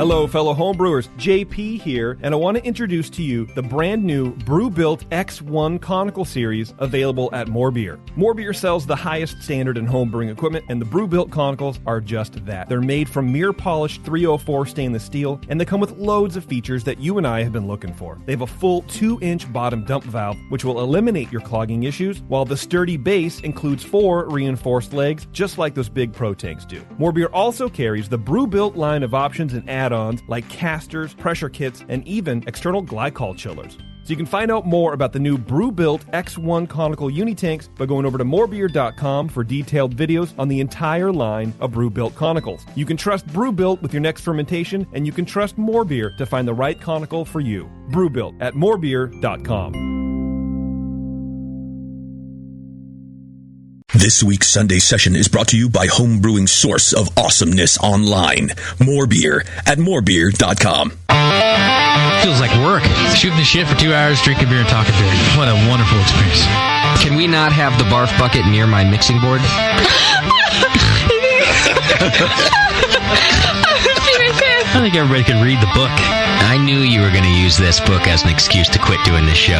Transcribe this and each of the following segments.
Hello, fellow homebrewers. JP here, and I want to introduce to you the brand new Brewbuilt X1 Conical Series available at More Beer. More Beer sells the highest standard in homebrewing equipment, and the Brewbuilt Conicals are just that. They're made from mirror-polished 304 stainless steel, and they come with loads of features that you and I have been looking for. They have a full 2-inch bottom dump valve, which will eliminate your clogging issues, while the sturdy base includes 4 reinforced legs, just like those big Pro tanks do. More Beer also carries the Brewbuilt line of options and add-ons like casters, pressure kits, and even external glycol chillers. So you can find out more about the new Brewbuilt X1 Conical Unitanks by going over to morebeer.com for detailed videos on the entire line of Brewbuilt Conicals. You can trust Brewbuilt with your next fermentation, and you can trust More Beer to find the right conical for you. Brewbuilt at morebeer.com. This week's Sunday session is brought to you by homebrewing source of awesomeness online. More Beer at morebeer.com. Feels like work. Shooting the shit for 2 hours, drinking beer and talking beer. What a wonderful experience. Can we not have the barf bucket near my mixing board? I think everybody could read the book. I knew you were going to use this book as an excuse to quit doing this show.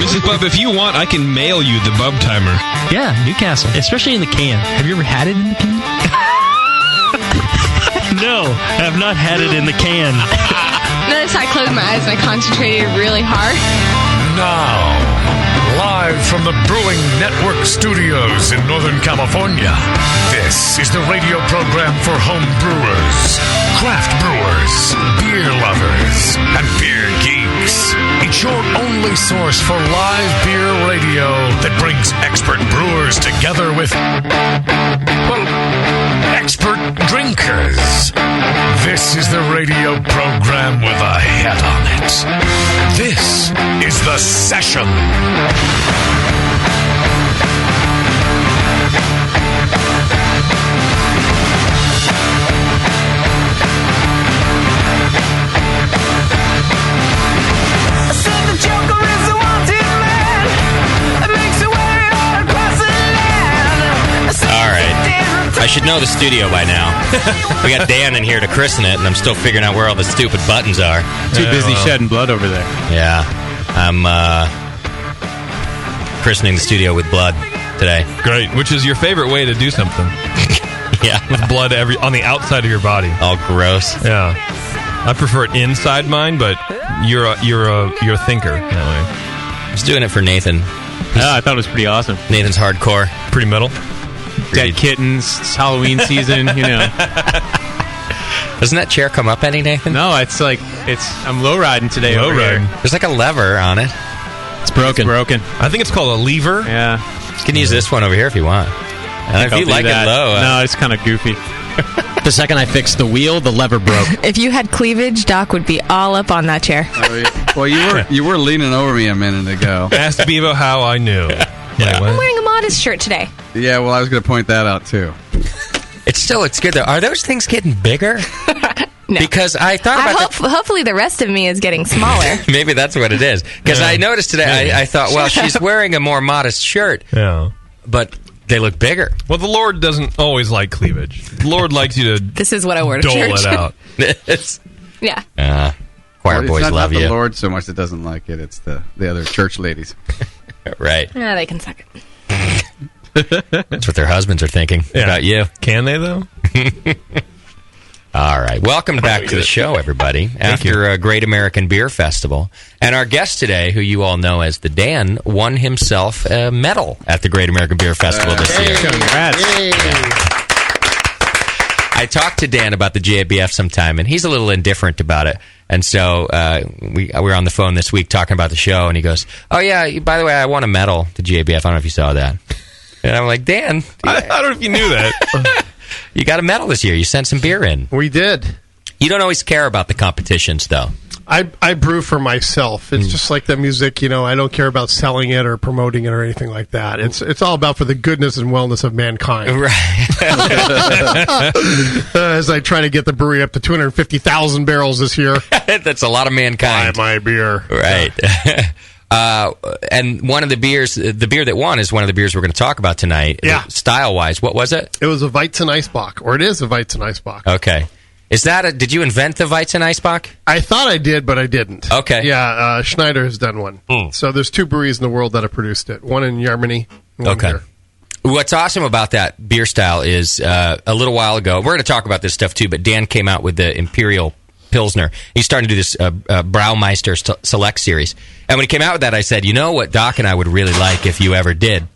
Mrs. Bub, if you want, I can mail you the Bub Timer. Yeah, Newcastle. Especially in the can. Have you ever had it in the can? No, I have not had it in the can. Notice I closed my eyes and I concentrated really hard. Now, live from the Brewing Network studios in Northern California, this is the radio program for home brewers, craft brewers, beer lovers, and beer geeks. It's your only source for live beer radio that brings expert brewers together with, well, expert drinkers. This is the radio program with a head on it. This is The Session. I should know the studio by now. We got Dan in here to christen it, and I'm still figuring out where all the stupid buttons are. Too busy shedding blood over there. Yeah. I'm christening the studio with blood today. Great. Which is your favorite way to do something. Yeah. With blood on the outside of your body. All gross. Yeah. I prefer it inside mine, but you're a thinker that way. I was doing it for Nathan. Yeah, I thought it was pretty awesome. Nathan's hardcore. Pretty metal. Dead kittens, it's Halloween season, you know. Doesn't that chair come up any, Nathan? No, I'm low riding today. Low riding. There's like a lever on it. It's broken. I think it's called a lever. Yeah. You can use this one over here if you want. And if you like it low. No, it's kind of goofy. The second I fixed the wheel, the lever broke. If you had cleavage, Doc would be all up on that chair. Oh, yeah. Well, you were leaning over me a minute ago. Ask Bevo how I knew. Yeah. I'm wearing a Modest shirt today. Yeah, well, I was going to point that out, too. It's good, though. Are those things getting bigger? No. Because I thought about hopefully the rest of me is getting smaller. Maybe that's what it is. Because I noticed today, I thought, well, she's wearing a more modest shirt. Yeah. But they look bigger. Well, the Lord doesn't always like cleavage. The Lord likes you to This is what I wore to dole church. it out. Yeah. Choir boys it's love not you. the Lord so much that doesn't like it. It's the other church ladies. Right. Yeah, they can suck it. That's what their husbands are thinking about you. Can they, though? All right. Welcome back to the show, everybody. After a Great American Beer Festival. And our guest today, who you all know as the Dan, won himself a medal at the Great American Beer Festival this year. Congrats. I talked to Dan about the GABF sometime, and he's a little indifferent about it. And so we were on the phone this week talking about the show, and he goes, oh, yeah, by the way, I won a medal at the GABF. I don't know if you saw that. And I'm like, Dan. I don't know if you knew that. You got a medal this year. You sent some beer in. We did. You don't always care about the competitions, though. I brew for myself. It's just like the music, I don't care about selling it or promoting it or anything like that. It's all about for the goodness and wellness of mankind. Right. As I try to get the brewery up to 250,000 barrels this year. That's a lot of mankind. Buy my beer. Right. And one of the beers, the beer that won is one of the beers we're going to talk about tonight. Yeah. Style-wise, what was it? It was a Weizen Eisbock, or it is a Weizen Eisbock. Okay. Is that did you invent the Weizen Eisbock? I thought I did, but I didn't. Okay. Yeah, Schneider has done one. So there's 2 breweries in the world that have produced it. One in Germany. One here. What's awesome about that beer style is a little while ago, we're going to talk about this stuff too, but Dan came out with the Imperial Pilsner. He's starting to do this Braumeister Select series. And when he came out with that, I said, you know what Doc and I would really like if you ever did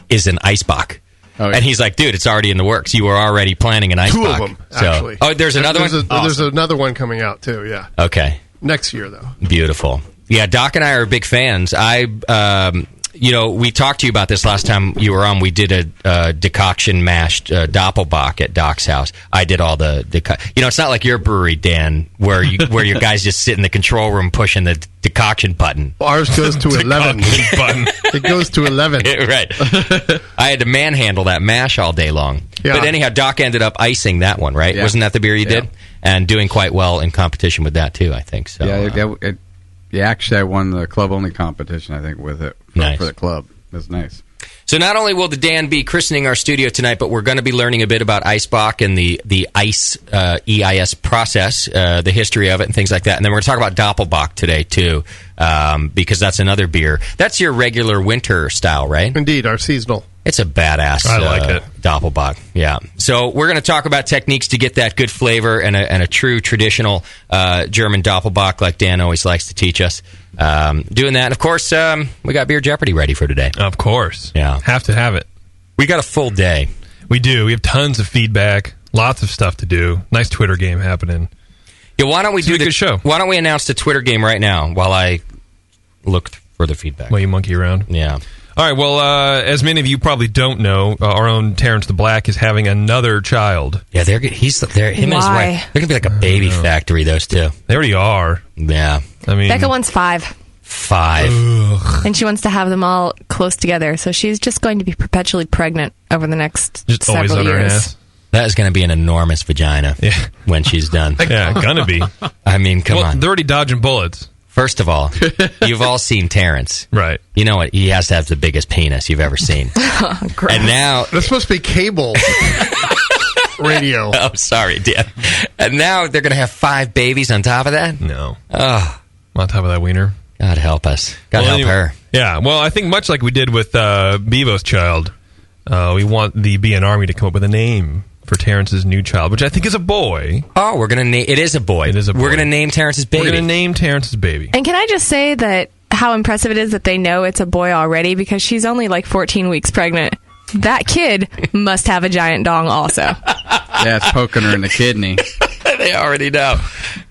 is an Eisbock. Oh, yeah. And he's like, dude, it's already in the works. You were already planning an Eisbock. 2 of them, actually. Oh, there's another one? There's another one coming out, too, yeah. Okay. Next year, though. Beautiful. Yeah, Doc and I are big fans. We talked to you about this last time you were on. We did a decoction mashed Doppelbock at Doc's house. I did all the it's not like your brewery, Dan, where your guys just sit in the control room pushing the decoction button. Ours goes to 11. It goes to 11. Right. I had to manhandle that mash all day long. Yeah. But anyhow, Doc ended up icing that one, right? Yeah. Wasn't that the beer you did? And doing quite well in competition with that, too, I think. So. Yeah, actually, I won the club-only competition, I think, with it for the club. That's nice. So not only will the Dan be christening our studio tonight, but we're going to be learning a bit about Eisbock and the ice, EIS process, the history of it and things like that. And then we're going to talk about Doppelbock today, too, because that's another beer. That's your regular winter style, right? Indeed, our seasonal. It's a badass I like it. Doppelbock, yeah. So we're going to talk about techniques to get that good flavor and a true traditional German Doppelbock like Dan always likes to teach us. Doing that. And, of course, we got Beer Jeopardy ready for today. Of course. Yeah. Have to have it. We got a full day. We do. We have tons of feedback, lots of stuff to do. Nice Twitter game happening. Yeah, why don't we do the show? Why don't we announce the Twitter game right now while I look for the feedback? While you monkey around? Yeah. All right, well, as many of you probably don't know, our own Terrence the Black is having another child. Yeah, him and his wife. They're going to be like a baby factory, those two. They already are. Yeah. I mean, Becca wants 5. 5. And she wants to have them all close together, so she's just going to be perpetually pregnant over the next several years. That is going to be an enormous vagina when she's done. Yeah, gonna be. I mean, come on. They're already dodging bullets. First of all, you've all seen Terrence. Right. You know what? He has to have the biggest penis you've ever seen. And now... That's supposed to be cable radio. Oh, sorry, Dan. And now they're going to have 5 babies on top of that? No. Oh. On top of that wiener. God help us. God help her. Yeah, well, I think much like we did with Bevo's child, we want the BN Army to come up with a name for Terrence's new child, which I think is a boy. Oh, we're going to name... It is a boy. It is a boy. We're going to name Terrence's baby. We're going to name Terrence's baby. And can I just say that how impressive it is that they know it's a boy already, because she's only like 14 weeks pregnant. That kid must have a giant dong also. Yeah, it's poking her in the kidney. They already know.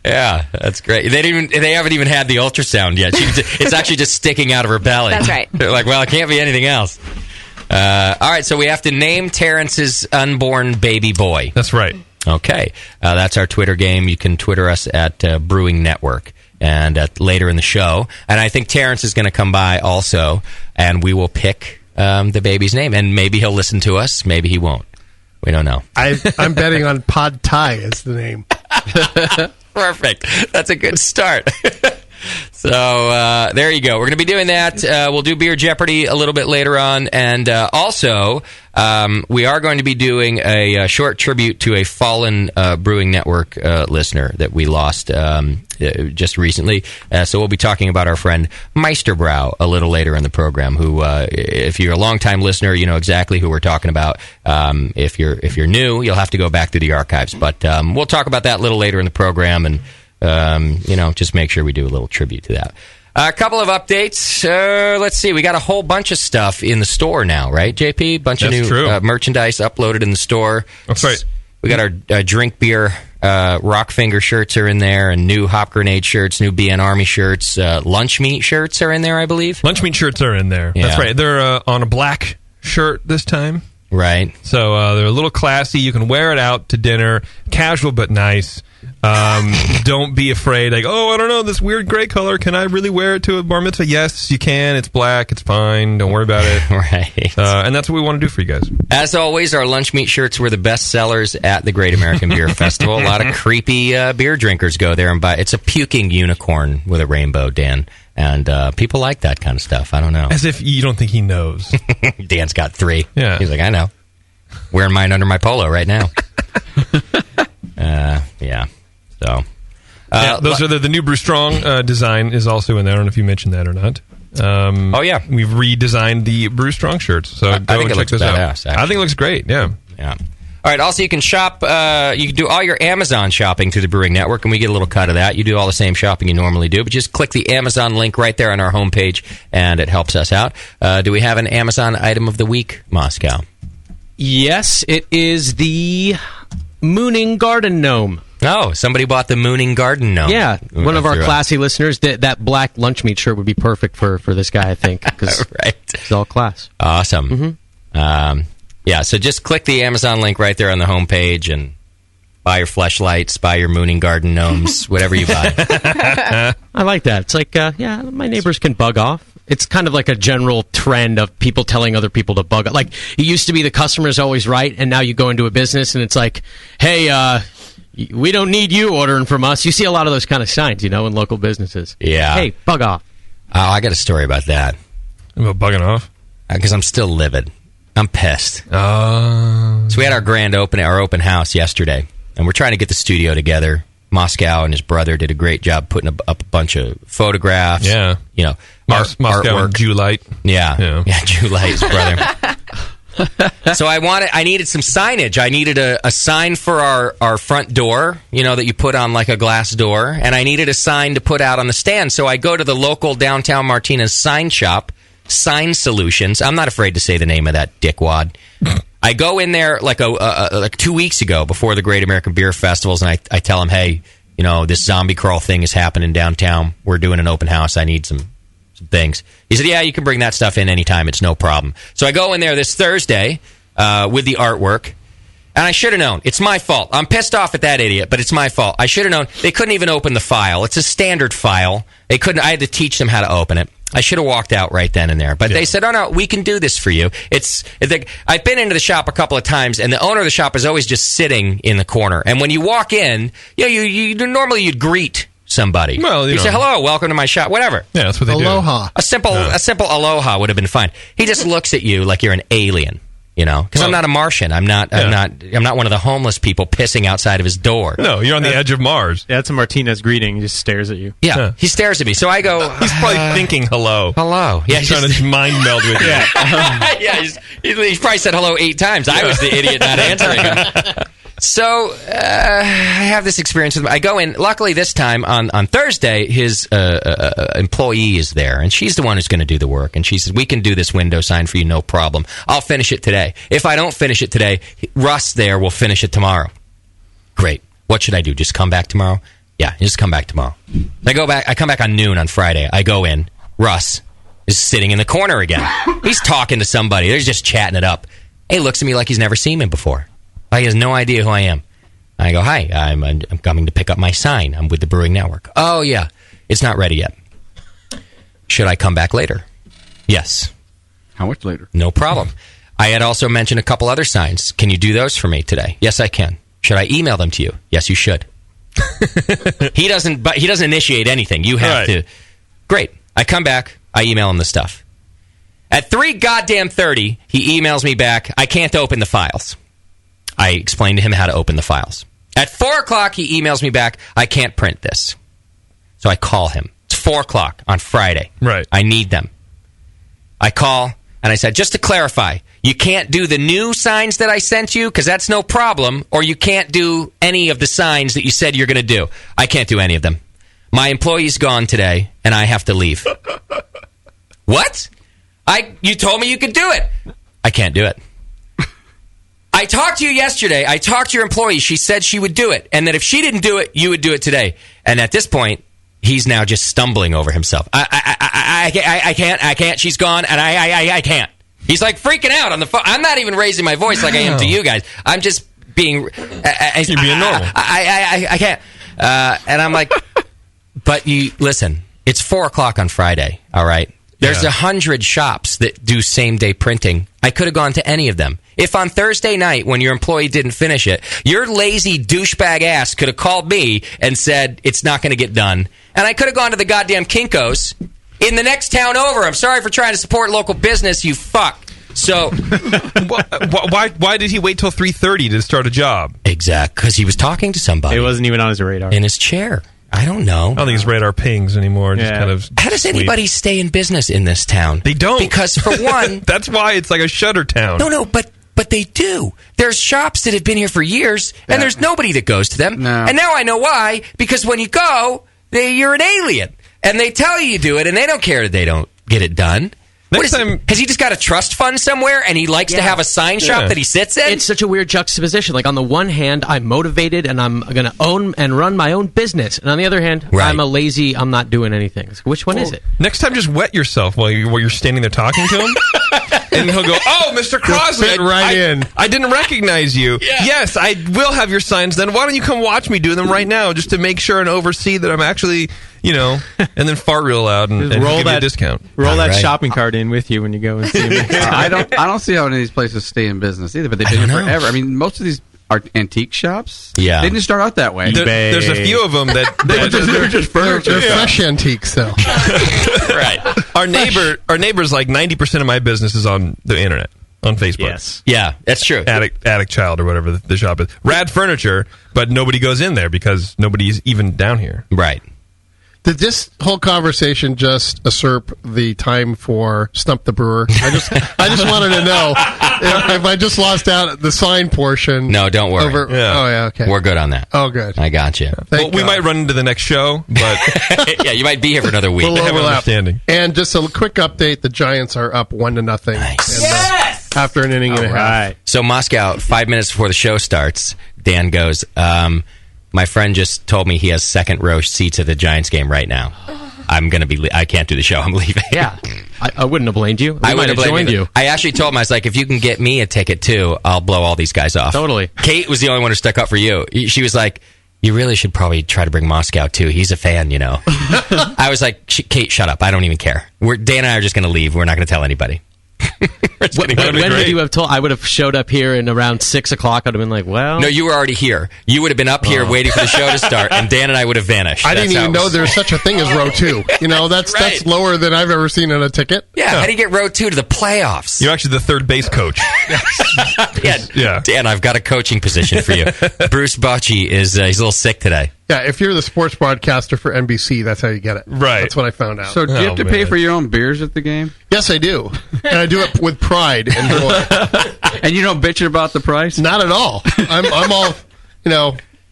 Yeah, that's great. They haven't even had the ultrasound yet. It's actually just sticking out of her belly. That's right. They're like, well, it can't be anything else. All right, so we have to name Terrence's unborn baby boy. That's right. Okay. That's our Twitter game. You can Twitter us at Brewing Network and later in the show. And I think Terrence is going to come by also, and we will pick the baby's name. And maybe he'll listen to us. Maybe he won't. We don't know. I'm betting on Pad Thai as the name. Perfect. That's a good start. So there you go. We're going to be doing that. We'll do Beer Jeopardy a little bit later on. And also, we are going to be doing a short tribute to a fallen Brewing Network listener that we lost just recently. So we'll be talking about our friend Meisterbrow a little later in the program, who, if you're a longtime listener, you know exactly who we're talking about. If you're new, you'll have to go back to the archives. But we'll talk about that a little later in the program, and just make sure we do a little tribute to that. A couple of updates. Let's see. We got a whole bunch of stuff in the store now, right, JP? Bunch of new merchandise uploaded in the store. That's right. We got our drink beer Rockfinger shirts are in there, and new Hop Grenade shirts, new BN Army shirts. Lunch Meat shirts are in there, I believe. Lunch Meat shirts are in there. Yeah. That's right. They're on a black shirt this time. Right. So they're a little classy. You can wear it out to dinner. Casual but nice. Don't be afraid. Like, oh, I don't know, this weird gray color. Can I really wear it to a bar mitzvah? Yes, you can. It's black. It's fine. Don't worry about it. Right. And that's what we want to do for you guys. As always, our Lunch Meat shirts were the best sellers at the Great American Beer Festival. A lot of creepy beer drinkers go there and buy. It's a puking unicorn with a rainbow, Dan. And people like that kind of stuff. I don't know. As if you don't think he knows. Dan's got 3. Yeah. He's like, I know. Wearing mine under my polo right now. Yeah. So. Those are the new Brew Strong design is also in there. I don't know if you mentioned that or not. Oh yeah, we've redesigned the Brew Strong shirts. So I go think and it check looks those badass, out. actually. I think it looks great. Yeah. Yeah. All right. Also, you can shop. You can do all your Amazon shopping through the Brewing Network, and we get a little cut of that. You do all the same shopping you normally do, but just click the Amazon link right there on our homepage, and it helps us out. Do we have an Amazon item of the week, Moscow? Yes, it is the Mooning Garden Gnome. Oh, somebody bought the Mooning Garden Gnome. Yeah, one of our classy listeners. That black lunch meat shirt would be perfect for this guy, I think, because it's all class. Awesome. Mm-hmm. Yeah, so just click the Amazon link right there on the homepage and buy your fleshlights, buy your Mooning Garden Gnomes, whatever you buy. I like that. It's like, my neighbors can bug off. It's kind of like a general trend of people telling other people to bug off. Like, it used to be the customer's always right, and now you go into a business and it's like, hey, we don't need you ordering from us. You see a lot of those kind of signs, in local businesses. Yeah. Hey, bug off. Oh, I got a story about that. About bugging off? Because I'm still livid. I'm pissed. So we had our grand opening, our open house yesterday, and we're trying to get the studio together. Moscow and his brother did a great job putting up a bunch of photographs. Yeah. Moscow artwork. and Jew-Light. Yeah, Jew-Light, his brother. So I needed some signage. I needed a sign for our front door, that you put on like a glass door, and I needed a sign to put out on the stand. So I go to the local downtown Martinez sign shop, Sign Solutions. I'm not afraid to say the name of that dickwad. I go in there like 2 weeks ago before the Great American Beer Festivals, and I tell him, hey, this zombie crawl thing is happening downtown. We're doing an open house. I need some things. He said, yeah, you can bring that stuff in anytime. It's no problem. So I go in there this Thursday with the artwork, and I should have known. It's my fault. I'm pissed off at that idiot, but it's my fault. I should have known. They couldn't even open the file. It's a standard file. They couldn't. I had to teach them how to open it. I should have walked out right then and there. But they said, oh, no, we can do this for you. I've been into the shop a couple of times, and the owner of the shop is always just sitting in the corner. And when you walk in, normally you'd greet somebody. Well, you say, hello, welcome to my shop, whatever. Yeah, that's what they Aloha. do. A simple aloha would have been fine. He just looks at you like you're an alien. Because I'm not a Martian. I'm not one of the homeless people pissing outside of his door. No, you're on the edge of Mars. Yeah, that's a Martinez greeting. He just stares at you. Yeah, he stares at me. So I go. He's probably thinking hello. Hello. Yeah, he's trying to mind meld with you. Yeah, he's probably said hello 8 times. I was the idiot not answering him. So I have this experience with him. I go in. Luckily, this time on Thursday, his employee is there, and she's the one who's going to do the work. And she says, "We can do this window sign for you, no problem. I'll finish it today. If I don't finish it today, Russ there will finish it tomorrow." Great. What should I do? Just come back tomorrow? Yeah, just come back tomorrow. I go back. I come back on noon on Friday. I go in. Russ is sitting in the corner again. He's talking to somebody. They're just chatting it up. He looks at me like he's never seen me before. He has no idea who I am. I go, hi, I'm coming to pick up my sign. I'm with the Brewing Network. Oh, yeah. It's not ready yet. Should I come back later? Yes. How much later? No problem. I had also mentioned a couple other signs. Can you do those for me today? Yes, I can. Should I email them to you? Yes, you should. He doesn't initiate anything. You have to. Great. I come back. I email him the stuff. At 3:30, he emails me back. I can't open the files. I explained to him how to open the files. At 4 o'clock, he emails me back. I can't print this. So I call him. It's 4 o'clock on Friday. Right. I need them. I call, and I said, just to clarify, you can't do the new signs that I sent you, because that's no problem, or you can't do any of the signs that you said you're going to do. I can't do any of them. My employee's gone today, and I have to leave. What? You told me you could do it. I can't do it. I talked to you yesterday. I talked to your employee. She said she would do it, and that if she didn't do it, you would do it today. And at this point, he's now just stumbling over himself. I can't. She's gone, and I can't. He's like freaking out on the phone. I'm not even raising my voice like I am to you guys. I'm just being. You're being normal. I can't. And I'm like, but you listen. It's 4 o'clock on Friday. All right. There's 100 shops that do same-day printing. I could have gone to any of them. If on Thursday night, when your employee didn't finish it, your lazy douchebag ass could have called me and said, it's not going to get done. And I could have gone to the goddamn Kinko's in the next town over. I'm sorry for trying to support local business, you fuck. So, why did he wait till 3:30 to start a job? Exactly, because he was talking to somebody. It wasn't even on his radar. In his chair. I don't know. I don't think his radar pings anymore. Just kind of. How does anybody stay in business in this town? They don't. Because for one, that's why it's like a shutter town. No, but they do. There's shops that have been here for years, and there's nobody that goes to them. No. And now I know why. Because when you go, you're an alien, and they tell you do it, and they don't care that they don't get it done. Next time, has he just got a trust fund somewhere, and he likes to have a sign shop that he sits in? It's such a weird juxtaposition. Like, on the one hand, I'm motivated, and I'm going to own and run my own business. And on the other hand, I'm a lazy, I'm not doing anything. So which one is it? Next time, just wet yourself while you're standing there talking to him. And he'll go, "Oh, Mr. Crosby, I didn't recognize you. Yeah. Yes, I will have your signs then. Why don't you come watch me do them right now just to make sure and oversee that I'm actually, and then fart real loud and give you a discount. Roll that shopping cart in with you when you go and see me. I don't see how any of these places stay in business either, but they've been here forever. I mean, most of these are antique shops. Yeah. They didn't start out that way. There's a few of them that... they're just furniture. They're fresh antiques, though. Right. Our neighbor's like 90% of my business is on the internet, on Facebook. Yes. Yeah, that's true. Attic Child or whatever the shop is. Rad Furniture, but nobody goes in there because nobody's even down here. Right. Did this whole conversation just usurp the time for Stump the Brewer? I just wanted to know if I just lost out the sign portion. No, don't worry. Oh, yeah, okay. We're good on that. Oh, good. I got you. We might run into the next show, but... yeah, you might be here for another week. We'll have an overlap. understanding. And just a quick update, the Giants are up 1-0. Nice. Yes! After an inning and a half. So, Moscow, 5 minutes before the show starts, Dan goes, my friend just told me he has second row seats at the Giants game right now. I'm going to be... I can't do the show. I'm leaving. Yeah. I wouldn't have blamed you. I might have joined you. I actually told him, I was like, if you can get me a ticket too, I'll blow all these guys off. Totally. Kate was the only one who stuck up for you. She was like, you really should probably try to bring Moscow too. He's a fan, I was like, Kate, shut up. I don't even care. Dan and I are just going to leave. We're not going to tell anybody. When would you have told? I would have showed up here and around 6 o'clock. I'd have been like, well, no, you were already here. You would have been up here waiting for the show to start, and Dan and I would have vanished. I didn't even know there's such a thing as row 2. That's lower than I've ever seen in a ticket. Yeah, how do you get row 2 to the playoffs? You're actually the third base coach. Yeah, Dan, I've got a coaching position for you. Bruce Bochy he's a little sick today. Yeah, if you're the sports broadcaster for NBC, that's how you get it. Right. That's what I found out. So do you have to pay for your own beers at the game? Yes, I do. And I do it with pride and joy. And you don't bitch about the price? Not at all. I'm all,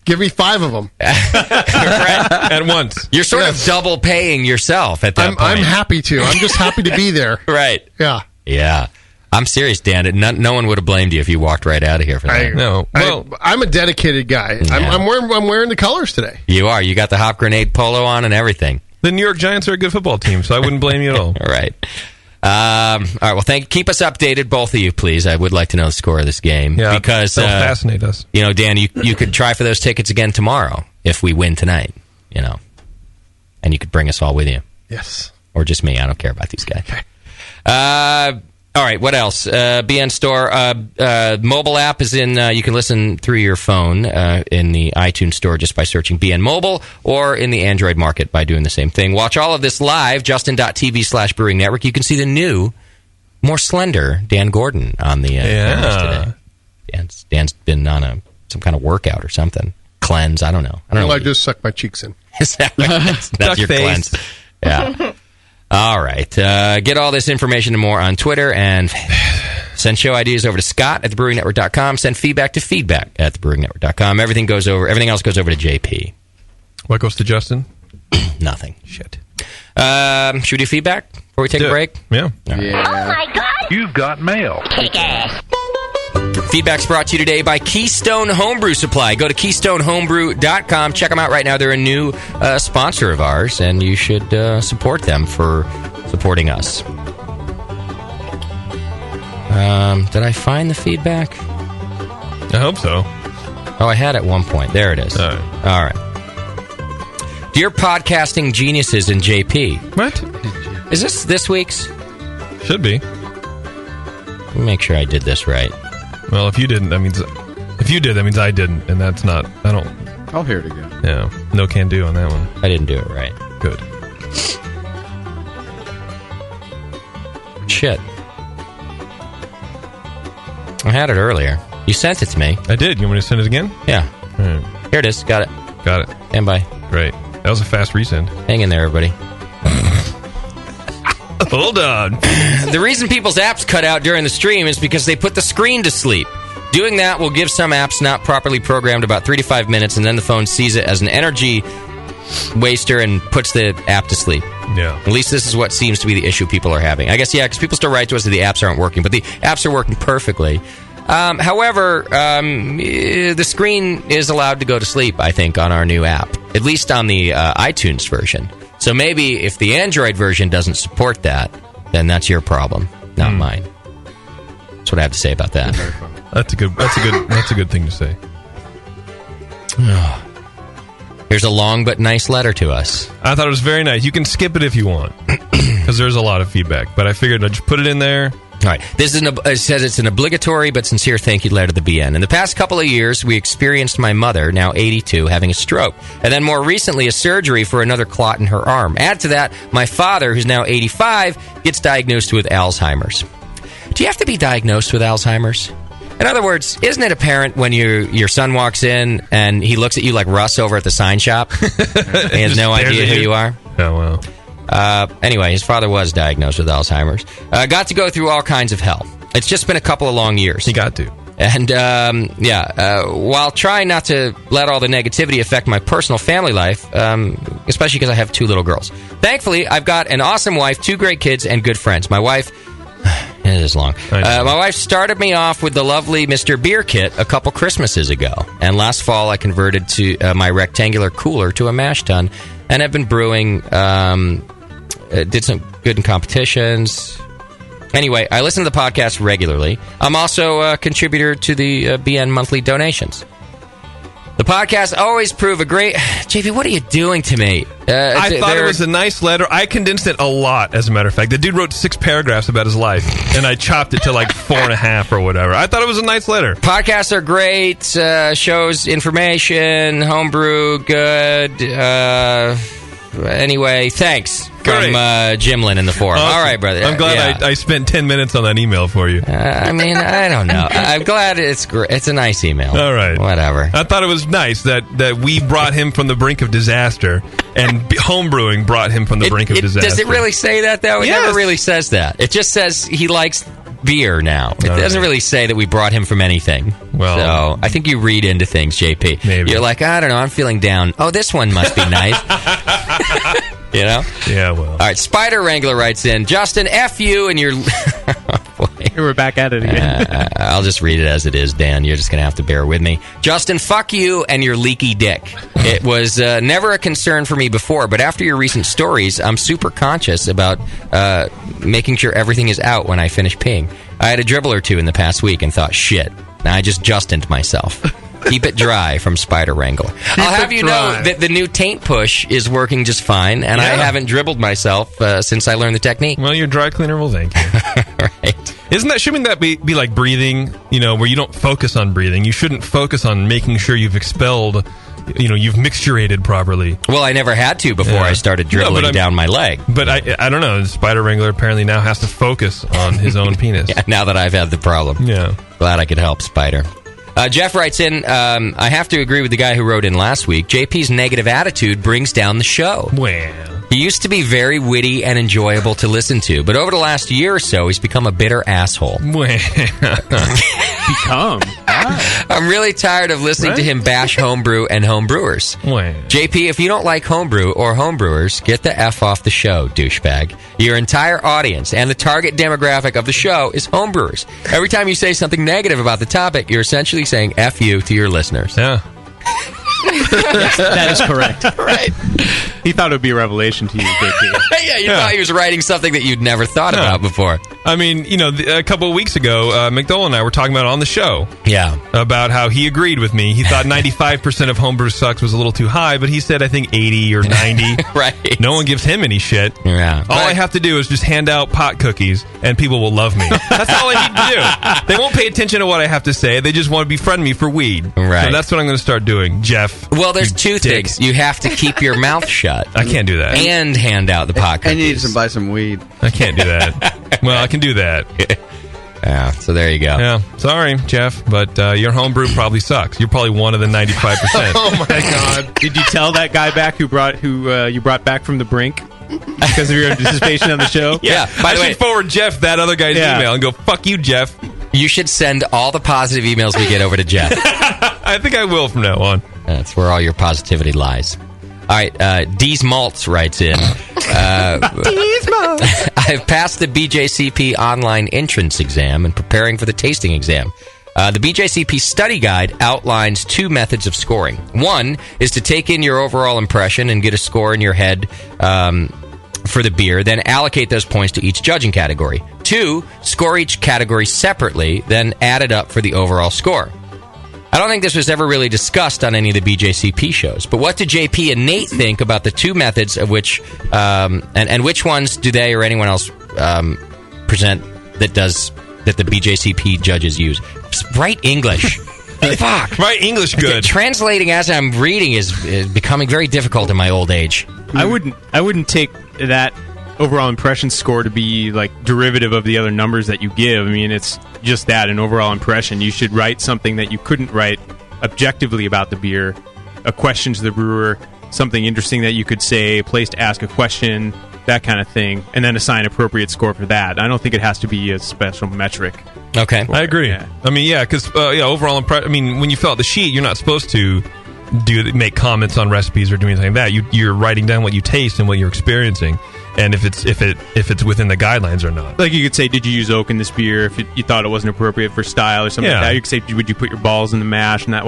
give me 5 of them. At once. You're sort of double paying yourself at that point. I'm happy to. I'm just happy to be there. Right. Yeah. Yeah. I'm serious, Dan. No one would have blamed you if you walked right out of here for that. No. Well, I'm a dedicated guy. Yeah. I'm wearing the colors today. You are. You got the Hop Grenade polo on and everything. The New York Giants are a good football team, so I wouldn't blame you at all. All right. All right. Well, keep us updated, both of you, please. I would like to know the score of this game. Yeah, because that'll fascinate us. Dan, you could try for those tickets again tomorrow if we win tonight. And you could bring us all with you. Yes. Or just me. I don't care about these guys. Okay. All right, what else? BN Store mobile app is in. You can listen through your phone in the iTunes Store just by searching BN Mobile, or in the Android market by doing the same thing. Watch all of this live, justin.tv/Brewing Network. You can see the new, more slender Dan Gordon on the cameras today. Dan's been on some kind of workout or something. Cleanse, I don't know. I just suck my cheeks in. That's your cleanse. Yeah. All right. Get all this information and more on Twitter, and send show ideas over to Scott at thebrewingnetwork.com. Send feedback to feedback at thebrewingnetwork.com. Everything else goes over to JP. What goes to Justin? Nothing. Shit. Should we do feedback before we take a break? Yeah. Right. Yeah. Oh my God! You've got mail. Kick ass. Feedback's brought to you today by Keystone Homebrew Supply. Go to KeystoneHomebrew.com. Check them out right now. They're a new sponsor of ours, and you should support them for supporting us. Did I find the feedback? I hope so. Oh, I had it at one point. There it is. All right. Dear podcasting geniuses and JP. What? Is this week's? Should be. Let me make sure I did this right. Well, if you didn't, that means... If you did, that means I didn't, and that's not... I don't... I'll hear it again. Yeah. No can do on that one. I didn't do it right. Good. Shit. I had it earlier. You sent it to me. I did. You want me to send it again? Yeah. Right. Here it is. Got it. Got it. And bye. Great. That was a fast resend. Hang in there, everybody. Hold on. The reason people's apps cut out during the stream is because they put the screen to sleep. Doing that will give some apps not properly programmed about 3 to 5 minutes, and then the phone sees it as an energy waster and puts the app to sleep. Yeah. At least this is what seems to be the issue people are having. I guess, yeah, because people still write to us that the apps aren't working, but the apps are working perfectly. However, the screen is allowed to go to sleep, I think, on our new app, at least on the iTunes version. So maybe if the Android version doesn't support that, then that's your problem, not mine. That's what I have to say about that. That's a good thing to say. Here's a long but nice letter to us. I thought it was very nice. You can skip it if you want, because there's a lot of feedback. But I figured I'd just put it in there. All right. It says it's an obligatory but sincere thank you letter to the BN. In the past couple of years, we experienced my mother, now 82, having a stroke. And then more recently, a surgery for another clot in her arm. Add to that, my father, who's now 85, gets diagnosed with Alzheimer's. Do you have to be diagnosed with Alzheimer's? In other words, isn't it apparent when your son walks in and he looks at you like Russ over at the sign shop? He has no idea who you are? Oh, well. Anyway, his father was diagnosed with Alzheimer's. Got to go through all kinds of hell. It's just been a couple of long years. He got to. And, while trying not to let all the negativity affect my personal family life, especially because I have 2 little girls. Thankfully, I've got an awesome wife, 2 great kids, and good friends. My wife... It is long. My wife started me off with the lovely Mr. Beer Kit a couple Christmases ago. And last fall, I converted to my rectangular cooler to a mash tun and have been brewing... did some good in competitions. Anyway, I listen to the podcast regularly. I'm also a contributor to the BN monthly donations. The podcast always prove a great... JP, what are you doing to me? I thought it was a nice letter. I condensed it a lot, as a matter of fact. The dude wrote 6 paragraphs about his life, and I chopped it to like 4.5 or whatever. I thought it was a nice letter. Podcasts are great. Shows information. Homebrew, good. Anyway, thanks. From Jimlin in the forum. Awesome. All right, brother. I'm glad I spent 10 minutes on that email for you. I mean, I don't know. I'm glad it's great. It's a nice email. All right. Whatever. I thought it was nice that we brought him from the brink of disaster, and homebrewing brought him from the brink of disaster. Does it really say that, though? It never really says that. It just says he likes beer now. It doesn't really say that we brought him from anything. Well, so I think you read into things, JP. Maybe. You're like, I don't know, I'm feeling down. Oh, this one must be nice. You know? Yeah, well. All right, Spider Wrangler writes in, Justin, F you and your... We're back at it again. I'll just read it as it is, Dan. You're just going to have to bear with me. Justin, fuck you and your leaky dick. It was never a concern for me before, but after your recent stories, I'm super conscious about making sure everything is out when I finish peeing. I had a dribble or 2 in the past week and thought, shit, I just Justined myself. Keep it dry from Spider Wrangler. I'll have you know that the new taint push is working just fine, and I haven't dribbled myself since I learned the technique. Well, your dry cleaner will thank you. Right. Shouldn't that be like breathing, where you don't focus on breathing? You shouldn't focus on making sure you've expelled, you've mixturated properly. Well, I never had to before I started dribbling down my leg. But I don't know. Spider Wrangler apparently now has to focus on his own penis. Now that I've had the problem. Yeah. Glad I could help, Spider. Jeff writes in, I have to agree with the guy who wrote in last week. JP's negative attitude brings down the show. Well. He used to be very witty and enjoyable to listen to, but over the last year or so, he's become a bitter asshole. I'm really tired of listening to him bash homebrew and homebrewers. JP, if you don't like homebrew or homebrewers, get the F off the show, douchebag. Your entire audience and the target demographic of the show is homebrewers. Every time you say something negative about the topic, you're essentially saying F you to your listeners. Yeah. Yes, that is correct. Right. He thought it would be a revelation to you, JP. Yeah, you thought he was writing something that you'd never thought about before. I mean, a couple of weeks ago, McDowell and I were talking about it on the show. Yeah. About how he agreed with me. He thought 95% of homebrew sucks was a little too high, but he said, I think 80 or 90. Right. No one gives him any shit. Yeah. All I have to do is just hand out pot cookies, and people will love me. That's all I need to do. They won't pay attention to what I have to say. They just want to befriend me for weed. Right. So that's what I'm going to start doing, Jeff. Well, there's 2 things. You have to keep your mouth shut. I can't do that. And hand out the pot cookies. And you need to buy some weed. I can't do that. Well, I can do that. Yeah, so there you go. Yeah, sorry, Jeff, but your homebrew probably sucks. You're probably one of the 95%. Oh my God! Did you tell that guy back who you brought back from the brink because of your participation on the show? Yeah. By I the way, should forward Jeff that other guy's email and go, fuck you, Jeff. you should send all the positive emails we get over to Jeff. I think I will from now on. That's where all your positivity lies. All right, Dee's Maltz writes in. Dee's Maltz. I've passed the BJCP online entrance exam and preparing for the tasting exam. The BJCP study guide outlines 2 methods of scoring. One is to take in your overall impression and get a score in your head for the beer, then allocate those points to each judging category. 2, score each category separately, then add it up for the overall score. I don't think this was ever really discussed on any of the BJCP shows, but what do JP and Nate think about the 2 methods of which, and which ones do they or anyone else present that the BJCP judges use? Write English. Fuck. Write English good. Translating as I'm reading is becoming very difficult in my old age. I wouldn't take that overall impression score to be like derivative of the other numbers that you give. I mean, it's just that, an overall impression. You should write something that you couldn't write objectively about the beer, a question to the brewer, something interesting that you could say, a place to ask a question, that kind of thing, and then assign appropriate score for that. I don't think it has to be a special metric. Okay. I agree. Yeah. I mean, yeah, because overall impression. I mean, when you fill out the sheet, you're not supposed to make comments on recipes or do anything like that. You're writing down what you taste and what you're experiencing, and if it's within the guidelines or not. Like you could say, did you use oak in this beer? If you thought it wasn't appropriate for style or something like that, you could say, would you put your balls in the mash, and that's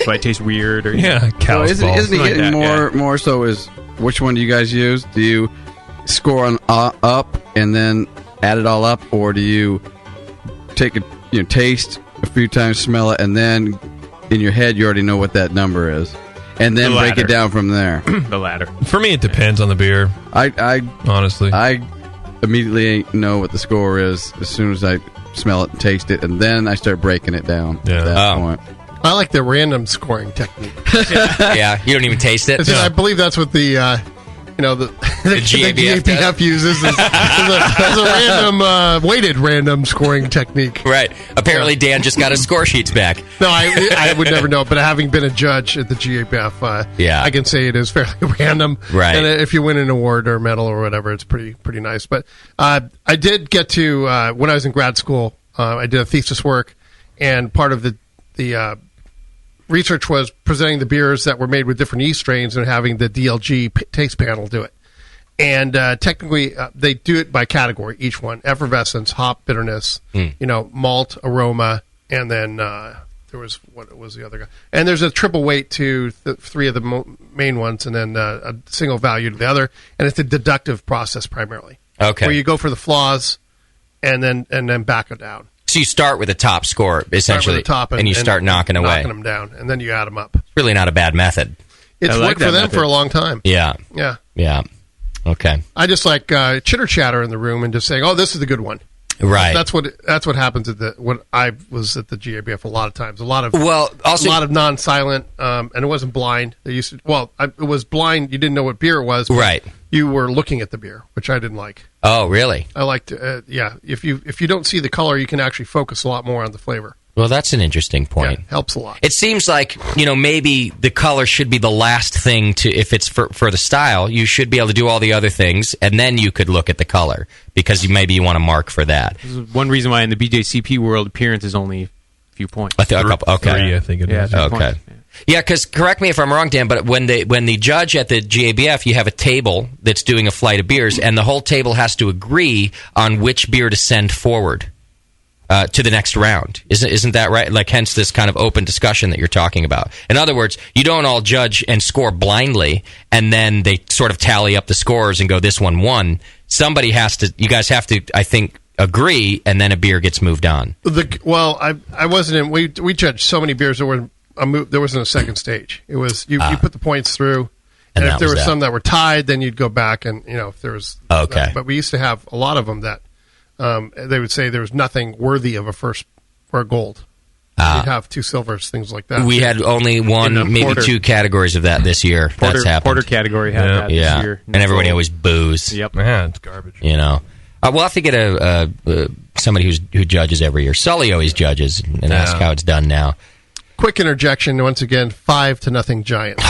why it tastes weird? Or cow's balls. Isn't it getting more so? Is which one do you guys use? Do you score on up and then add it all up, or do you take a taste a few times, smell it, and then in your head you already know what that number is, and then break it down from there? The latter. For me, it depends on the beer. I honestly, I immediately know what the score is as soon as I smell it and taste it, and then I start breaking it down at that point. I like the random scoring technique. Yeah, you don't even taste it. I believe that's what the GABF uses as a random weighted random scoring technique. Right. Apparently, Dan just got his score sheets back. No, I would never know. But having been a judge at the GABF, I can say it is fairly random. Right. And if you win an award or a medal or whatever, it's pretty nice. But I did get to when I was in grad school, I did a thesis work, and part of the research was presenting the beers that were made with different yeast strains and having the DLG taste panel do it. And technically, they do it by category, each one. Effervescence, hop, bitterness, malt, aroma, and then there was, what was the other guy? And there's a triple weight to 3 of the main ones, and then a single value to the other. And it's a deductive process primarily. Okay. Where you go for the flaws and then back it down. So you start with a top score, essentially, and you start knocking away. Knocking them down, and then you add them up. It's really not a bad method. It's worked for them for a long time. Yeah. Yeah. Yeah. Okay. I just like chitter chatter in the room and just saying, "Oh, this is the good one." Right. That's what happens when I was at the GABF a lot of times. A lot of non-silent, and it wasn't blind. They used to, it was blind. You didn't know what beer it was. Right. You were looking at the beer, which I didn't like. Oh, really? I liked, if you don't see the color, you can actually focus a lot more on the flavor. Well, that's an interesting point. Yeah, helps a lot. It seems like, maybe the color should be the last thing if it's for the style. You should be able to do all the other things, and then you could look at the color, because maybe you want to mark for that. This is one reason why in the BJCP world, appearance is only a few points. A couple, okay. 3, I think it is. Okay. Points. Yeah, because correct me if I'm wrong, Dan, but when the judge at the GABF, you have a table that's doing a flight of beers, and the whole table has to agree on which beer to send forward to the next round. Isn't that right? Like, hence this kind of open discussion that you're talking about. In other words, you don't all judge and score blindly, and then they sort of tally up the scores and go, this one won. Somebody has to, you guys have to, I think, agree, and then a beer gets moved on. I wasn't in, we judged so many beers that were there wasn't a second stage. It was you put the points through, and if there were some that were tied, then you'd go back and if there was but we used to have a lot of them that they would say there was nothing worthy of a first or a gold. We'd have 2 silvers, things like that. We had only one, maybe 2 categories of that this year. That's happened. Porter category had that this year. And everybody always boos. Yep. Man, it's garbage. All We'll have to get somebody who judges every year. Sully always judges and ask how it's done now. Quick interjection once again: 5-0 Giants.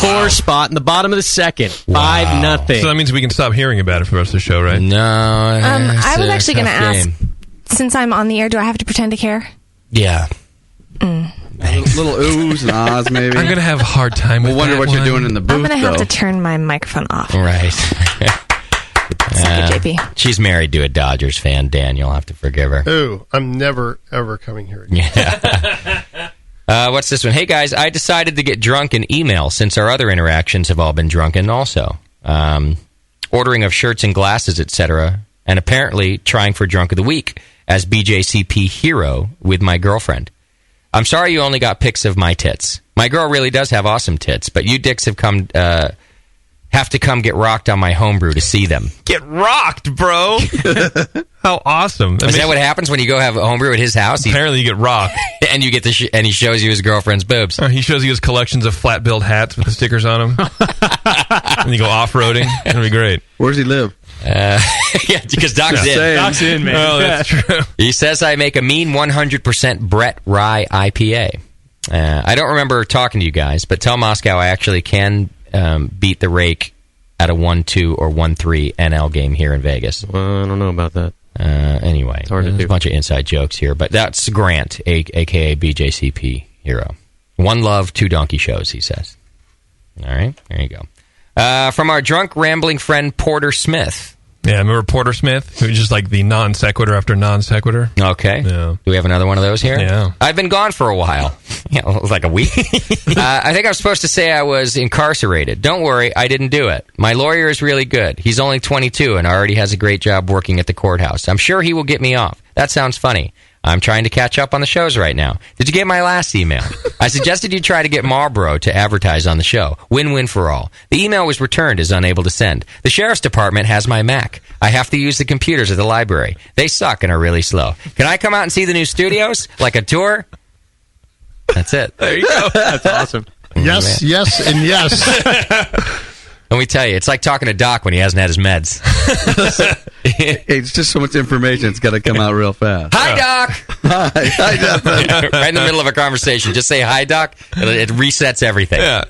Poor spot in the bottom of the second. 5-0. So that means we can stop hearing about it for the rest of the show, right? No. I was actually going to ask, since I'm on the air, do I have to pretend to care? Yeah. Little oohs and ahs, maybe. I'm going to have a hard time with We'll wonder what you're doing in the booth, I'm going to have though. to turn my microphone off. Right. JP. She's married to a Dodgers fan, Dan. You'll have to forgive her. Ooh, I'm never, ever coming here again. Yeah. What's this one? Hey, guys, I decided to get drunk in email since our other interactions have all been drunken also. Ordering of shirts and glasses, etc. And apparently trying for Drunk of the Week as BJCP hero with my girlfriend. I'm sorry you only got pics of my tits. My girl really does have awesome tits, but you dicks have to come get rocked on my homebrew to see them. Get rocked, bro! How awesome! Is that what happens when you go have a homebrew at his house? Apparently, you get rocked, and you get and he shows you his girlfriend's boobs. He shows you his collections of flat-billed hats with the stickers on them, and you go off-roading. It'll be great. Where does he live? Yeah, because Doc's in. Doc's in, man. Oh, that's true. He says I make a mean 100% Brett Rye IPA. I don't remember talking to you guys, but tell Moscow I actually can beat the rake at a 1-2 or 1-3 NL game here in Vegas. Well, I don't know about that. Anyway, there's a bunch of inside jokes here, but that's Grant, a.k.a. BJCP hero. One love, 2 donkey shows, he says. All right, there you go. From our drunk, rambling friend Porter Smith. Yeah, remember Porter Smith? Who was just like the non sequitur after non sequitur. Okay. Yeah. Do we have another one of those here? Yeah. I've been gone for a while. Yeah, like a week. I think I was supposed to say I was incarcerated. Don't worry, I didn't do it. My lawyer is really good. He's only 22 and already has a great job working at the courthouse. I'm sure he will get me off. That sounds funny. I'm trying to catch up on the shows right now. Did you get my last email? I suggested you try to get Marlboro to advertise on the show. Win-win for all. The email was returned as unable to send. The sheriff's department has my Mac. I have to use the computers at the library. They suck and are really slow. Can I come out and see the new studios? Like a tour? That's it. There you go. That's awesome. Yes, yes, and yes. Let me tell you, it's like talking to Doc when he hasn't had his meds. It's just so much information. It's got to come out real fast. Hi, Doc. Hi, Doc. Right in the middle of a conversation. Just say, hi, Doc. It resets everything. Yeah.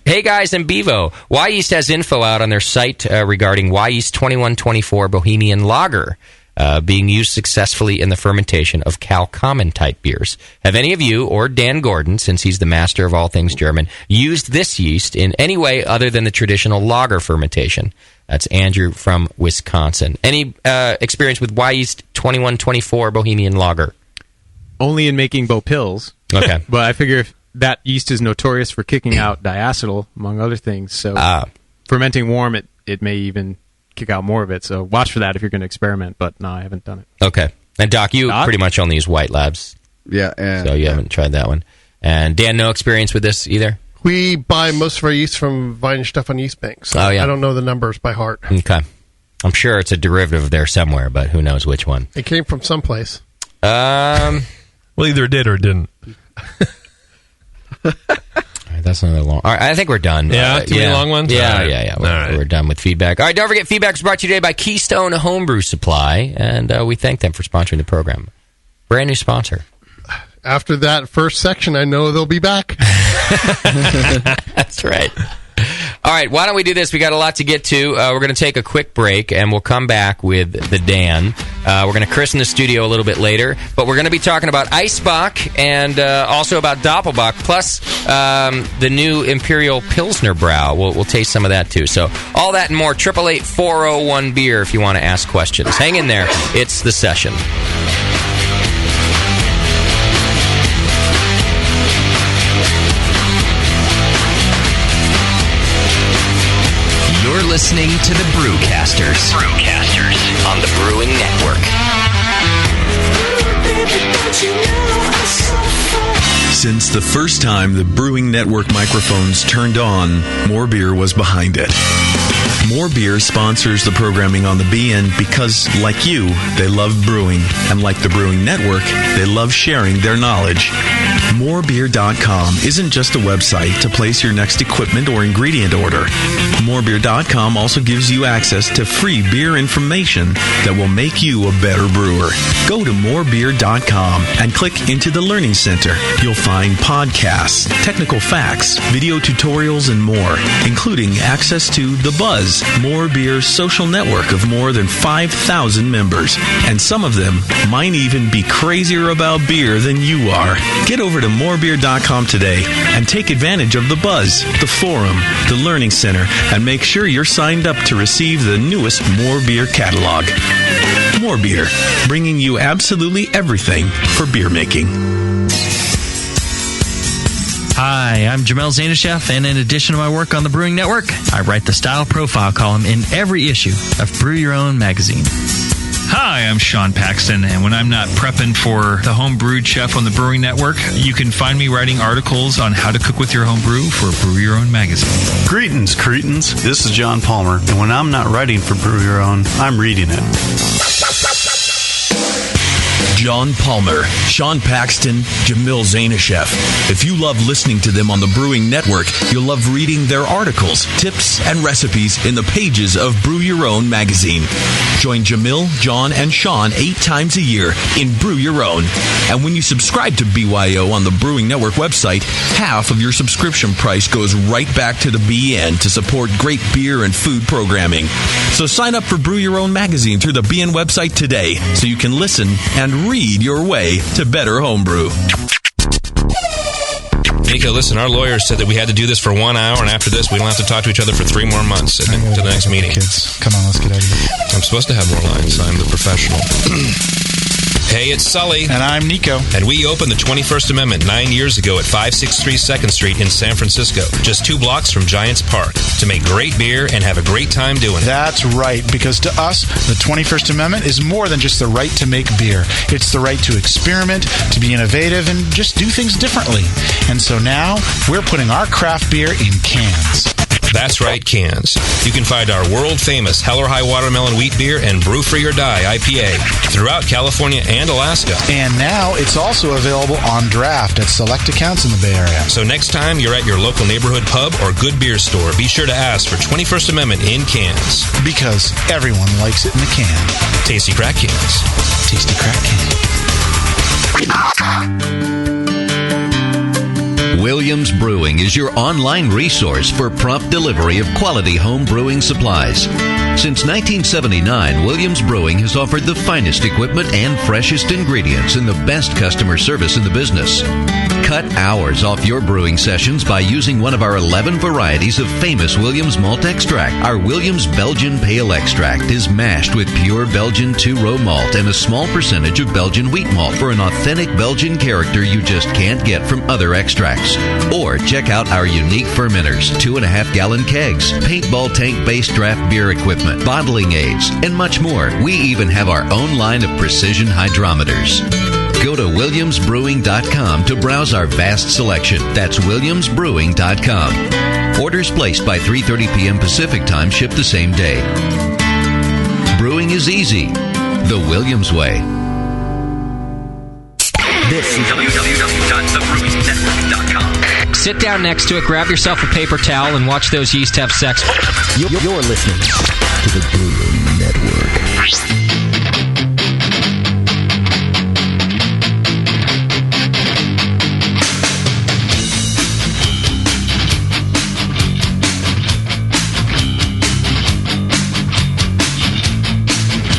Hey, guys, in Bevo. Y East has info out on their site regarding Y East 2124 Bohemian Lager. Being used successfully in the fermentation of Cal Common type beers. Have any of you, or Dan Gordon, since he's the master of all things German, used this yeast in any way other than the traditional lager fermentation? That's Andrew from Wisconsin. Any experience with Y East 2124 Bohemian Lager? Only in making Bo Pills. Okay. But I figure if that yeast is notorious for kicking out diacetyl, among other things, so fermenting warm, it may even kick out more of it, so watch for that if you're going to experiment, but no, I haven't done it. Okay. And Doc, you pretty much only use White Labs. Yeah. So you haven't tried that one. And Dan, no experience with this either? We buy most of our yeast from Weinstefan Yeast Bank, so I don't know the numbers by heart. Okay. I'm sure it's a derivative of there somewhere, but who knows which one. It came from someplace. Well, either it did or it didn't. That's another long. All right, I think we're done. Yeah, too many long ones? Yeah, All right. yeah. We're done with feedback. All right, don't forget, feedback is brought to you today by Keystone Homebrew Supply, and we thank them for sponsoring the program. Brand new sponsor. After that first section, I know they'll be back. That's right. All right, why don't we do this? We got a lot to get to. We're going to take a quick break, and we'll come back with the Dan. We're going to christen the studio a little bit later, but we're going to be talking about Eisbach and also about Doppelbock, plus the new Imperial Pilsner Brau. We'll taste some of that, too. So all that and more, 888-401-BEER if you want to ask questions. Hang in there. It's The Session. You're listening to the Brewcasters. On the Brewing Network. Since the first time the Brewing Network microphones turned on, More Beer was behind it. More Beer sponsors the programming on the BN because, like you, they love brewing. And like the Brewing Network, they love sharing their knowledge. Morebeer.com isn't just a website to place your next equipment or ingredient order. Morebeer.com also gives you access to free beer information that will make you a better brewer. Go to morebeer.com and click into the Learning Center. You'll find podcasts, technical facts, video tutorials, and more, including access to The Buzz, More Beer's social network of more than 5,000 members. And some of them might even be crazier about beer than you are. Get over to morebeer.com today and take advantage of The Buzz, the forum, the Learning Center, and make sure you're signed up to receive the newest More Beer catalog. More Beer, bringing you absolutely everything for beer making. Hi, I'm Jamel Zanishev, and in addition to my work on the Brewing Network, I write the Style Profile column in every issue of Brew Your Own magazine. Hi, I'm Sean Paxton, and when I'm not prepping for the Home Brewed Chef on the Brewing Network, you can find me writing articles on how to cook with your home brew for Brew Your Own magazine. Greetings, cretins. This is John Palmer, and when I'm not writing for Brew Your Own, I'm reading it. John Palmer, Sean Paxton, Jamil Zanishev. If you love listening to them on the Brewing Network, you'll love reading their articles, tips, and recipes in the pages of Brew Your Own magazine. Join Jamil, John, and Sean 8 times a year in Brew Your Own. And when you subscribe to BYO on the Brewing Network website, half of your subscription price goes right back to the BN to support great beer and food programming. So sign up for Brew Your Own magazine through the BN website today so you can listen and read your way to better homebrew. Nico, listen, our lawyers said that we had to do this for 1 hour, and after this, we don't have to talk to each other for 3 more months to the next meeting. Kids, come on, let's get out of here. I'm supposed to have more lines. I'm the professional. Hey, it's Sully. And I'm Nico. And we opened the 21st Amendment 9 years ago at 563 2nd Street in San Francisco, just 2 blocks from Giants Park, to make great beer and have a great time doing it. That's right, because to us, the 21st Amendment is more than just the right to make beer. It's the right to experiment, to be innovative, and just do things differently. And so now, we're putting our craft beer in cans. That's right, cans. You can find our world-famous Hell or High Watermelon Wheat Beer and Brew Free or Die IPA throughout California and Alaska. And now it's also available on draft at select accounts in the Bay Area. So next time you're at your local neighborhood pub or good beer store, be sure to ask for 21st Amendment in cans. Because everyone likes it in a can. Tasty crack cans. Tasty crack can. Williams Brewing is your online resource for prompt delivery of quality home brewing supplies. Since 1979, Williams Brewing has offered the finest equipment and freshest ingredients and the best customer service in the business. Cut hours off your brewing sessions by using one of our 11 varieties of famous Williams malt extract. Our Williams Belgian Pale Extract is mashed with pure Belgian 2-row malt and a small percentage of Belgian wheat malt for an authentic Belgian character you just can't get from other extracts. Or check out our unique fermenters, 2.5-gallon kegs, paintball tank-based draft beer equipment, bottling aids, and much more. We even have our own line of precision hydrometers. Go to WilliamsBrewing.com to browse our vast selection. That's WilliamsBrewing.com. Orders placed by 3:30 p.m. Pacific Time ship the same day. Brewing is easy. The Williams way. This is www.thebrewingnetwork.com. Sit down next to it, grab yourself a paper towel, and watch those yeast have sex. You're listening to the Brewing Network.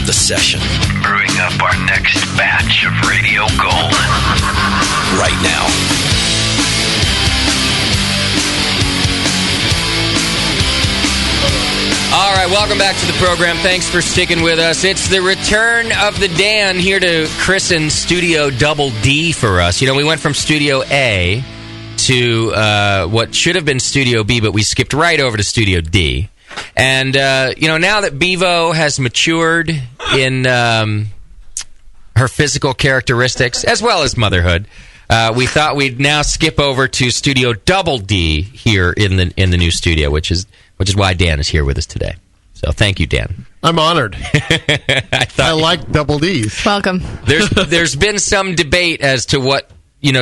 The session. Brewing up our next batch of Radio Gold. Right now. All right, welcome back to the program. Thanks for sticking with us. It's the return of the Dan here to christen Studio Double D for us. You know, we went from Studio A to what should have been Studio B, but we skipped right over to Studio D. And, now that Bevo has matured in her physical characteristics, as well as motherhood, we thought we'd now skip over to Studio Double D here in the new studio, which is why Dan is here with us today. So thank you, Dan. I'm honored. I like Double D's. Welcome. There's been some debate as to what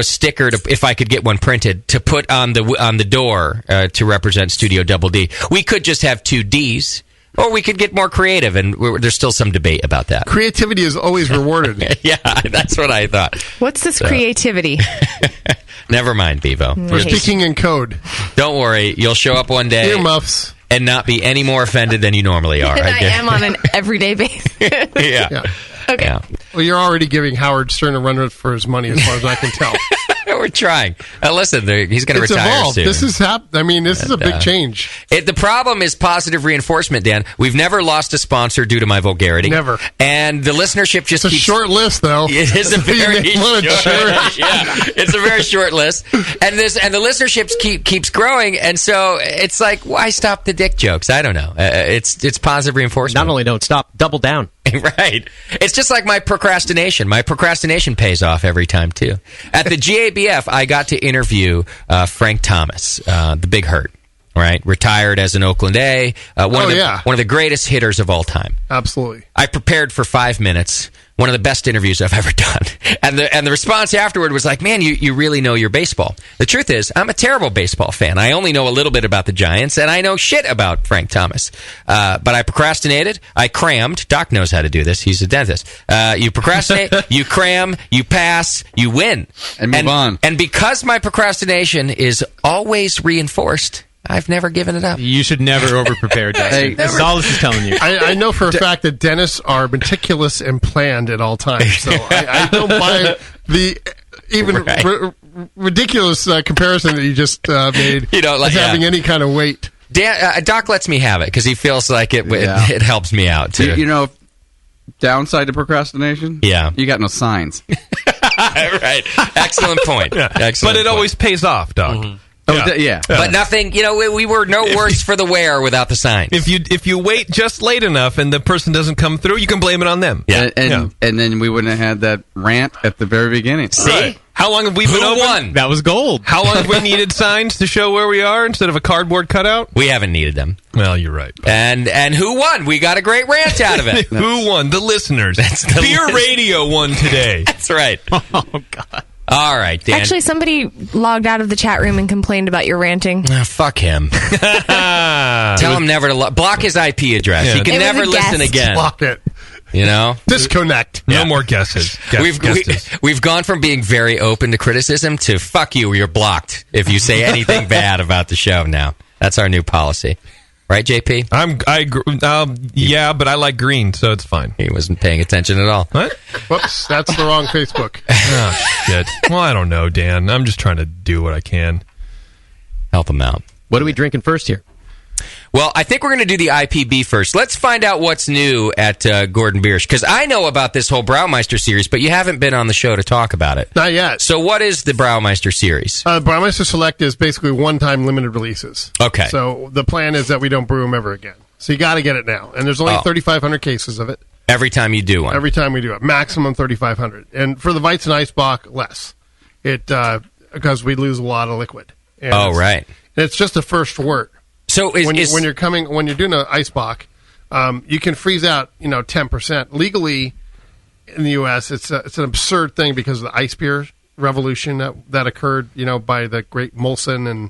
sticker if I could get one printed to put on the door to represent Studio Double D. We could just have 2 Ds. Or we could get more creative, and there's still some debate about that. Creativity is always rewarded. Yeah, that's what I thought. What's this creativity? Never mind, Bevo. We're speaking in code. Don't worry. You'll show up one day Earmuffs. and not be any more offended than you normally are. And I am on an everyday basis. Yeah. Okay. Yeah. Well, you're already giving Howard Stern a run for his money, as far as I can tell. We're trying. Listen, he's going to retire evolved. soon. This is this is a big change. The problem is positive reinforcement, Dan. We've never lost a sponsor due to my vulgarity. Never. And the listenership just keeps... It's a short list, though. It is a very short... it's a very short list. And the listenership keeps growing, and so it's like, why stop the dick jokes? I don't know. It's positive reinforcement. Not only don't stop, double down. Right. It's just like my procrastination. My procrastination pays off every time, too. At the GABF, I got to interview Frank Thomas, the Big Hurt, right? Retired as an Oakland A, one of the greatest hitters of all time. Absolutely. I prepared for 5 minutes. One of the best interviews I've ever done. And the response afterward was like, man, you really know your baseball. The truth is, I'm a terrible baseball fan. I only know a little bit about the Giants, and I know shit about Frank Thomas. But I procrastinated. I crammed. Doc knows how to do this. He's a dentist. You procrastinate, you cram, you pass, you win. And move on. And because my procrastination is always reinforced, I've never given it up. You should never over-prepare, Dustin. That's all this is telling you. I know for a fact that dentists are meticulous and planned at all times, so I don't buy the even ridiculous comparison that you just made as having any kind of weight. Doc lets me have it because he feels like it helps me out, too. Downside to procrastination? Yeah. You got no signs. Right. Excellent point. But it always pays off, Doc. Mm-hmm. But nothing, we were no worse for the wear without the signs. If you wait just late enough and the person doesn't come through, you can blame it on them. Yeah. And then we wouldn't have had that rant at the very beginning. See? Right. How long have we been open? Won? That was gold. How long have we needed signs to show where we are instead of a cardboard cutout? We haven't needed them. Well, you're right. And who won? We got a great rant out of it. Who won? The listeners. Beer Radio won today. That's right. Oh, God. All right, Dan. Actually, somebody logged out of the chat room and complained about your ranting. Fuck him. Tell him never to block his IP address. Yeah. He can never listen again. Block it. Disconnect. No more guesses. We've gone from being very open to criticism to fuck you, you're blocked if you say anything bad about the show now. That's our new policy. Right, JP? Yeah, but I like green, so it's fine. He wasn't paying attention at all. What? Whoops, that's the wrong Facebook. Oh, shit. Well, I don't know, Dan. I'm just trying to do what I can. Help him out. What are we drinking first here? Well, I think we're going to do the IPB first. Let's find out what's new at Gordon Biersch, because I know about this whole Braumeister series, but you haven't been on the show to talk about it. Not yet. So what is the Braumeister series? Braumeister Select is basically one-time limited releases. Okay. So the plan is that we don't brew them ever again. So you got to get it now. And there's only 3,500 cases of it. Every time you do one? Every time we do it. Maximum 3,500. And for the Weizen-Eisbock, less. Because we lose a lot of liquid. And right. It's just the first wort. So when you're doing an Eisbock, you can freeze out 10%. Legally, in the U.S., it's an absurd thing because of the ice beer revolution that occurred by the great Molson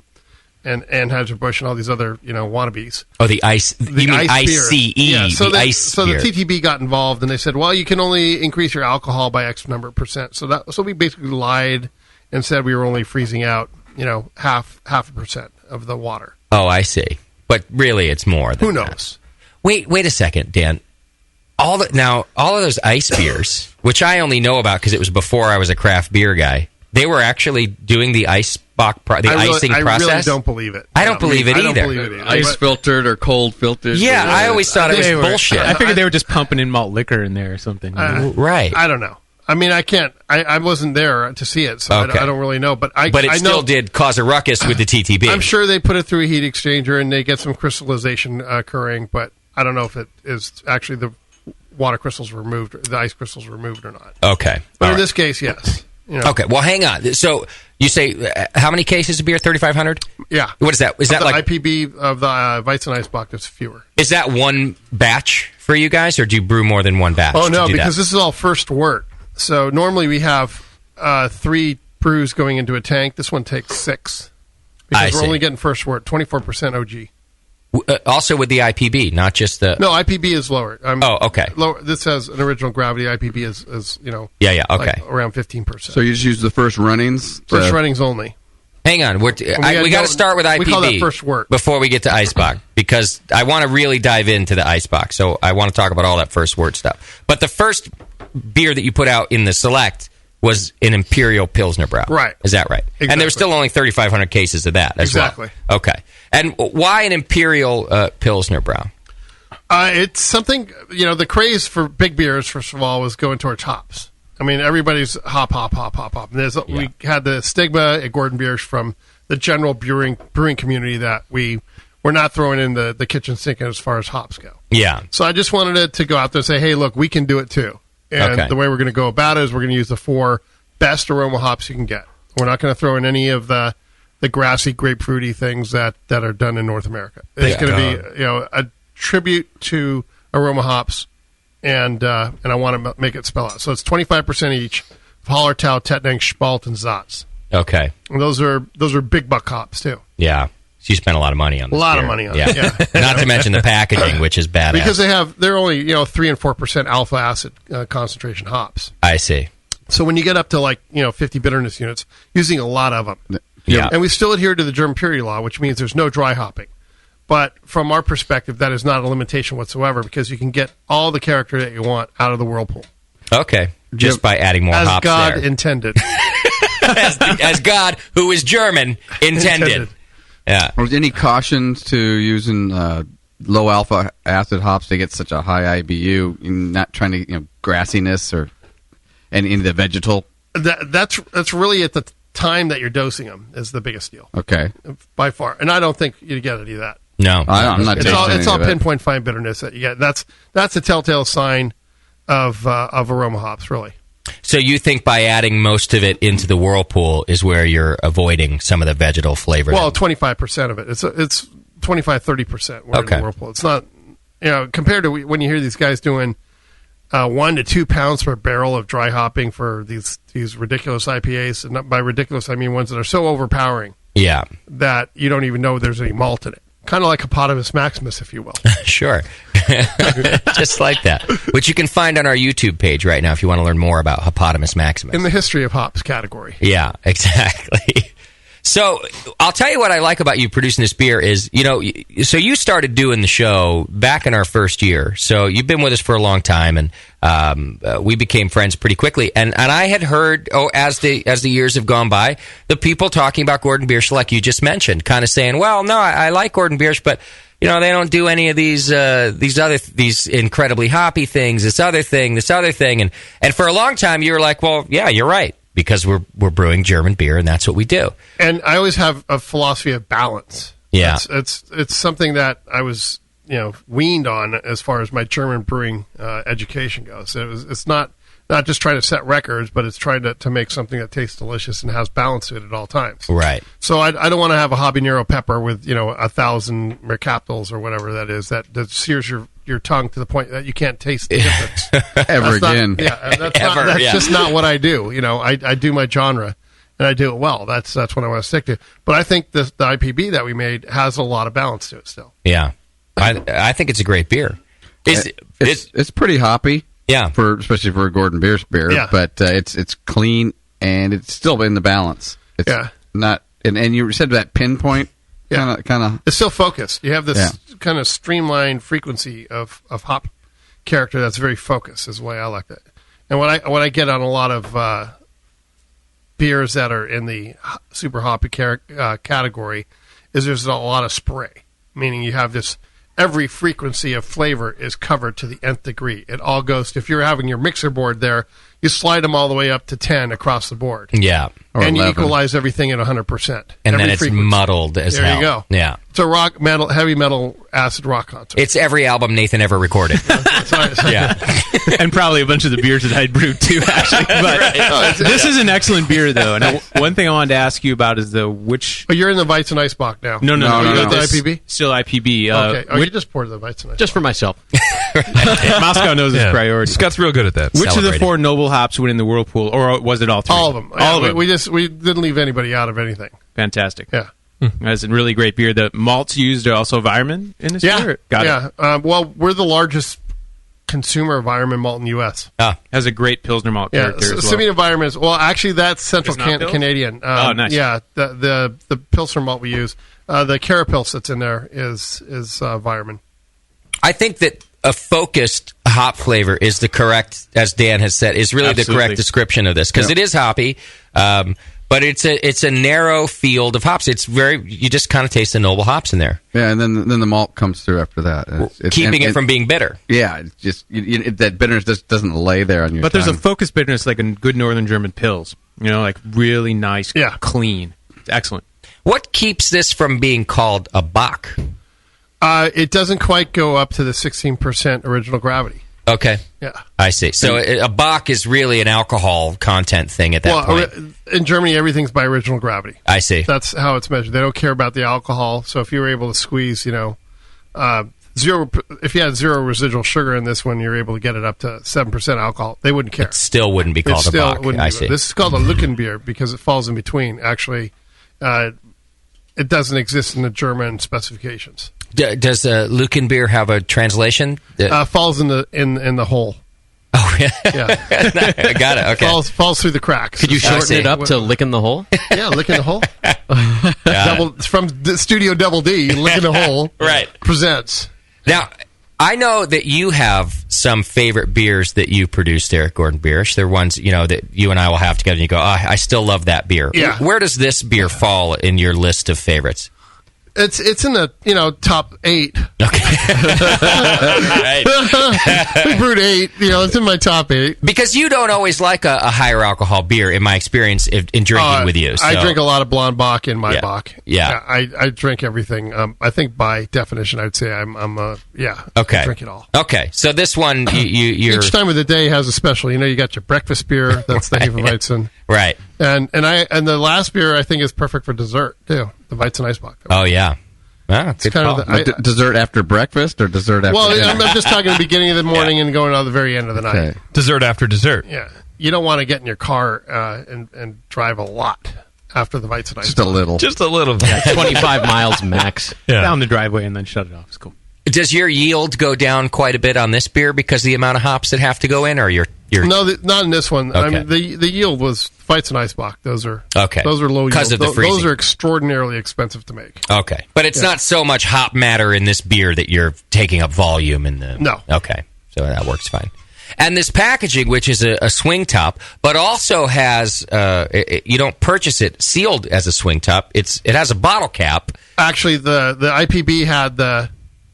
and Anheuser-Busch and all these other wannabes. Oh, the ice. You mean ICE? Yeah. So the ice beer. The TTB got involved and they said, well, you can only increase your alcohol by X number of percent. So we basically lied and said we were only freezing out half a percent of the water. Oh, I see. But really, it's more than Who knows? That. Wait a second, Dan. All of those ice beers, which I only know about because it was before I was a craft beer guy, they were actually doing the icing process? I really don't believe it. I don't believe it either. Ice filtered or cold filtered. Yeah, I always thought it was bullshit. I figured they were just pumping in malt liquor in there or something. Right. I don't know. I mean, I can't. I wasn't there to see it, so okay. I don't really know. But it still did cause a ruckus with the TTB. I'm sure they put it through a heat exchanger and they get some crystallization occurring, but I don't know if it is actually the water crystals removed, the ice crystals removed or not. Okay. But in this case, yes. Okay. Well, hang on. So you say how many cases of beer? 3,500. Yeah. What is that? Is that like IPB of the Weizen-Eisbock? That's fewer. Is that one batch for you guys, or do you brew more than one batch? Oh no, because this is all first wort. So normally we have 3 brews going into a tank. This one takes 6 because we're only getting first wort, 24% OG. Also with the IPB, not just the... No, IPB is lower. okay. Lower. This has an original gravity. IPB is okay. like around 15%. So you just use the first runnings? First runnings only. Hang on. We got to start with IPB we call that first wort. before we get to Icebox, because I want to really dive into the Icebox. So I want to talk about all that first wort stuff. But the first beer that you put out in the Select was an Imperial Pilsner Brau. Right. Is that right? Exactly. And there were still only 3,500 cases of that as Exactly. well. Okay. And why an Imperial Pilsner Brau? It's something, the craze for big beers, first of all, was going towards hops. I mean, everybody's hop. And we had the stigma at Gordon Biersch from the general brewing community that we're not throwing in the kitchen sink as far as hops go. Yeah. So I just wanted it to go out there and say, hey, look, we can do it too. And the way we're going to go about it is we're going to use the 4 best aroma hops you can get. We're not going to throw in any of the grassy, grapefruity things that are done in North America. It's going to be a tribute to aroma hops, and I want to make it spell out. So it's 25% each of Hallertau, Tettnang, Spalt, and Zatz. Okay. And those are big buck hops too. Yeah. So you spent a lot of money on this. A lot of beer. money on it. Yeah. Not to mention the packaging, which is badass. Because they're only 3 and 4% alpha acid concentration hops. I see. So when you get up to 50 bitterness units, using a lot of them. Yeah. And we still adhere to the German purity law, which means there's no dry hopping. But from our perspective, that is not a limitation whatsoever because you can get all the character that you want out of the whirlpool. Okay. Just by adding more hops As God there. intended. as God, who is German, intended. Yeah. Are there any cautions to using low alpha acid hops to get such a high IBU? Not trying to, grassiness or any the vegetal? That's really at the time that you're dosing them is the biggest deal. Okay. By far. And I don't think you get any of that. No. I'm not tasting It's all any of it. pinpoint fine bitterness that you get. That's a telltale sign of aroma hops, really. So you think by adding most of it into the whirlpool is where you're avoiding some of the vegetal flavor? Well, 25% of it. It's 25-30% in the whirlpool. It's not, compared to when you hear these guys doing 1 to 2 pounds per barrel of dry hopping for these ridiculous IPAs, and by ridiculous I mean ones that are so overpowering. Yeah. That you don't even know there's any malt in it. Kind of like Hippopotamus Maximus, if you will. Sure. Just like that. Which you can find on our YouTube page right now if you want to learn more about Hippopotamus Maximus. In the history of hops category. Yeah, exactly. So I'll tell you what I like about you producing this beer is, so you started doing the show back in our first year. So you've been with us for a long time, and we became friends pretty quickly. And I had heard, as the years have gone by, the people talking about Gordon Biersch, like you just mentioned, kind of saying, well, no, I like Gordon Biersch, but they don't do any of these incredibly hoppy things, this other thing, and for a long time you were like, well, yeah, you're right. Because we're brewing German beer, and that's what we do. And I always have a philosophy of balance. Yeah, it's something that I was weaned on as far as my German brewing education goes. It's not just trying to set records, but it's trying to make something that tastes delicious and has balance to it at all times. Right. So I don't want to have a habanero pepper with 1,000 mercaptals or whatever that is that sears your tongue to the point that you can't taste the difference again. That's just not what I do. I do my genre and I do it well. That's what I want to stick to. But I think the IPB that we made has a lot of balance to it still. Yeah, I think it's a great beer. It's pretty hoppy. Yeah, especially for a Gordon Biersch beer. Yeah. But it's clean and it's still in the balance. It's not. And you said that pinpoint. Yeah, kind of. It's still focused. You have this kind of streamlined frequency of hop character that's very focused. Is the way I like it. And what I get on a lot of beers that are in the super hoppy category is there's a lot of spray, meaning you have this. Every frequency of flavor is covered to the nth degree. It all goes to, if you're having your mixer board there, you slide them all the way up to 10 across the board. Yeah. Or and 11. you equalize everything at 100%. And then it's muddled as there hell. You go. Yeah. It's a heavy metal acid rock concert. It's every album Nathan ever recorded. Yeah. And probably a bunch of the beers that I'd brewed too, actually. But this is an excellent beer, though. And one thing I wanted to ask you about is which... But you're in the Weizen Eisbach now. No. You're at the IPB? Still IPB. Okay. You just poured the Weizen Eisbach. Just for myself. Moscow knows his priorities. Scott's real good at that. Which of the 4 noble individual hops went in the whirlpool, or was it all three? All of them. All of them. We didn't leave anybody out of anything. Fantastic. Yeah. That's a really great beer. The malts used are also Weirman in this beer? Got it. Well, we're the largest consumer of Weirman malt in the U.S. Has a great Pilsner malt character as well. Simeon Weirman is, well, actually, that's Central It's not Pils? Canadian. Oh, nice. Yeah, the Pilsner malt we use, the Carapils that's in there is Weirman. I think that a focused hop flavor is the correct, as Dan has said, is really the correct description of this, because it is hoppy, but it's a narrow field of hops. It's you just kind of taste the noble hops in there. Yeah, and then the malt comes through after that, keeping it from being bitter. Yeah, it's just that bitterness just doesn't lay there on your But there's tongue. a focused bitterness like in good Northern German Pils. You know, like really nice, clean. It's excellent. What keeps this from being called a Bock? It doesn't quite go up to the 16% original gravity. Okay. Yeah. I see. So a Bock is really an alcohol content thing at that point. In Germany, everything's by original gravity. I see. That's how it's measured. They don't care about the alcohol. So if you were able to squeeze, zero, if you had zero residual sugar in this one, you're able to get it up to 7% alcohol. They wouldn't care. It still wouldn't be called a Bock. I see. This is called a Lückenbier because it falls in between. Actually, it doesn't exist in the German specifications. Does Lückenbier have a translation? Falls in the hole. Oh, yeah. I got it. Okay. Falls through the cracks. Could you shorten it up to licking the hole? Yeah, licking the hole. From the Studio Double D, licking the hole. Right. Presents. Now, I know that you have some favorite beers that you produced, Eric Gordon Biersch. They're ones that you and I will have together, and you go, I still love that beer. Yeah. Where does this beer fall in your list of favorites? It's in the top 8. Okay. We brewed 8. It's in my top 8 because you don't always like a higher alcohol beer. In my experience, in drinking with you, so. I drink a lot of blonde Bock in my Bock. Yeah. I drink everything. I think by definition, I would say I'm Okay. I drink it all. Okay, so this one you're each time of the day has a special. You got your breakfast beer. That's the Hefeweizen. Right. And the last beer I think is perfect for dessert too. The Weizen Eisbock. Oh yeah. It's kind of dessert after breakfast or dessert after dinner? I'm just talking the beginning of the morning and going to the very end of the night. Dessert after dessert. Yeah. You don't want to get in your car and drive a lot after the Weizen Eisbock. Just a little. Just a little. 25 miles max. Down the driveway and then shut it off. It's cool. Does your yield go down quite a bit on this beer because of the amount of hops that have to go in, or you're No, not in this one. Okay. I mean, the yield was Weizen Eisbock. Those are okay. Those are low yield. Because of the freezing. Those are extraordinarily expensive to make. Okay, but it's not so much hop matter in this beer that you're taking up volume in the. No. Okay, so that works fine. And this packaging, which is a swing top, but also has you don't purchase it sealed as a swing top. It has a bottle cap. Actually, the IPB had the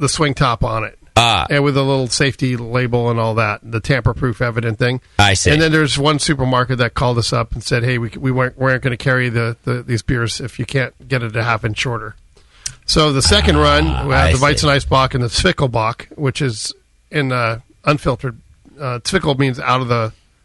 swing top on it. And with a little safety label and all that, the tamper-proof evident thing. I see. And then there's one supermarket that called us up and said, "Hey, we weren't going to carry these beers if you can't get it a half inch shorter." So the second run, we have the Weizen Eisbock and the Zwickelbock, which is in unfiltered. Zwickel means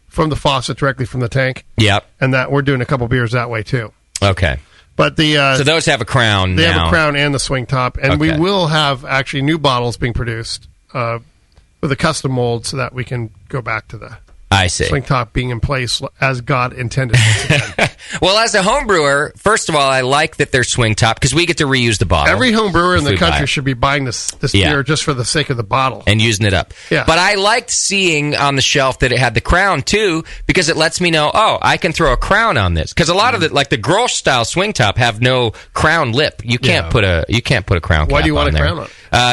from the faucet directly from the tank. Yep. And that we're doing a couple beers that way too. Okay. But so those have a crown. They now. have a crown and the swing top, and we will have actually new bottles being produced with a custom mold, so that we can go back to the I see. swing top being in place as God intended. Well, as a home brewer, first of all, I like that they're swing top because we get to reuse the bottle. Every home brewer in the If we buy country it. should be buying this beer just for the sake of the bottle and using it up. Yeah. But I liked seeing on the shelf that it had the crown too, because it lets me know, I can throw a crown on this. Because a lot of it, like the Grolsch style swing top, have no crown lip. You can't put a crown. Why cap do you want on a there. crown on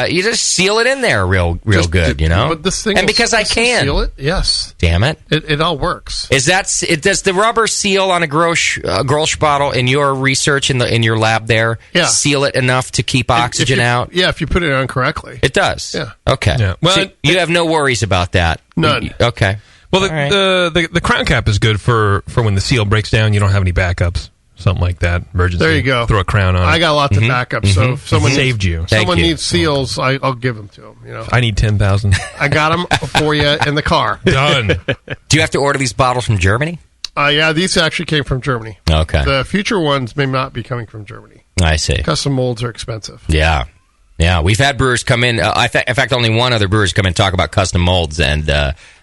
it? You just seal it in there real good, you know. But this thing and because I can seal it, yes. Damn it! It all works. Does the rubber seal on a Grolsch bottle in your research in your lab there? Yeah. Seal it enough to keep oxygen out. Yeah, if you put it on correctly, it does. Yeah. Okay. Yeah. Well, So you have no worries about that. None. Okay. Well, All right. the crown cap is good for when the seal breaks down. You don't have any backups, something like that. Emergency. There you go. Throw a crown on. I got lots of backups, so if someone saved you. Someone needs seals, I'll give them to them. You know, I need 10,000. I got them for you in the car. Done. Do you have to order these bottles from Germany? Yeah, these actually came from Germany. Okay. The future ones may not be coming from Germany. I see. Custom molds are expensive. Yeah. Yeah, we've had brewers come in. In fact, only one other brewer's come in and talk about custom molds, and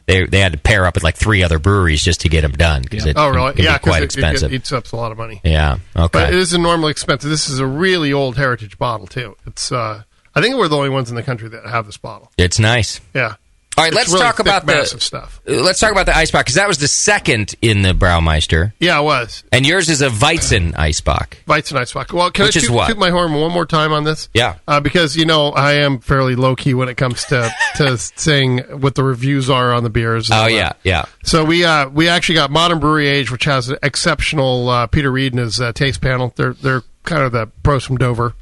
They had to pair up with like 3 other breweries just to get them done because it Oh, really? can Yeah, be quite because expensive. it eats up a lot of money. Yeah. Okay. But it isn't normally expensive. This is a really old heritage bottle too. It's I think we're the only ones in the country that have this bottle. It's nice. Yeah. All right, It's let's really talk thick, about massive stuff. Let's talk about the Eisbach because that was the second in the Braumeister. Yeah, it was. And yours is a Weizen Eisbach. Weizen Eisbach. Well, can Which I is toot what? my horn one more time on this? Yeah. Because I am fairly low key when it comes to saying what the reviews are on the beers. Oh yeah. So we actually got Modern Brewery Age, which has an exceptional Peter Reed and his taste panel. They're kind of the pros from Dover.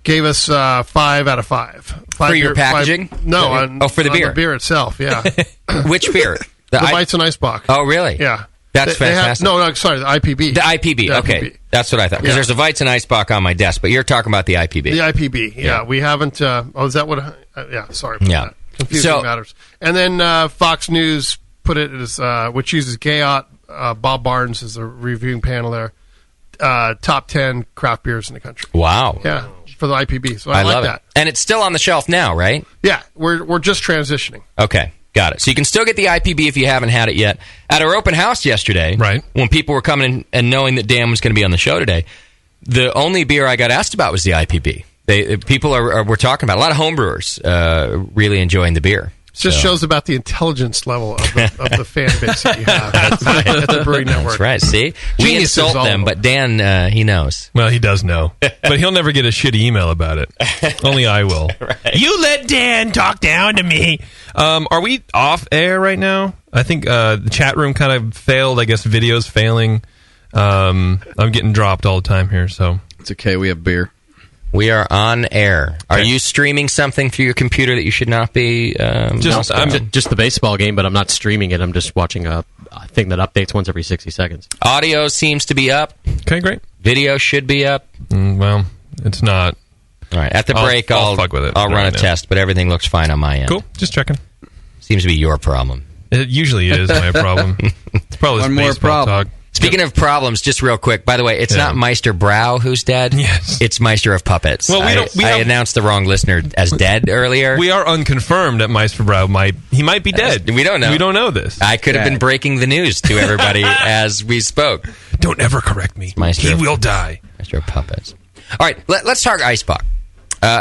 Gave us 5 out of 5. For your packaging? For the beer. The beer itself, yeah. Which beer? The Weizen Eisbach. Oh, really? Yeah. That's fantastic. Sorry, the IPB. The IPB, okay. IPB. That's what I thought. Because there's a Weizen Eisbach on my desk, but you're talking about the IPB. The IPB, yeah. We haven't... is that what... yeah, sorry about that. Confusing matters. And then Fox News put it as... which uses Gayot. Bob Barnes is the reviewing panel there. Top 10 craft beers in the country. Wow. Yeah, for the IPB. So I like love that. it. And it's still on the shelf now, right? Yeah, we're just transitioning. Okay, got it. So you can still get the IPB if you haven't had it yet. At our open house yesterday, right, when people were coming in and knowing that Dan was going to be on the show today, the only beer I got asked about was the IPB. People were talking about it. A lot of homebrewers really enjoying the beer. It just shows about the intelligence level of the fan base that you have at the Brewing Network. That's right. See, we Geniuses, insult all them, of but Dan, he knows. Well, he does know, but he'll never get a shitty email about it. Only I will. Right. You let Dan talk down to me. Are we off air right now? I think the chat room kind of failed. I guess video's failing. I'm getting dropped all the time here, so it's okay. We have beer. We are on air. Are you streaming something through your computer that you should not be? Just the baseball game, but I'm not streaming it. I'm just watching a thing that updates once every 60 seconds. Audio seems to be up. Okay, great. Video should be up. Well, it's not. All right. At the break, I'll fuck with it. I'll run a test, but everything looks fine on my end. Cool. Just checking. Seems to be your problem. It usually is my problem. It's probably One more problem. talk. Speaking of problems, just real quick. By the way, it's not Meister Brau who's dead. Yes, it's Meister of Puppets. Well, I announced the wrong listener as dead earlier. We are unconfirmed that Meister Brau might be dead. We don't know. We don't know this. I could have been breaking the news to everybody as we spoke. Don't ever correct me. He will die. Meister of Puppets. All right, let's talk Eisbach.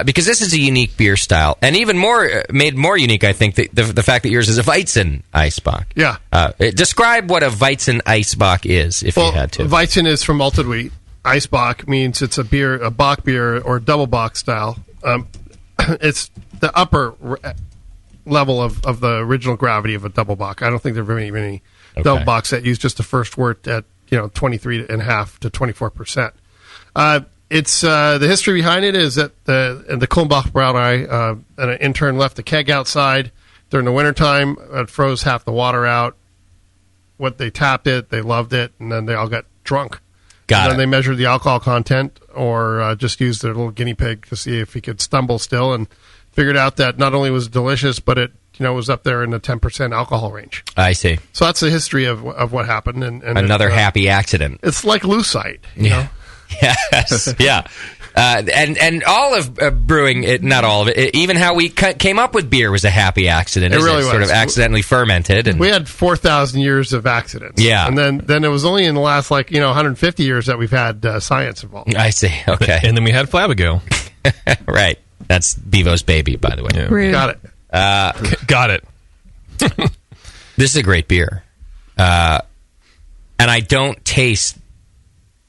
Because this is a unique beer style, and even more made more unique, I think, the fact that yours is a Weizen Eisbach. Yeah. Describe what a Weizen Eisbach is, if you had to. Weizen is from malted wheat. Eisbach means it's a beer, a Bach beer or double Bach style. It's the upper level of the original gravity of a double Bach. I don't think there are very many double Bachs that use just the first wort at 23.5% to 24%. It's the history behind it is that the Kulmbach Brauerei, an intern left the keg outside during the wintertime. It froze half the water out. They tapped it, they loved it, and then they all got drunk. Then they measured the alcohol content, or just used their little guinea pig to see if he could stumble still, and figured out that not only was it delicious, but it was up there in the 10% alcohol range. I see. So that's the history of what happened. And another happy accident. It's like lucite, you know. Yes, yeah. And all of brewing, not all of it, even how we came up with beer was a happy accident. It really was. Sort of accidentally fermented. And we had 4,000 years of accidents. Yeah. And then it was only in the last 150 years that we've had science involved. I see. Okay. And then we had Flavigo. Right. That's Bevo's baby, by the way. Yeah. Got it. Got it. This is a great beer. And I don't taste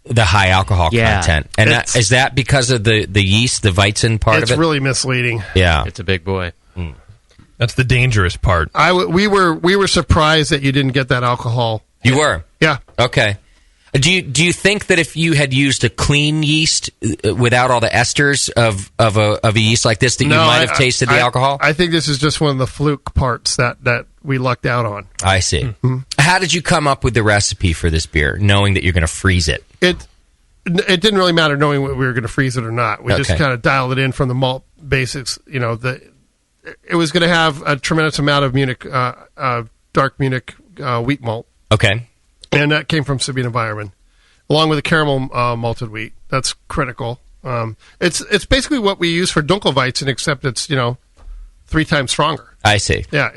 the high alcohol content. And is that because of the yeast, the Weizen part of it? It's really misleading. Yeah. It's a big boy. That's the dangerous part. We were surprised that you didn't get that alcohol. You were? Yeah. Okay. Do you think that if you had used a clean yeast without all the esters of a yeast like this, that you might have tasted the alcohol? I think this is just one of the fluke parts that we lucked out on. I see. Mm-hmm. How did you come up with the recipe for this beer, knowing that you're going to freeze it? It didn't really matter knowing we were going to freeze it or not. We just kind of dialed it in from the malt basics. It was going to have a tremendous amount of Munich, dark Munich wheat malt. Okay. And that came from Sabina Bayerman, along with the caramel malted wheat. That's critical. It's basically what we use for Dunkelweizen, except it's 3 times stronger. I see. Yeah,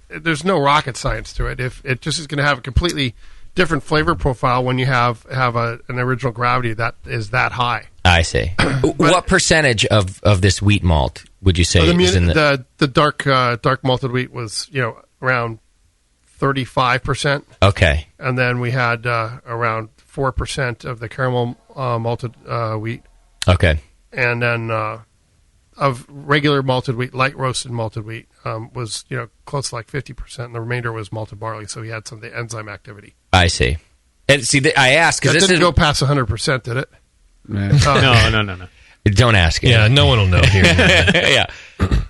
there's no rocket science to it. If it just is going to have a completely different flavor profile when you have an original gravity that is that high. I see. What percentage of this wheat malt would you say is in the dark malted wheat was around 35%. Okay. And then we had around 4% of the caramel malted wheat. Okay. And then of regular malted wheat, light roasted malted wheat was close to like 50%, and the remainder was malted barley. So he had some of the enzyme activity. I see. And see, I asked because this didn't go past 100%, did it? No. Don't ask it. Yeah, no one will know here. Yeah.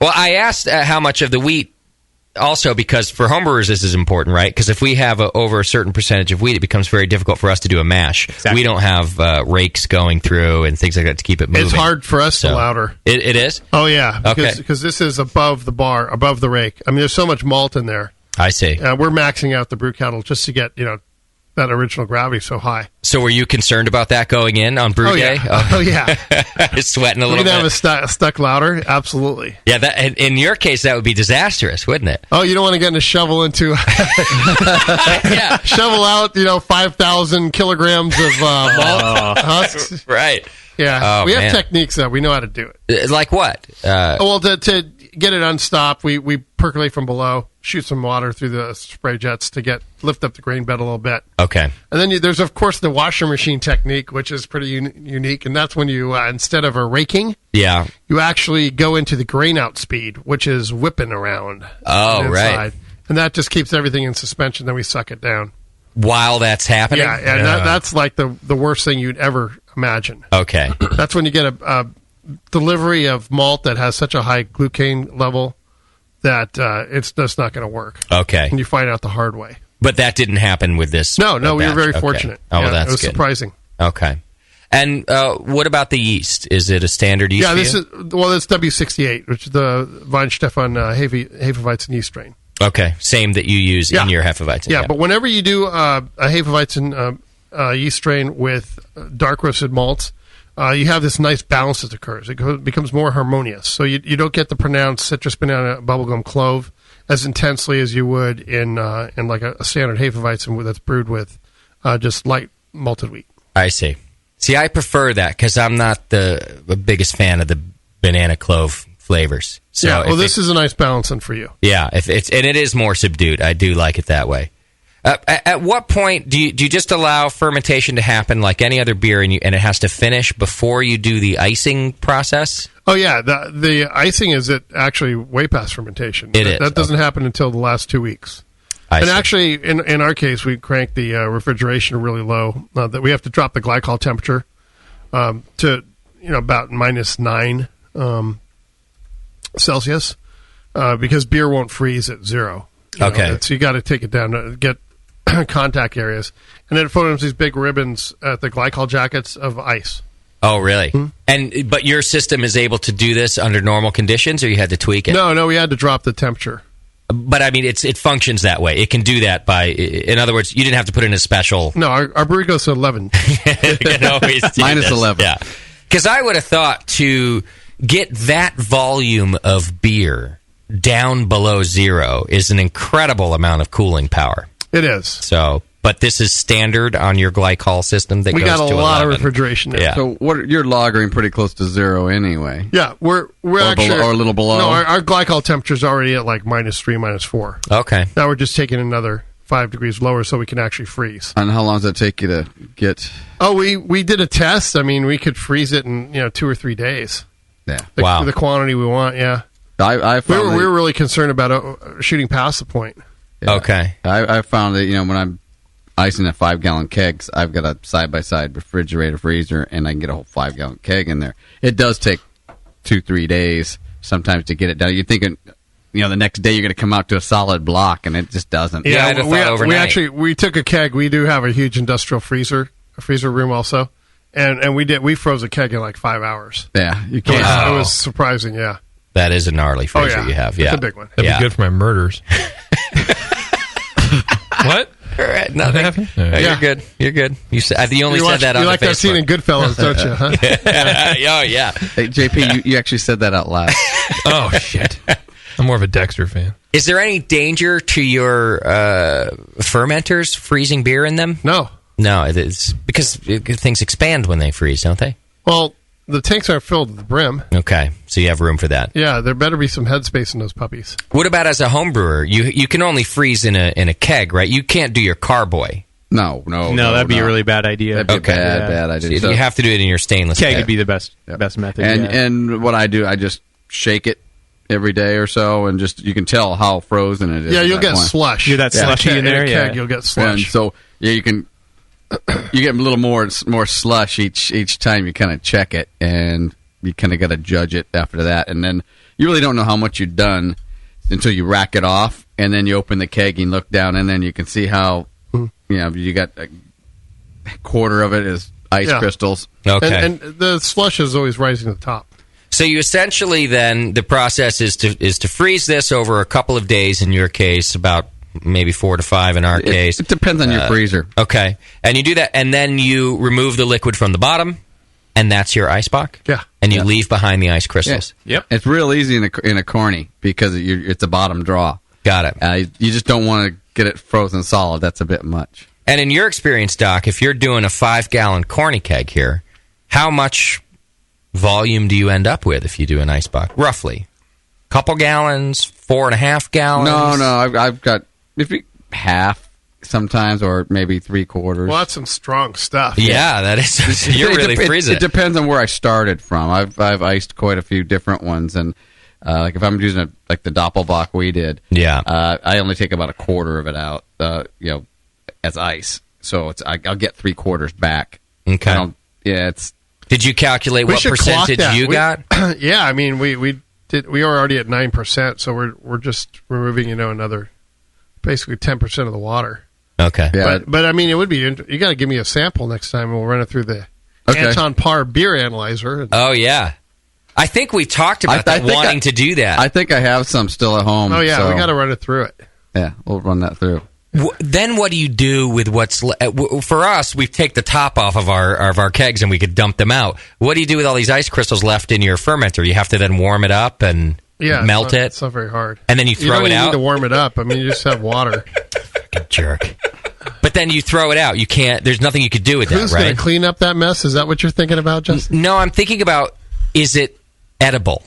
Well, I asked how much of the wheat. Also, because for homebrewers, this is important, right? Because if we have over a certain percentage of wheat, it becomes very difficult for us to do a mash. Exactly. We don't have rakes going through and things like that to keep it moving. It's hard for us to louder. It is? Oh, yeah. Okay. Because this is above the bar, above the rake. I mean, there's so much malt in there. I see. We're maxing out the brew kettle just to get, that original gravity so high. So were you concerned about that going in on brew day? Oh, yeah. It's sweating a little bit. We're going to have a stuck louder? Absolutely. Yeah, in your case, that would be disastrous, wouldn't it? Oh, you don't want to get in a shovel into... Shovel out, 5,000 kilograms of malt husks. Right. Yeah. Oh, we have techniques that we know how to do it. Like what? Well, to get it unstopped, we percolate from below, shoot some water through the spray jets to lift up the grain bed a little bit. Okay. And then there's, of course, the washer machine technique, which is pretty unique. And that's when you, instead of a raking, you actually go into the grain out speed, which is whipping around. Oh, right. And that just keeps everything in suspension. Then we suck it down. While that's happening? Yeah, and that's like the worst thing you'd ever imagine. Okay. That's when you get a delivery of malt that has such a high glucane level that it's just not going to work. Okay. And you find out the hard way. But that didn't happen with this. No, we were batch. very Okay. fortunate. Oh, well, that's it was good. surprising. Okay. And what about the yeast? Is it a standard yeast? Yeah, it's W68, which is the Weinstefan Hefeweizen yeast strain. Okay, same that you use in your Hefeweizen. Yeah, but whenever you do a Hefeweizen yeast strain with dark roasted malts, you have this nice balance that occurs. It becomes more harmonious. So you don't get the pronounced citrus, banana, bubblegum, clove as intensely as you would in like a standard Hefeweizen that's brewed with just light malted wheat. I see. See, I prefer that because I'm not the biggest fan of the banana clove flavors. So yeah, well, this is a nice balancing for you. Yeah, and it is more subdued. I do like it that way. At what point do you just allow fermentation to happen like any other beer, and it has to finish before you do the icing process? Oh yeah, the icing is actually way past fermentation. That doesn't happen until the last 2 weeks. I see. Actually, in our case, we crank the refrigeration really low. That we have to drop the glycol temperature to about -9 Celsius because beer won't freeze at 0. So you got to take it down to get contact areas, and then it forms these big ribbons at the glycol jackets of ice. Oh, really? But your system is able to do this under normal conditions, or you had to tweak it? No, we had to drop the temperature. But I mean, it functions that way. It can do that in other words, you didn't have to put in a special. No, our brewery goes to 11. -11. Yeah, because I would have thought to get that volume of beer down below 0 is an incredible amount of cooling power. It is. So, but this is standard on your glycol system that we goes got a to lot 11. of refrigeration there. Yeah. So you're lagering pretty close to 0 anyway. Yeah, we're actually or a little below. No, our glycol temperature is already at like -3, -4. Okay. Now we're just taking another 5 degrees lower so we can actually freeze. And how long does that take you to get? Oh, we did a test. I mean, we could freeze it in 2 or 3 days. Yeah. The quantity we want. Yeah. I found we were really concerned about shooting past the point. Yeah. Okay. I found that when I'm icing at 5-gallon kegs, I've got a side-by-side refrigerator freezer, and I can get a whole 5-gallon keg in there. It does take 2-3 days sometimes to get it done. You're thinking, the next day you're going to come out to a solid block, and it just doesn't. Yeah, I'd have thought overnight. We took a keg. We do have a huge industrial freezer room also, and we froze a keg in like 5 hours. Yeah, you can't. It was surprising. Yeah. That is a gnarly freezer you have. Yeah, it's a big one. That'd be good for my murders. What? All right, nothing. happened? You're good. You're good. You said said that on You like the that scene in Goodfellas, don't you? Huh? Oh yeah. Hey, JP, you actually said that out loud. Oh shit. I'm more of a Dexter fan. Is there any danger to your fermenters freezing beer in them? No. No, it's because things expand when they freeze, don't they? Well, the tanks aren't filled to the brim. Okay, so you have room for that. Yeah, there better be some headspace in those puppies. What about as a home brewer? You can only freeze in a keg, right? You can't do your carboy. No, that'd be a really bad idea. That'd be a bad idea. So you have to do it in your stainless keg keg. would be the best method. And what I do, I just shake it every day or so, and just you can tell how frozen it is. Yeah, at you'll that get point. slush. You're that slushy in there, a yeah. keg, you'll get slush. And so you can you get a little more slush each time you kind of check it, and you kind of got to judge it after that, and then you really don't know how much you've done until you rack it off, and then you open the keg and look down, and then you can see how you got a quarter of it is ice crystals. Okay. And the slush is always rising to the top. So you essentially then the process is to freeze this over a couple of days. In your case, about maybe 4 to 5 in our case. It depends on your freezer. Okay, and you do that, and then you remove the liquid from the bottom, and that's your ice box. Yeah, and you leave behind the ice crystals. Yeah. Yep, it's real easy in a corny because it's a bottom draw. Got it. You just don't want to get it frozen solid. That's a bit much. And in your experience, Doc, if you're doing a 5-gallon corny keg here, how much volume do you end up with if you do an ice box? Roughly, couple gallons, 4.5 gallons. No, I've got half sometimes, or maybe 3/4. Well, that's some strong stuff. Yeah, that is. You're really freezing. It depends on where I started from. I've iced quite a few different ones, and like if I'm using like the Doppelbock we did, I only take about a quarter of it out, as ice. So I'll get 3/4 back. Okay. It's. Did you calculate what percentage you got? Yeah, I mean we were already at 9%, so we're just removing another basically 10% of the water. Okay. Yeah. But I mean, it would be you got to give me a sample next time, and we'll run it through the Anton Parr beer analyzer. Oh yeah, I think we talked about wanting to do that. I think I have some still at home. Oh yeah, so. we got to run it through it. Yeah, we'll run that through. Then what do you do with what's for us? We take the top off of our kegs and we could dump them out. What do you do with all these ice crystals left in your fermenter? You have to then warm it up and melt it. It's not very hard. And then you throw it out. You don't need to warm it up. I mean, you just have water. Fucking jerk. But then you throw it out. You can't. There's nothing you could do with Who's that, right? going to clean up that mess? Is that what you're thinking about, Justin? No, I'm thinking about, is it edible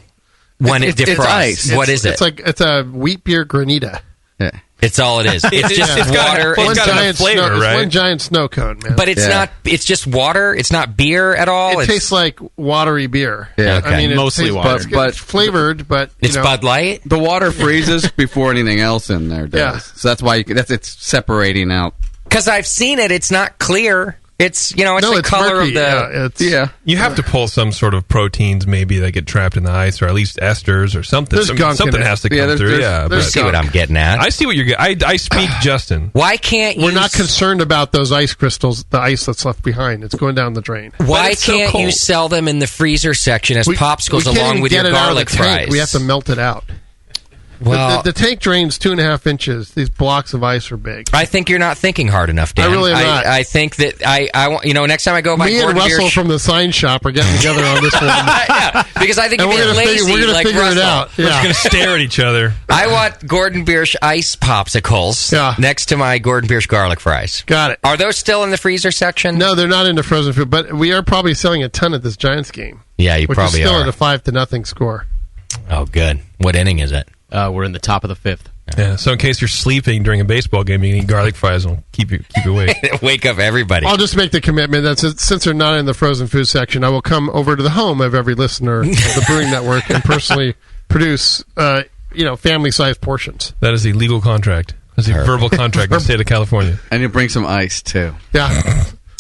when it defrosts? It's ice. What is it? It's a wheat beer granita. Yeah. It's all it is. It's just water. It's got giant flavor, snow, right? It's one giant snow cone, man. But it's not. It's just water. It's not beer at all. It tastes like watery beer. Yeah, I mean, mostly water, but flavored. But it's Bud Light. The water freezes before anything else in there does. Yeah. So that's why it's separating out. Because I've seen it. It's not clear. It's the color murky. of the. You have to pull some sort of proteins maybe that get trapped in the ice, or at least esters or something. There's gunk something in it. has to come through. You see what I'm getting at. I see what you're getting. I speak Justin. Why can't you? We're not concerned about those ice crystals, the ice that's left behind. It's going down the drain. Why can't you sell them in the freezer section as popsicles we can't along even with get your it out of garlic the tank. fries? We have to melt it out. Well, the tank drains 2.5 inches. These blocks of ice are big. I think you're not thinking hard enough, Dan. I really am not. I think that I want next time I go by Me and Gordon Russell Biersch, from the sign shop are getting together on this one. yeah, because I think And you're being lazy. we're gonna like figure it Russell. out. We're just going to stare at each other. I want Gordon Biersch ice popsicles next to my Gordon Biersch garlic fries. Got it. Are those still in the freezer section? No, they're not into frozen food, but we are probably selling a ton at this Giants game. Yeah, you which probably is still are. at a 5-0 score. Oh, good. What inning is it? We're in the top of the 5th. Yeah, so in case you're sleeping during a baseball game, you can eat garlic fries and keep you awake. Wake up everybody. I'll just make the commitment that since they're not in the frozen food section, I will come over to the home of every listener of the Brewing Network and personally produce, family-sized portions. That is a legal contract. That's a verbal contract in the state of California. And you bring some ice, too. Yeah.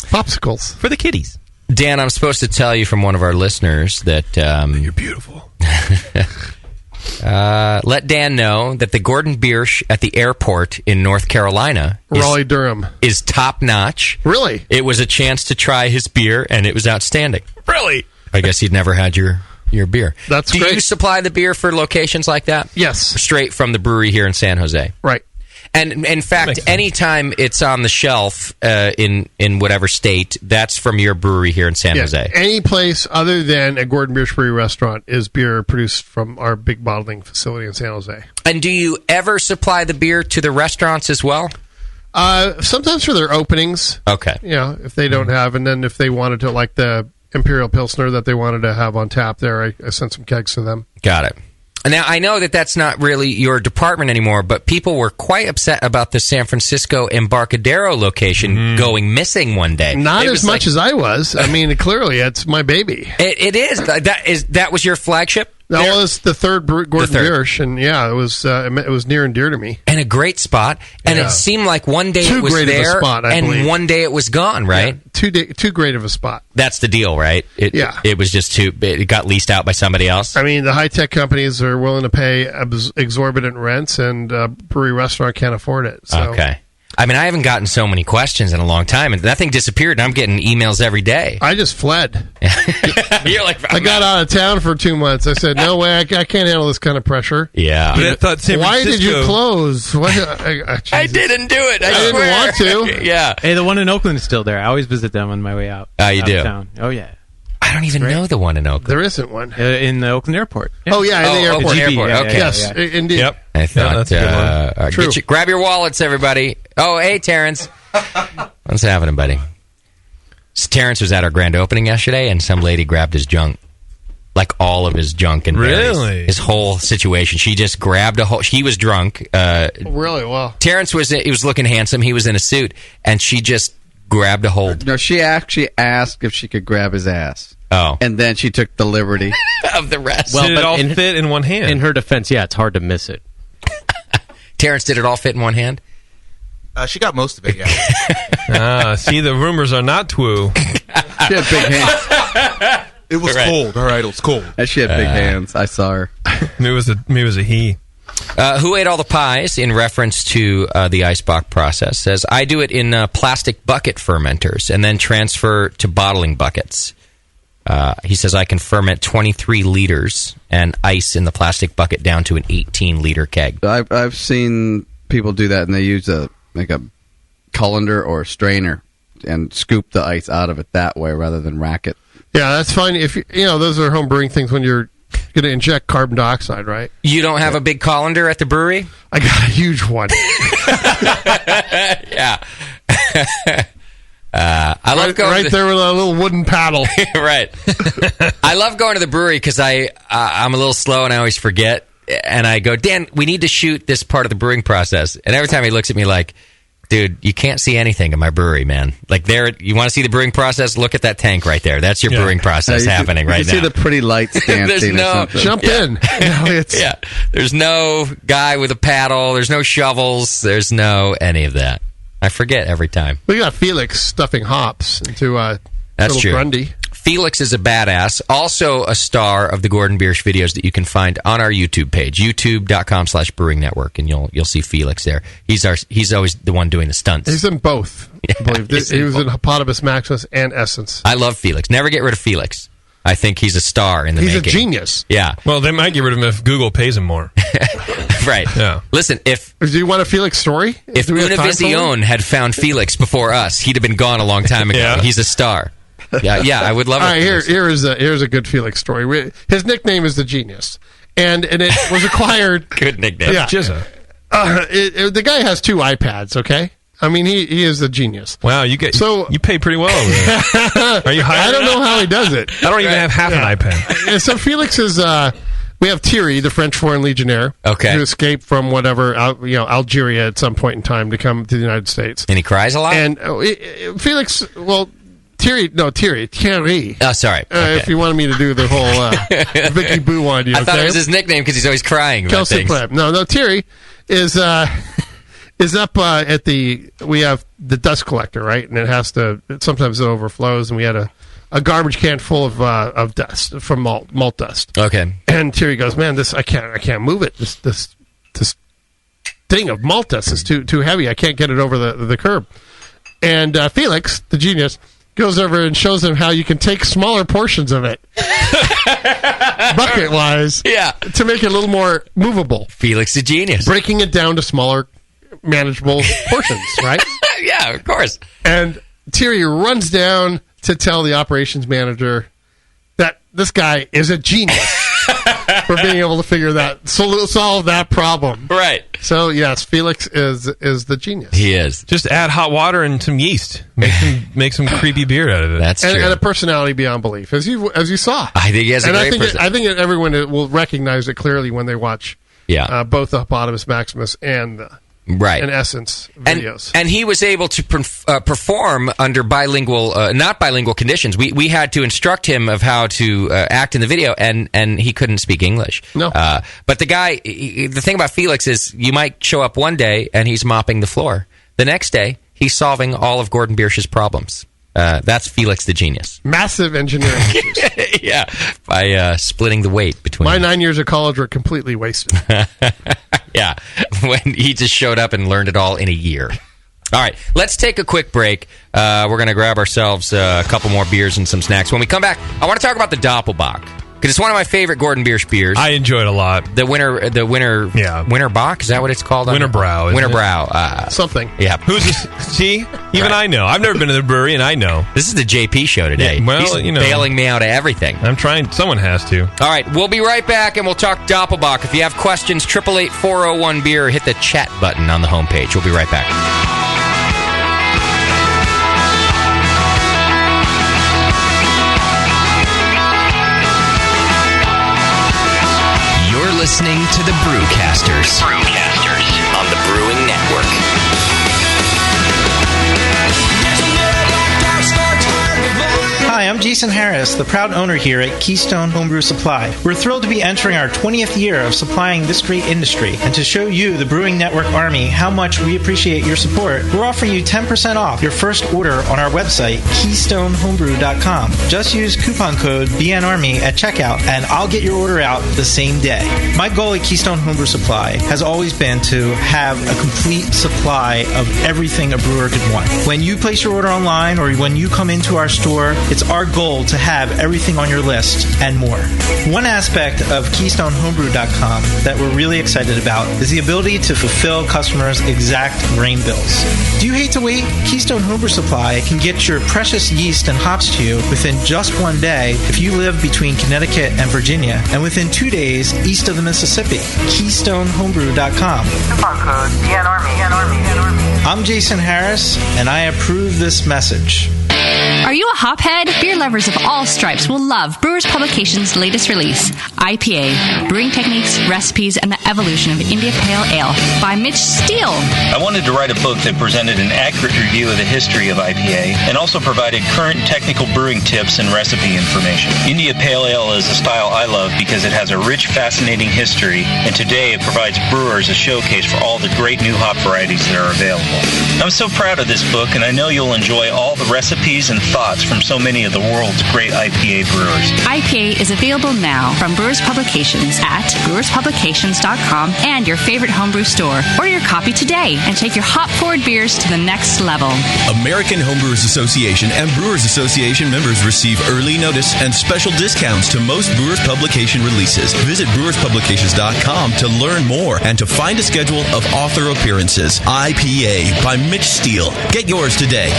Popsicles. For the kiddies. Dan, I'm supposed to tell you from one of our listeners that... you're beautiful. Let Dan know that the Gordon Biersch at the airport in North Carolina, Raleigh, Durham, is top notch. Really? It was a chance to try his beer, and it was outstanding. Really? I guess he'd never had your beer. That's Do great. you supply the beer for locations like that? Yes. Straight from the brewery here in San Jose. Right. And in fact, anytime it's on the shelf in whatever state, that's from your brewery here in San Jose. Any place other than a Gordon Biersch Brewery restaurant is beer produced from our big bottling facility in San Jose. And do you ever supply the beer to the restaurants as well? Sometimes for their openings. Okay. If they don't have, and then if they wanted to, like the Imperial Pilsner that they wanted to have on tap there, I sent some kegs to them. Got it. Now, I know that that's not really your department anymore, but people were quite upset about the San Francisco Embarcadero location going missing one day. Not as much as I was. I mean, clearly, it's my baby. It is. That was your flagship? That was the third Gordon Biersch, and it was near and dear to me. And a great spot, and it seemed like one day it was great there, of a spot, I believe. one day it was gone, right? Yeah, too great of a spot. That's the deal, right? It was just it got leased out by somebody else. I mean, the high-tech companies are willing to pay exorbitant rents, and brewery restaurant can't afford it. So. Okay. I mean, I haven't gotten so many questions in a long time, and that thing disappeared, and I'm getting emails every day. I just fled. You're like, I got out of town for 2 months. I said, no way, I can't handle this kind of pressure. Yeah. But I thought San Why Francisco... did you close? I didn't do it. I didn't swear. want to. Yeah. Hey, the one in Oakland is still there. I always visit them on my way out. Oh, you out do? of town. Oh, yeah. I don't even know the one in Oakland. There isn't one. In the Oakland airport. Yeah. Oh, yeah, in the airport. Oakland Airport. Yeah, Okay. Yes, indeed. Yep. I thought, that's a good one. all right, True. grab your wallets, everybody. Oh, hey, Terrence. What's happening, buddy? So Terrence was at our grand opening yesterday, and some lady grabbed his junk. Like all of his junk and berries. Really? His whole situation. She just grabbed a whole... He was drunk. Really? Well. Terrence was looking handsome. He was in a suit, and she just grabbed a hold. No, she actually asked if she could grab his ass. Oh. And then she took the liberty of the rest. Did it all fit in one hand? In her defense, yeah, it's hard to miss it. Terrence, did it all fit in one hand? She got most of it, yeah. See, the rumors are not true. She had big hands. It was cold. All right, it was cold. And she had big hands. I saw her. Maybe it was a he. Who ate all the pies in reference to the Eisbach process says, I do it in plastic bucket fermenters and then transfer to bottling buckets. He says I can ferment 23 liters and ice in the plastic bucket down to an 18-liter keg. I've seen people do that, and they use a colander or a strainer and scoop the ice out of it that way rather than rack it. Yeah, that's fine. If those are home brewing things when you're going to inject carbon dioxide, right? You don't have a big colander at the brewery? I got a huge one. Yeah. I love going right there with a little wooden paddle. Right. I love going to the brewery because I'm a little slow and I always forget. And I go, Dan, we need to shoot this part of the brewing process. And every time he looks at me like, dude, you can't see anything in my brewery, man. Like you want to see the brewing process? Look at that tank right there. That's your brewing process happening right now. You see the pretty lights dancing. Jump in. Yeah. There's no guy with a paddle. There's no shovels. There's no any of that. I forget every time. We got Felix stuffing hops into That's little true. Grundy. Felix is a badass, also a star of the Gordon Biersch videos that you can find on our YouTube page, youtube.com/brewing network, and you'll see Felix there. He's always the one doing the stunts. He's in both, I believe. He was in Hippopotamus Maximus and Essence. I love Felix. Never get rid of Felix. I think he's a star in the making. He's a genius. Yeah. Well, they might get rid of him if Google pays him more. Right. Yeah. Listen, Do you want a Felix story? If Univision had found Felix before us, he'd have been gone a long time ago. Yeah. He's a star. Yeah, I would love it. All right, here's a good Felix story. His nickname is the Genius, and it was acquired. Good nickname. Yeah. The guy has 2 iPads. Okay, I mean he is a genius. Wow, you pay pretty well over there. Are you hired? I don't know how he does it. I don't even have half an iPad. And so Felix is. We have Thierry, the French Foreign Legionnaire, who escaped from whatever, Algeria at some point in time to come to the United States. And he cries a lot. And Felix, Thierry. Oh, sorry. Okay. If you wanted me to do the whole Vicky Boo on you, I thought it was his nickname because he's always crying about things. No, Thierry is up at we have the dust collector, right? And it has to, sometimes it overflows, and we had a garbage can full of dust from malt dust. Okay. And Thierry goes, man, I can't move it. This thing of malt dust is too heavy. I can't get it over the curb. And Felix, the genius, goes over and shows him how you can take smaller portions of it, bucket-wise, yeah, to make it a little more movable. Felix, the genius, breaking it down to smaller manageable portions, right? Yeah, of course. And Thierry runs down to tell the operations manager that this guy is a genius for being able to figure that, solve that problem. Right. So, yes, Felix is the genius. He is. Just add hot water and some yeast. Make some creepy beer out of it. That's true. And a personality beyond belief, as you saw. I think he has a great personality. I think everyone will recognize it clearly when they watch both the Hippopotamus Maximus and right. in Essence videos. And he was able to perform under not bilingual conditions. We had to instruct him of how to act in the video, and he couldn't speak English. No. But the thing about Felix is you might show up one day and he's mopping the floor. The next day, he's solving all of Gordon Biersch's problems. That's Felix the genius. Massive engineering issues. Yeah, by splitting the weight between My 9 years of college were completely wasted. Yeah, when he just showed up and learned it all in a year. All right, let's take a quick break. We're going to grab ourselves a couple more beers and some snacks. When we come back, I want to talk about the Doppelbock, because it's one of my favorite Gordon Biersch beers. I enjoy it a lot. The Winter Bock, is that what it's called? Winter Brow. Winter Brow. Something. Yeah. Who's this? See? Even I know. I've never been to the brewery, and I know. This is the JP show today. Yeah, well, he's bailing me out of everything. I'm trying. Someone has to. All right, we'll be right back, and we'll talk Doppelbock. If you have questions, 888-401-BEER, hit the chat button on the homepage. We'll be right back. You're listening to the Brewcasters. Brewcasters on the Brewing Network. Hi, I'm Jason Harris, the proud owner here at Keystone Homebrew Supply. We're thrilled to be entering our 20th year of supplying this great industry, and to show you, the Brewing Network Army, how much we appreciate your support, we're offering you 10% off your first order on our website, KeystoneHomebrew.com. Just use coupon code BNARMY at checkout, and I'll get your order out the same day. My goal at Keystone Homebrew Supply has always been to have a complete supply of everything a brewer could want. When you place your order online or when you come into our store, it's our goal to have everything on your list and more. One aspect of KeystoneHomebrew.com that we're really excited about is the ability to fulfill customers' exact grain bills. Do you hate to wait? Keystone Homebrew Supply can get your precious yeast and hops to you within just one day if you live between Connecticut and Virginia, and within 2 days east of the Mississippi. KeystoneHomebrew.com. Coupon code BNARMY. I'm Jason Harris, and I approve this message. Are you a hophead? Beer lovers of all stripes will love Brewers Publications' latest release, IPA, Brewing Techniques, Recipes, and the Evolution of India Pale Ale by Mitch Steele. I wanted to write a book that presented an accurate review of the history of IPA and also provided current technical brewing tips and recipe information. India Pale Ale is a style I love because it has a rich, fascinating history, and today it provides brewers a showcase for all the great new hop varieties that are available. I'm so proud of this book, and I know you'll enjoy all the recipes and thoughts from so many of the world's great IPA brewers. IPA is available now from Brewers Publications at brewerspublications.com and your favorite homebrew store. Order your copy today and take your hop-forward beers to the next level. American Homebrewers Association and Brewers Association members receive early notice and special discounts to most Brewers Publication releases. Visit brewerspublications.com to learn more and to find a schedule of author appearances. IPA by Mitch Steele. Get yours today.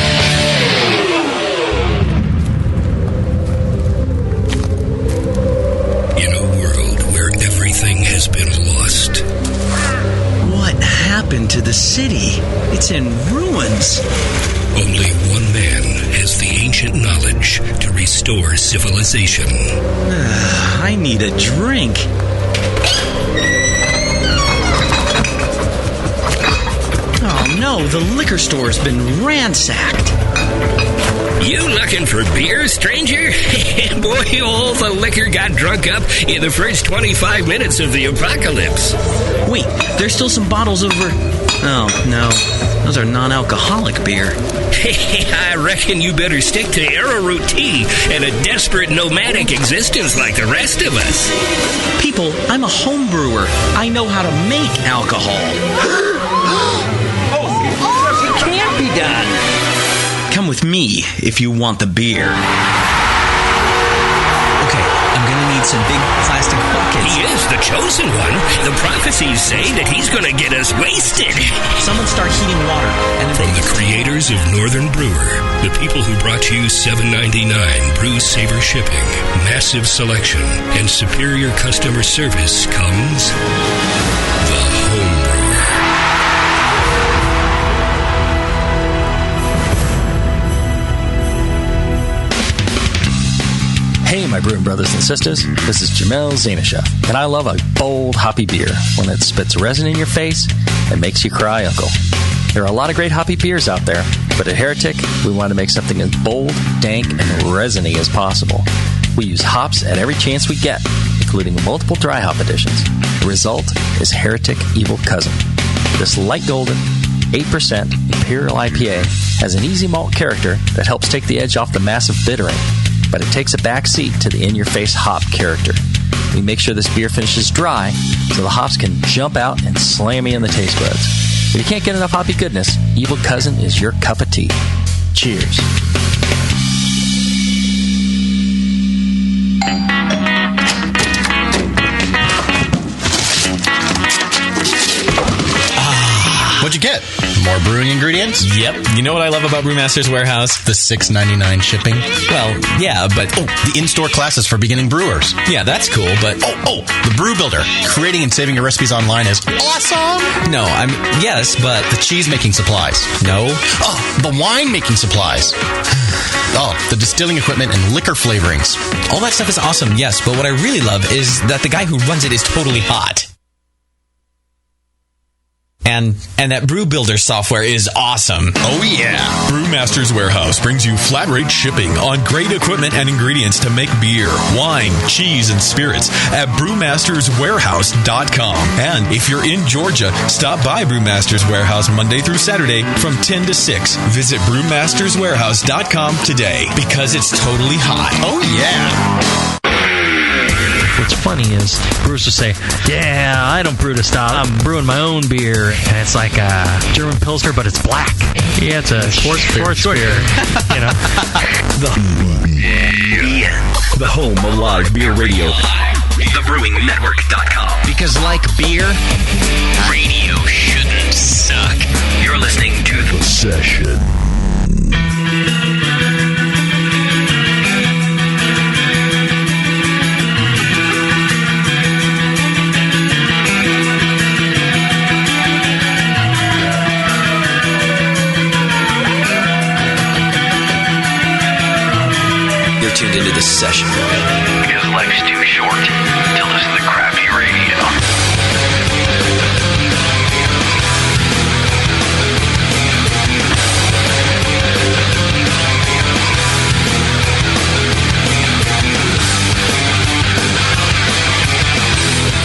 Has been lost. What happened to the city? It's in ruins. Only one man has the ancient knowledge to restore civilization. I need a drink. Oh no, the liquor store's been ransacked. You looking for beer, stranger? Boy, all the liquor got drunk up in the first 25 minutes of the apocalypse. Wait, there's still some bottles over... Oh, no. Those are non-alcoholic beer. I reckon you better stick to arrowroot tea and a desperate nomadic existence like the rest of us. People, I'm a home brewer. I know how to make alcohol. It can't be done. Come with me if you want the beer. Okay, I'm gonna need buckets and big plastic buckets. He is the chosen one. The prophecies say that he's going to get us wasted. Someone start heating water. And From the creators of Northern Brewer, the people who brought you $7.99 Brew Saver shipping, massive selection, and superior customer service comes the Home Brewer. Hey, my brewing brothers and sisters, this is Jamel Zanishev, and I love a bold, hoppy beer, one that spits resin in your face and makes you cry, Uncle. There are a lot of great hoppy beers out there, but at Heretic, we want to make something as bold, dank, and resiny as possible. We use hops at every chance we get, including multiple dry hop additions. The result is Heretic Evil Cousin. This light golden, 8% Imperial IPA has an easy malt character that helps take the edge off the massive bittering, but it takes a back seat to the in-your-face hop character. We make sure this beer finishes dry so the hops can jump out and slam you in the taste buds. If you can't get enough hoppy goodness, Evil Cousin is your cup of tea. Cheers. What'd you get? More brewing ingredients? Yep. You know what I love about Brewmaster's Warehouse? The $6.99 shipping? Well, yeah, but... Oh, the in-store classes for beginning brewers. Yeah, that's cool, but... Oh, the Brew Builder. Creating and saving your recipes online is awesome! No, yes, but... The cheese-making supplies. No. Oh, the wine-making supplies. Oh, the distilling equipment and liquor flavorings. All that stuff is awesome, yes, but what I really love is that the guy who runs it is totally hot. And that Brew Builder software is awesome. Oh, yeah. Brewmaster's Warehouse brings you flat rate shipping on great equipment and ingredients to make beer, wine, cheese, and spirits at brewmasterswarehouse.com. And if you're in Georgia, stop by Brewmaster's Warehouse Monday through Saturday from 10 to 6. Visit brewmasterswarehouse.com today because it's totally hot. Oh, yeah. What's funny is brewers will say, yeah, I don't brew to style. I'm brewing my own beer. And it's like a German Pilsner, but it's black. Yeah, it's a sports beer. You know? The home of live beer radio. TheBrewingNetwork.com. Because like beer, Radio shouldn't suck. You're listening to The Session. tuned into this session. Because life's too short to listen to crappy radio.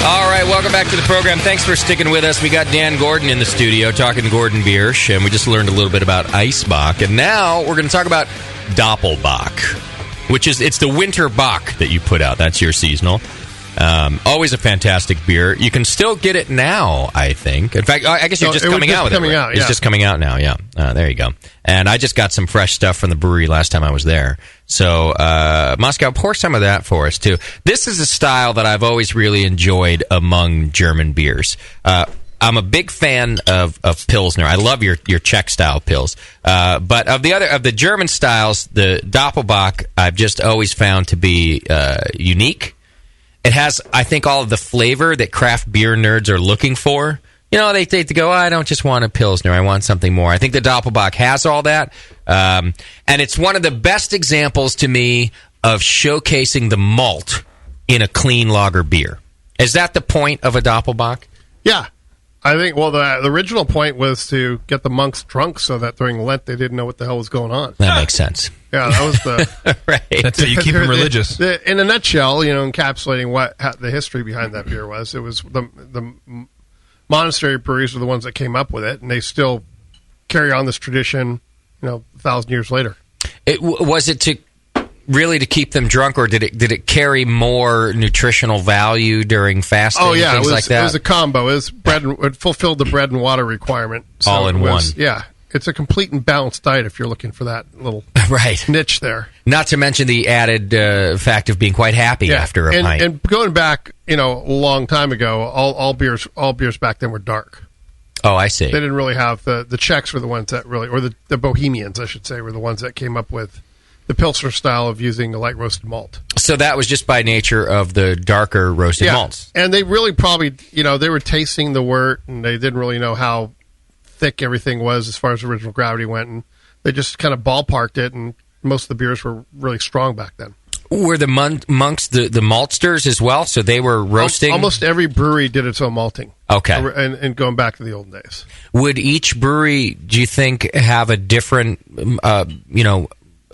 All right, welcome back to the program. Thanks for sticking with us. We got Dan Gordon in the studio talking Gordon Biersch, and we just learned a little bit about Eisbach. And now we're going to talk about Doppelbock, which is, it's the winter bock that you put out. That's your seasonal. Always a fantastic beer. You can still get it now, I think. In fact, I guess you're just coming out with it. Right? It's just coming out now, yeah. There you go. And I just got some fresh stuff from the brewery last time I was there. So, Moscow, pour some of that for us, too. This is a style that I've always really enjoyed among German beers. I'm a big fan of Pilsner. I love your Czech style Pils. But of the German styles, the Doppelbock I've just always found to be unique. It has, I think, all of the flavor that craft beer nerds are looking for. You know, they go, I don't just want a Pilsner, I want something more. I think the Doppelbock has all that. And it's one of the best examples to me of showcasing the malt in a clean lager beer. Is that the point of a Doppelbock? Yeah. I think, well, the original point was to get the monks drunk so that during Lent they didn't know what the hell was going on. That makes sense. Yeah, that was the... right. That's how you keep them religious. In a nutshell, encapsulating what the history behind that beer was, it was the monastery breweries were the ones that came up with it, and they still carry on this tradition, 1,000 years later. Was it to keep them drunk, or did it carry more nutritional value during fasting? Oh yeah, things like that? It was a combo. It fulfilled the bread and water requirement. So all in one. Yeah, it's a complete and balanced diet if you're looking for that little niche there. Not to mention the added fact of being quite happy after a pint. And going back, a long time ago, all beers back then were dark. Oh, I see. They didn't really have the Czechs were the ones that really, or the Bohemians, I should say, were the ones that came up with the Pilsner style of using a light roasted malt. So that was just by nature of the darker roasted malts. And they really probably, they were tasting the wort, and they didn't really know how thick everything was as far as original gravity went, and they just kind of ballparked it, and most of the beers were really strong back then. Were the monks the maltsters as well? So they were roasting? Almost every brewery did its own malting. Okay. And going back to the old days. Would each brewery, do you think, have a different,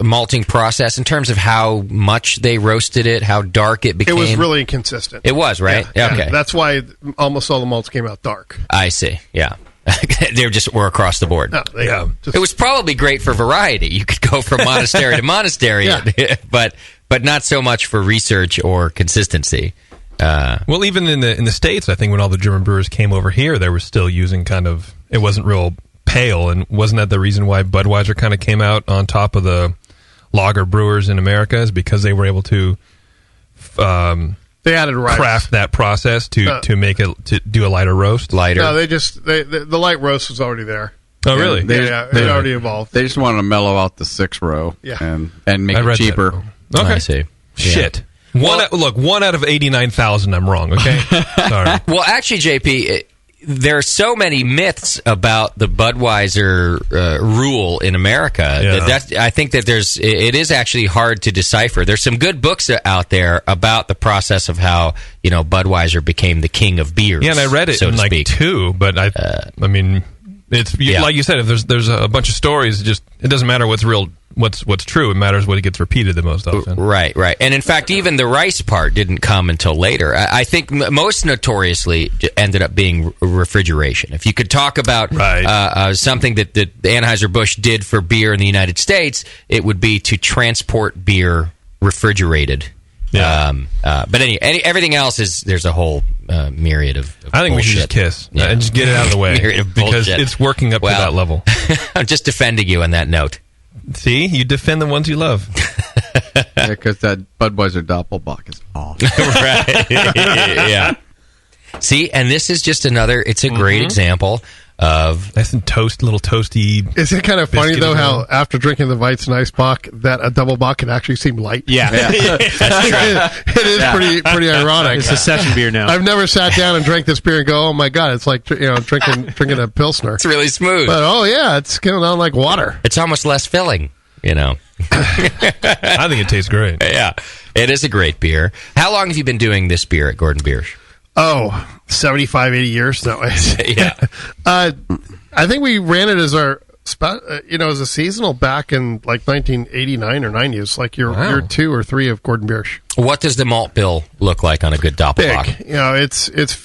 malting process in terms of how much they roasted it, how dark it became? It was really inconsistent. It was, right? Yeah, okay. That's why almost all the malts came out dark. I see, yeah. They were across the board. No, it was probably great for variety. You could go from monastery to monastery, but not so much for research or consistency. Well, even in the States, I think when all the German brewers came over here, they were still using it wasn't real pale, and wasn't that the reason why Budweiser kind of came out on top of the lager brewers in America, is because they were able to they added rice. Craft that process to make it to do a lighter roast. No, the light roast was already there. Oh, really? It already evolved. They just wanted to mellow out the 6 row and make it cheaper. Okay. I see. Shit. One out of 89,000, I'm wrong, okay? Sorry. Well, actually, JP, there are so many myths about the Budweiser rule in America that I think that it is actually hard to decipher. There's some good books out there about the process of how Budweiser became the king of beers. Yeah, and I read it in like 2, but I mean, it's like you said, if there's a bunch of stories, it doesn't matter what's real. What's true? It matters what gets repeated the most often. Right. And in fact, even the rice part didn't come until later. I think most notoriously ended up being refrigeration. If you could talk about something that Anheuser-Busch did for beer in the United States, it would be to transport beer refrigerated. Yeah. But everything else there's a whole myriad of I think bullshit. we should just kiss and just get it out of the way because it's working up to that level. I'm just defending you on that note. See, you defend the ones you love. Because that Budweiser Doppelbock is awesome. Right. Yeah. See, and this is just it's a great example of nice and little toasty. Is it kind of funny though how after drinking the Weizen that a double bock can actually seem light? Yeah. That's true. It is pretty ironic. It's a session beer now. I've never sat down and drank this beer and go, oh my god, it's like drinking a Pilsner. It's really smooth. But it's going on like water. It's almost less filling, I think it tastes great. Yeah, it is a great beer. How long have you been doing this beer at Gordon Biersch? 75, 80 years. No, yeah. I think we ran it as our as a seasonal back in like 1989 or 90. It's like year 2 or 3 of Gordon Biersch. What does the malt bill look like on a good Doppelbock? Big. It's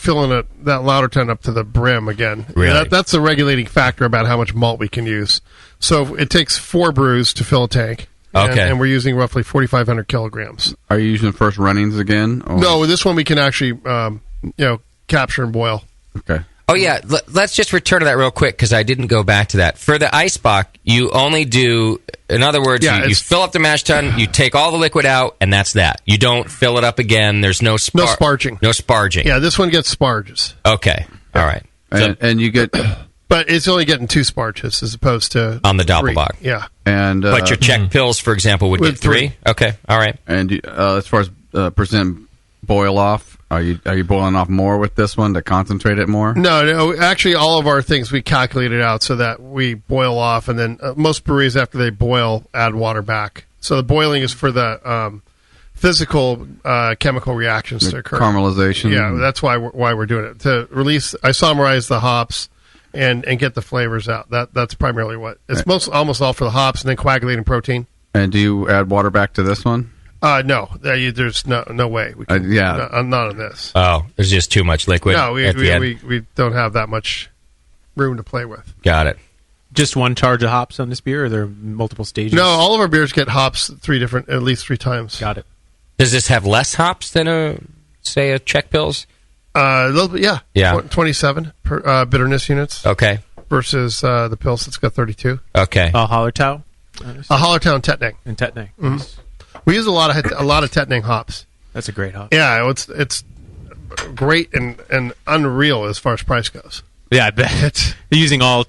filling that Lauterton up to the brim again. Really? That's a regulating factor about how much malt we can use. So it takes 4 brews to fill a tank. Okay. And we're using roughly 4,500 kilograms. Are you using first runnings again? Or? No, this one we can actually, capture and boil. Okay. Oh, yeah. Let's just return to that real quick because I didn't go back to that. For the Eisbock, you only do, in other words, you fill up the mash tun, you take all the liquid out, and that's that. You don't fill it up again. There's no sparging. No sparging. Yeah, this one gets sparges. Okay. All right. And you get... But it's only getting 2 sparges as opposed to on the 3. Doppelbock. Yeah. And but your Czech pills, for example, would get 3. Okay. All right. And as far as percent boil off, are you boiling off more with this one to concentrate it more? No. Actually, all of our things we calculated out so that we boil off, and then most breweries after they boil add water back. So the boiling is for the physical chemical reactions to occur. Caramelization. Yeah, that's why we're doing it to isomerize the hops. And get the flavors out. That's primarily what it's almost all for the hops and then coagulating protein. And do you add water back to this one? No, there's no way. We can, not on this. Oh, there's just too much liquid. No, we don't have that much room to play with. Got it. Just one charge of hops on this beer, or are there multiple stages? No, all of our beers get hops at least 3 times. Got it. Does this have less hops than a Czech Pils? Yeah. 27 per bitterness units. Okay. versus the Pils that's got 32. Okay. Hallertau? Hallertau and Tettnang. And Tettnang. Mhm. We use a lot of Tettnang hops. That's a great hop. Yeah, it's great and unreal as far as price goes. Yeah, I bet. They're using all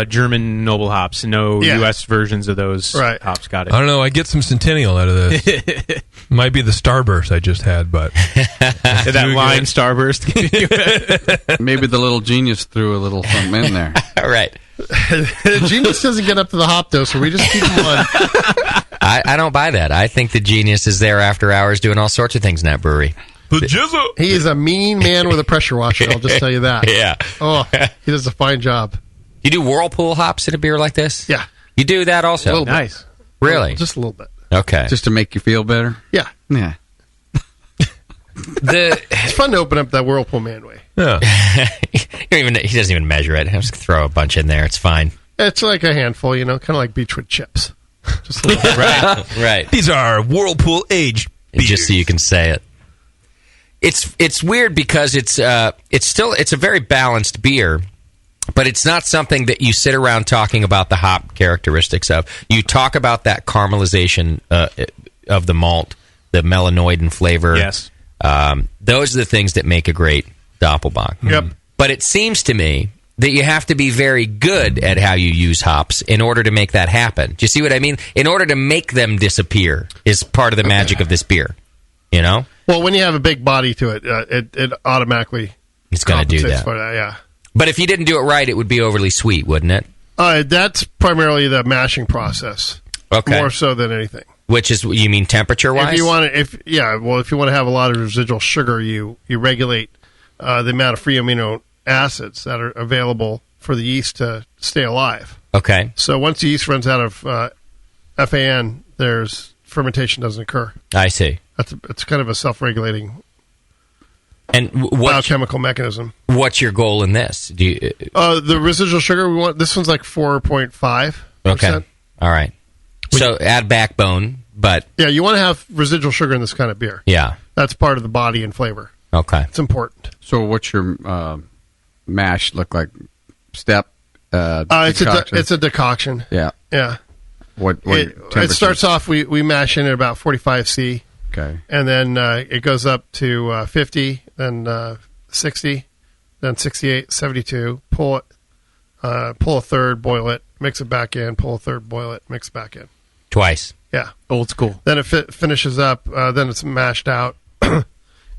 German noble hops, no U.S. versions of those hops. Got it. I don't know. I get some Centennial out of this. Might be the Starburst I just had, but that lime Starburst. Maybe the little genius threw a little something in there. Right. Genius doesn't get up to the hop dose, so we just keep him on. I don't buy that. I think the genius is there after hours doing all sorts of things in that brewery. He is a mean man with a pressure washer, I'll just tell you that. Yeah. Oh, he does a fine job. You do Whirlpool hops in a beer like this? Yeah. You do that also? A little bit. Really? Just a little bit. Okay. Just to make you feel better? Yeah. Yeah. It's fun to open up that Whirlpool manway. Yeah. He doesn't even measure it. Just throw a bunch in there. It's fine. It's like a handful, kind of like Beechwood chips. Just a little bit. Right. These are Whirlpool aged beers. Just so you can say it. It's weird because it's a very balanced beer, but it's not something that you sit around talking about the hop characteristics of. You talk about that caramelization of the malt, the melanoidin flavor. Yes. Those are the things that make a great Doppelbock. Yep. But it seems to me that you have to be very good at how you use hops in order to make that happen. Do you see what I mean? In order to make them disappear is part of the magic of this beer. You know? Well, when you have a big body to it, it automatically it's going to do compensates that. for that. Yeah. But if you didn't do it right, it would be overly sweet, wouldn't it? That's primarily the mashing process. Okay. More so than anything. Which is, you mean temperature-wise? If you want to, if you want to have a lot of residual sugar, you regulate the amount of free amino acids that are available for the yeast to stay alive. Okay. So once the yeast runs out of FAN, fermentation doesn't occur. I see. It's kind of a self-regulating and biochemical mechanism. What's your goal in this? Do you, the residual sugar we want? This one's like 4.5%. Okay. All right. So add backbone, but yeah, you want to have residual sugar in this kind of beer. Yeah, that's part of the body and flavor. Okay, it's important. So, what's your mash look like? Step? It's a decoction. Yeah, yeah. What it starts off? We mash in at about 45 C. Okay, and then it goes up to 50, then 60, then 68, 72. Pull a third, boil it, mix it back in. Pull a third, boil it, mix it back in. Twice. Yeah, old school. Then it finishes up. Then it's mashed out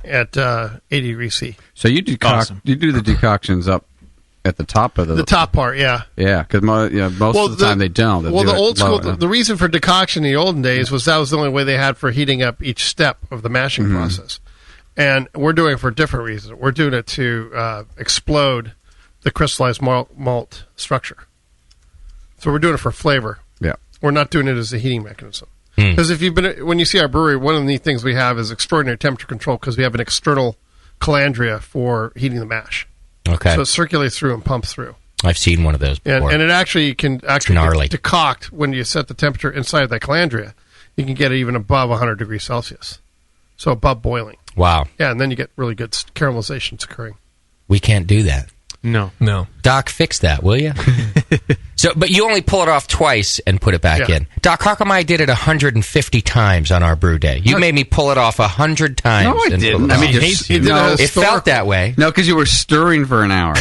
at 80 degrees C. So you do the decoctions up at the top of the top part. Yeah, yeah, because most of the time they don't. Well, the old school. The reason for decoction in the olden days was that was the only way they had for heating up each step of the mashing process, and we're doing it for a different reason. We're doing it to explode the crystallized malt structure. So we're doing it for flavor. Yeah. We're not doing it as a heating mechanism. Because when you see our brewery, one of the neat things we have is extraordinary temperature control because we have an external calandria for heating the mash. Okay. So it circulates through and pumps through. I've seen one of those before. And it actually can decoct when you set the temperature inside of that calandria. You can get it even above 100 degrees Celsius. So above boiling. Wow. Yeah, and then you get really good caramelizations occurring. We can't do that. No. Doc, fix that, will you? But you only pull it off twice and put it back in. Doc, how come I did it 150 times on our brew day? You made me pull it off 100 times. No, I didn't. I mean, it felt that way. No, because you were stirring for an hour.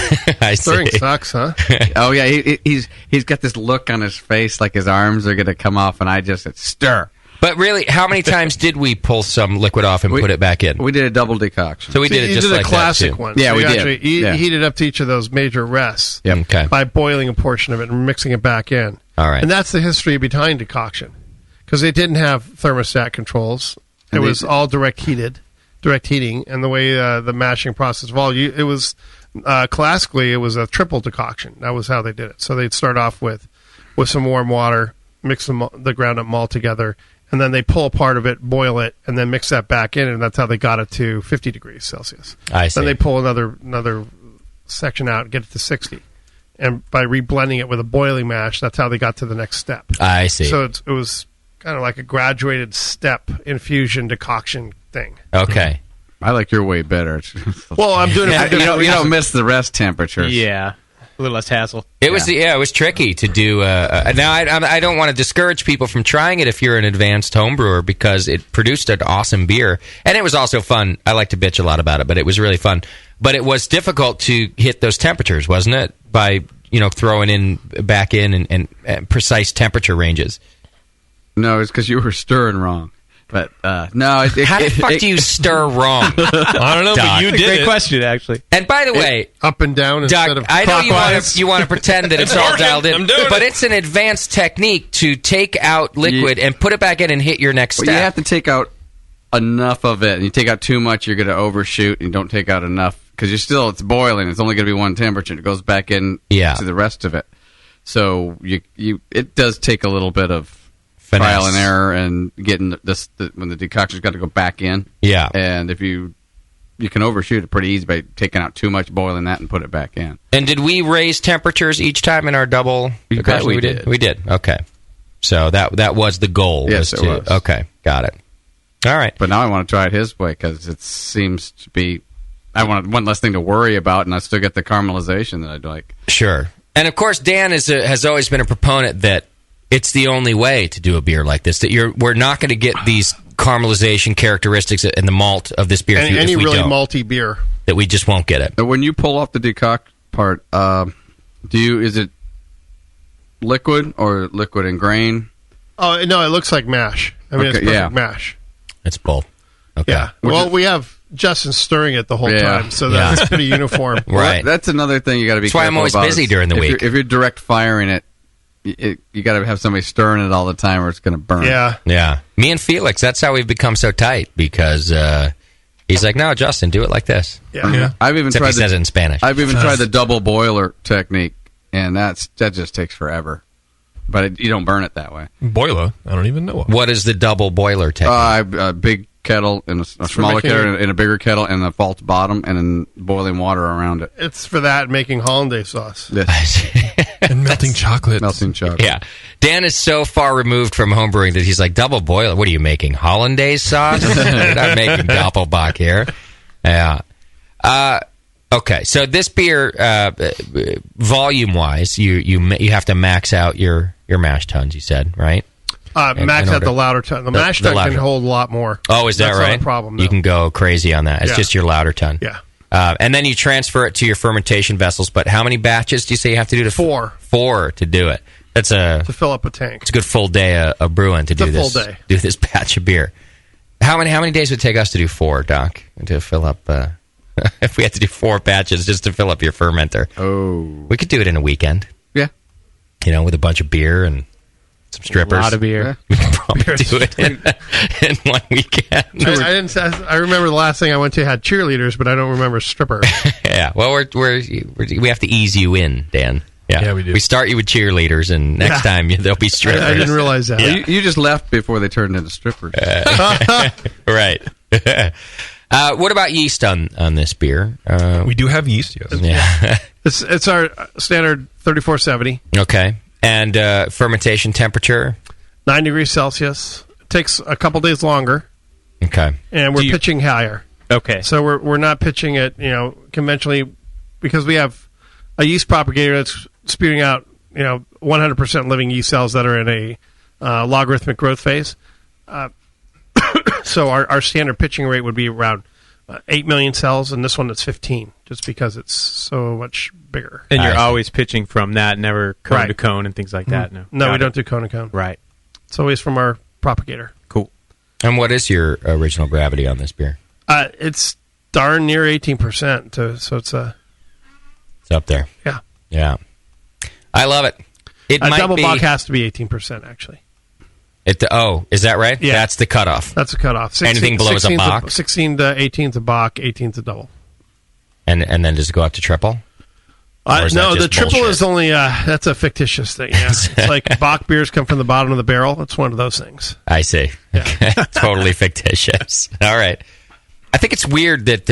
Stirring sucks, huh? Oh yeah, he's got this look on his face like his arms are going to come off, and I just said stir. But really, how many times did we pull some liquid off and put it back in? We did a double decoction. So we did it just like that, too. You did a classic one. Yeah, so we did. Actually, you heated up to each of those major rests by boiling a portion of it and mixing it back in. All right. And that's the history behind decoction. Because they didn't have thermostat controls. It was all direct heating. And the way the mashing process evolved, it was classically, it was a triple decoction. That was how they did it. So they'd start off with some warm water, mix the ground up malt together, and then they pull a part of it, boil it, and then mix that back in, and that's how they got it to 50 degrees Celsius. I see. Then they pull another section out and get it to 60. And by reblending it with a boiling mash, that's how they got to the next step. I see. So it was kind of like a graduated step infusion decoction thing. Okay. I like your way better. Well, I'm doing it for different you don't miss the rest temperatures. Yeah. A little less hassle. It was it was tricky to do. Now I don't want to discourage people from trying it if you're an advanced home brewer because it produced an awesome beer and it was also fun. I like to bitch a lot about it, but it was really fun. But it was difficult to hit those temperatures, wasn't it? By throwing in back in and precise temperature ranges. No, it's because you were stirring wrong. But no, how the fuck do you stir wrong? I don't know, Doc. but you did Great it. question, actually. And by the way, up and down Doc, instead of I know clockwise. you want to pretend that it's all dialed in, but it's an advanced technique to take out liquid and put it back in and hit your next step. You have to take out enough of it. And you take out too much, you're going to overshoot. And you don't take out enough because it's boiling. It's only going to be one temperature. It goes back in to the rest of it. So it does take a little bit of trial and error and getting when the decoction's got to go back in. Yeah. And if you can overshoot it pretty easy by taking out too much, boiling that, and put it back in. And did we raise temperatures each time in our double? You bet we did. We did. Okay. So that was the goal. Yes, it was. Okay, got it. All right. But now I want to try it his way because it seems to be. I want one less thing to worry about, and I still get the caramelization that I'd like. Sure. And of course, Dan has always been a proponent that it's the only way to do a beer like this. That we're not going to get these caramelization characteristics in the malt of this beer. Any if we really don't. malty beer. That we just won't get it. Now, when you pull off the decoct part, is it liquid or liquid and grain? Oh no, it looks like mash. I mean, it's perfect mash. It's both. Okay. Yeah. Well, we have Justin stirring it the whole time, so that's pretty uniform. Right. Well, that's another thing you got to be. That's why I'm always busy during the week. If you're direct firing it, you got to have somebody stirring it all the time, or it's going to burn. Yeah. Me and Felix, that's how we've become so tight because he's like, "No, Justin, do it like this." Yeah. I've even Except tried. he says it in Spanish. I've even tried the double boiler technique, and that just takes forever. But you don't burn it that way. Boiler? I don't even know. What is the double boiler technique? A big kettle and a smaller kettle and a bigger kettle and a false bottom and then boiling water around it. It's for that making hollandaise sauce. And melting chocolate. Melting chocolate. Yeah. Dan is so far removed from homebrewing that he's like, double boiler? What are you making, hollandaise sauce? I'm making Doppelbock here. Yeah. Okay, so this beer, volume-wise, you have to max out your mash tuns, you said, right? Max out the louder ton. The mash tun can hold a lot more. Oh, is that That's right? Not a problem. You can go crazy on that. It's just your louder ton. Yeah. And then you transfer it to your fermentation vessels. But how many batches do you say you have to do? 4. 4 to do it. That's to fill up a tank. It's a good full day of brewing to do this. Full day. Do this batch of beer. How many days would it take us to do 4, Doc? To fill up. If we had to do 4 batches just to fill up your fermenter. Oh. We could do it in a weekend. Yeah. With a bunch of beer and some strippers. A lot of beer. Yeah. We could probably do it in 1 weekend. I remember the last thing I went to had cheerleaders, but I don't remember strippers. Yeah. Well, we have to ease you in, Dan. Yeah, we do. We start you with cheerleaders, and next time there'll be strippers. I didn't realize that. Yeah. You just left before they turned into strippers. Right. What about yeast on this beer? We do have yeast, yes. Yeah. It's our standard 3470. Okay. And fermentation temperature? 9 degrees Celsius. It takes a couple days longer. Okay. And we're pitching higher. Okay. So we're not pitching it, conventionally, because we have a yeast propagator that's spewing out, 100% living yeast cells that are in a logarithmic growth phase. So our standard pitching rate would be around 8 million cells, and this one is 15, just because it's so much bigger. And you're always pitching from that, never cone to cone and things like that. No, we don't do cone to cone. Right. It's always from our propagator. Cool. And what is your original gravity on this beer? It's darn near 18%, so it's It's up there. Yeah. Yeah. I love it. It might double be. bock has to be 18%, actually. Is that right? Yeah. That's the cutoff. That's the cutoff. Anything below is a bock? 16 to 18 is a bock, 18 is a double. And then does it go up to triple? No, the triple is only that's a fictitious thing. Yeah. It's like bock beers come from the bottom of the barrel. It's one of those things. I see. Yeah. Totally fictitious. All right. I think it's weird that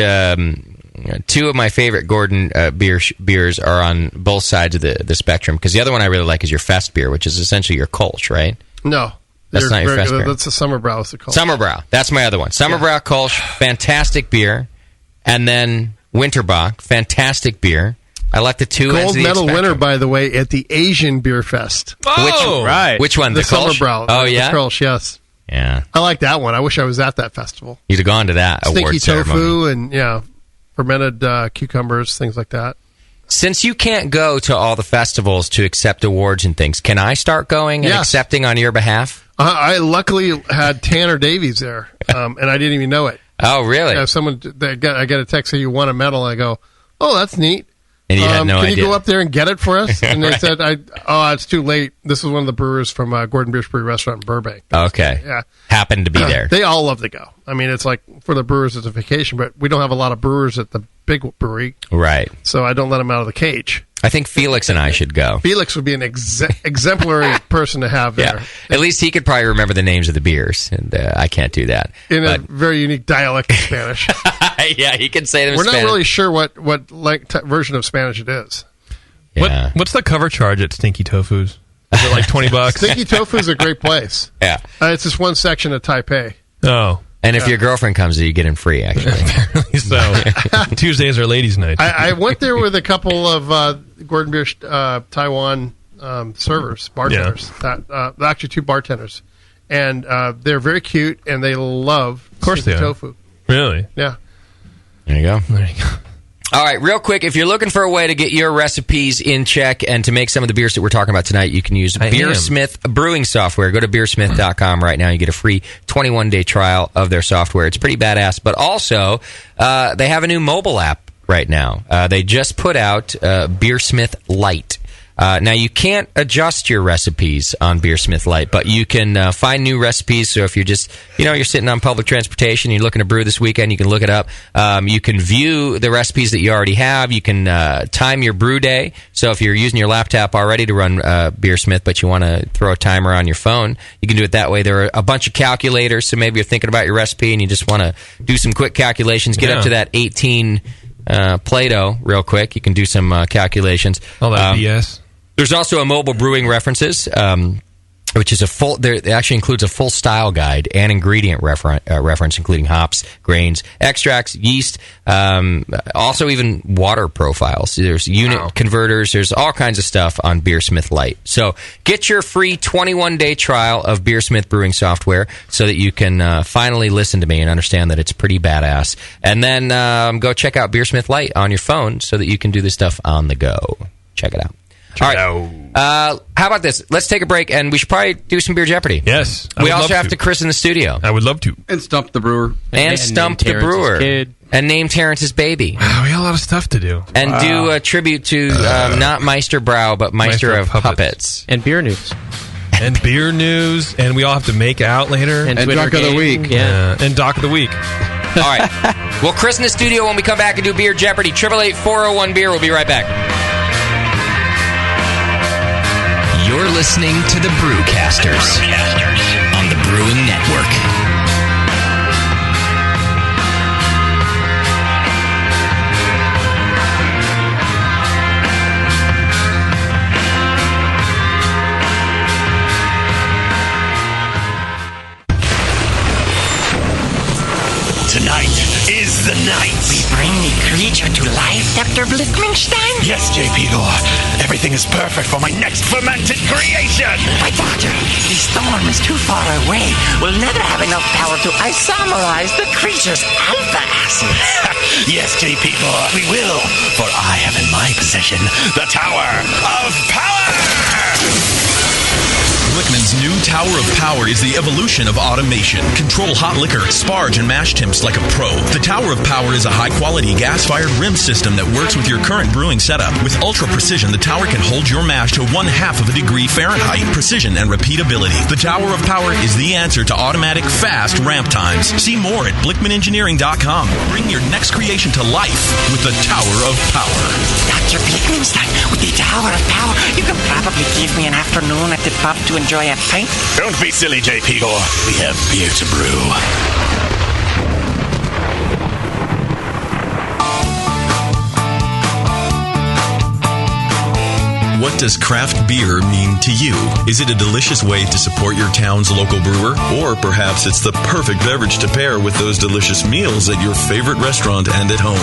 2 of my favorite Gordon beers are on both sides of the spectrum, because the other one I really like is your Fest beer, which is essentially your Kolsch, right? No. That's not your Fest beer. That's a Summer Brow. It's a Kolsch. Summer Brow. That's my other one. Summer Brow Kolsch, fantastic beer. And then Winterbock, fantastic beer. I left the two ends Gold of the medal spectrum. winner, by the way, at the Asian Beer Fest. Which one? The Summer Kolsch? Brow. Oh, the yeah? Kolsch, yes. Yeah. I like that one. I wish I was at that festival. You'd have gone to that Stinky award ceremony. tofu and, fermented cucumbers, things like that. Since you can't go to all the festivals to accept awards and things, can I start going and Yes. accepting on your behalf? I luckily had Tanner Davies there, and I didn't even know it. Oh, really? Yeah, I got a text saying you won a medal. I go, oh, that's neat. And you had no can idea. you go up there and get it for us? And they said, it's too late. This was one of the brewers from Gordon Biersch Brewery Restaurant in Burbank. Okay. Yeah. Happened to be there. They all love to go. I mean, it's like for the brewers, it's a vacation, but we don't have a lot of brewers at the big brewery, Right. so I don't let them out of the cage. I think Felix and I should go. Felix would be an exemplary person to have there. Yeah. At least he could probably remember the names of the beers, and I can't do that. In But- a very unique dialect of Spanish. yeah, he can say them in We're not Spanish. really sure what version of Spanish it is. What's the cover charge at Stinky Tofu's? Is it like $20? Stinky Tofu is a great place. Yeah. It's just one section of Taipei. Oh. And if your girlfriend comes, you get in free, actually. So Tuesdays are ladies' night. I went there with a couple of Gordon Biersch Taiwan bartenders. Actually, two bartenders. And they're very cute, and they love Stinky Tofu. Really? Yeah. There you go. There you go. All right, real quick, if you're looking for a way to get your recipes in check and to make some of the beers that we're talking about tonight, you can use Beersmith brewing software. Go to beersmith.com right now. You get a free 21-day trial of their software. It's pretty badass. But also, they have a new mobile app right now. They just put out Beersmith Lite. Now, you can't adjust your recipes on Beersmith Lite, but you can find new recipes. So if you're just, you're sitting on public transportation, you're looking to brew this weekend, you can look it up. You can view the recipes that you already have. You can time your brew day. So if you're using your laptop already to run Beersmith, but you want to throw a timer on your phone, you can do it that way. There are a bunch of calculators. So maybe you're thinking about your recipe and you just want to do some quick calculations. Get up to that 18 Play-Doh real quick. You can do some calculations. All that BS. There's also a mobile brewing references, which is it actually includes a full style guide and ingredient reference, including hops, grains, extracts, yeast, also even water profiles. There's unit converters. There's all kinds of stuff on Beersmith Lite. So get your free 21-day trial of Beersmith brewing software so that you can finally listen to me and understand that it's pretty badass. And then go check out Beersmith Lite on your phone so that you can do this stuff on the go. Check it out. All right. How about this? Let's take a break, and we should probably do some Beer Jeopardy. Yes. We also have to Chris in the studio. I would love to. And Stump the Brewer. And Stump the Brewer. Kid. And name Terrence's baby. Wow, we got a lot of stuff to do. And do a tribute to not Meister Brow, but Meister of Puppets. And beer news. And beer news. And we all have to make out later. And Doc of the Week. Yeah. And Doc of the Week. All right. Well, Chris in the studio when we come back and do Beer Jeopardy. 888-401-BEER. We'll be right back. You're listening to the Brewcasters on the Brewing Network. Tonight is the night. We bring the creature to life, Dr. Blickmanstein? Yes, J.P. Gore. Everything is perfect for my next fermented creation. But Doctor, the storm is too far away. We'll never have enough power to isomerize the creature's alpha acid. Yes, J.P. Gore, we will. For I have in my possession the Tower of Power. Blickman's new Tower of Power is the evolution of automation. Control hot liquor, sparge, and mash temps like a pro. The Tower of Power is a high-quality gas-fired rim system that works with your current brewing setup. With ultra precision, the tower can hold your mash to 1/2 of a degree Fahrenheit. Precision and repeatability. The Tower of Power is the answer to automatic, fast ramp times. See more at BlickmanEngineering.com. Bring your next creation to life with the Tower of Power. Dr. Blickmanstein, with the Tower of Power, you can probably give me an afternoon at the pub to enjoy a pint. Don't be silly, J.P. Gore. We have beer to brew. What What does craft beer mean to you? Is it a delicious way to support your town's local brewer? Or perhaps it's the perfect beverage to pair with those delicious meals at your favorite restaurant and at home.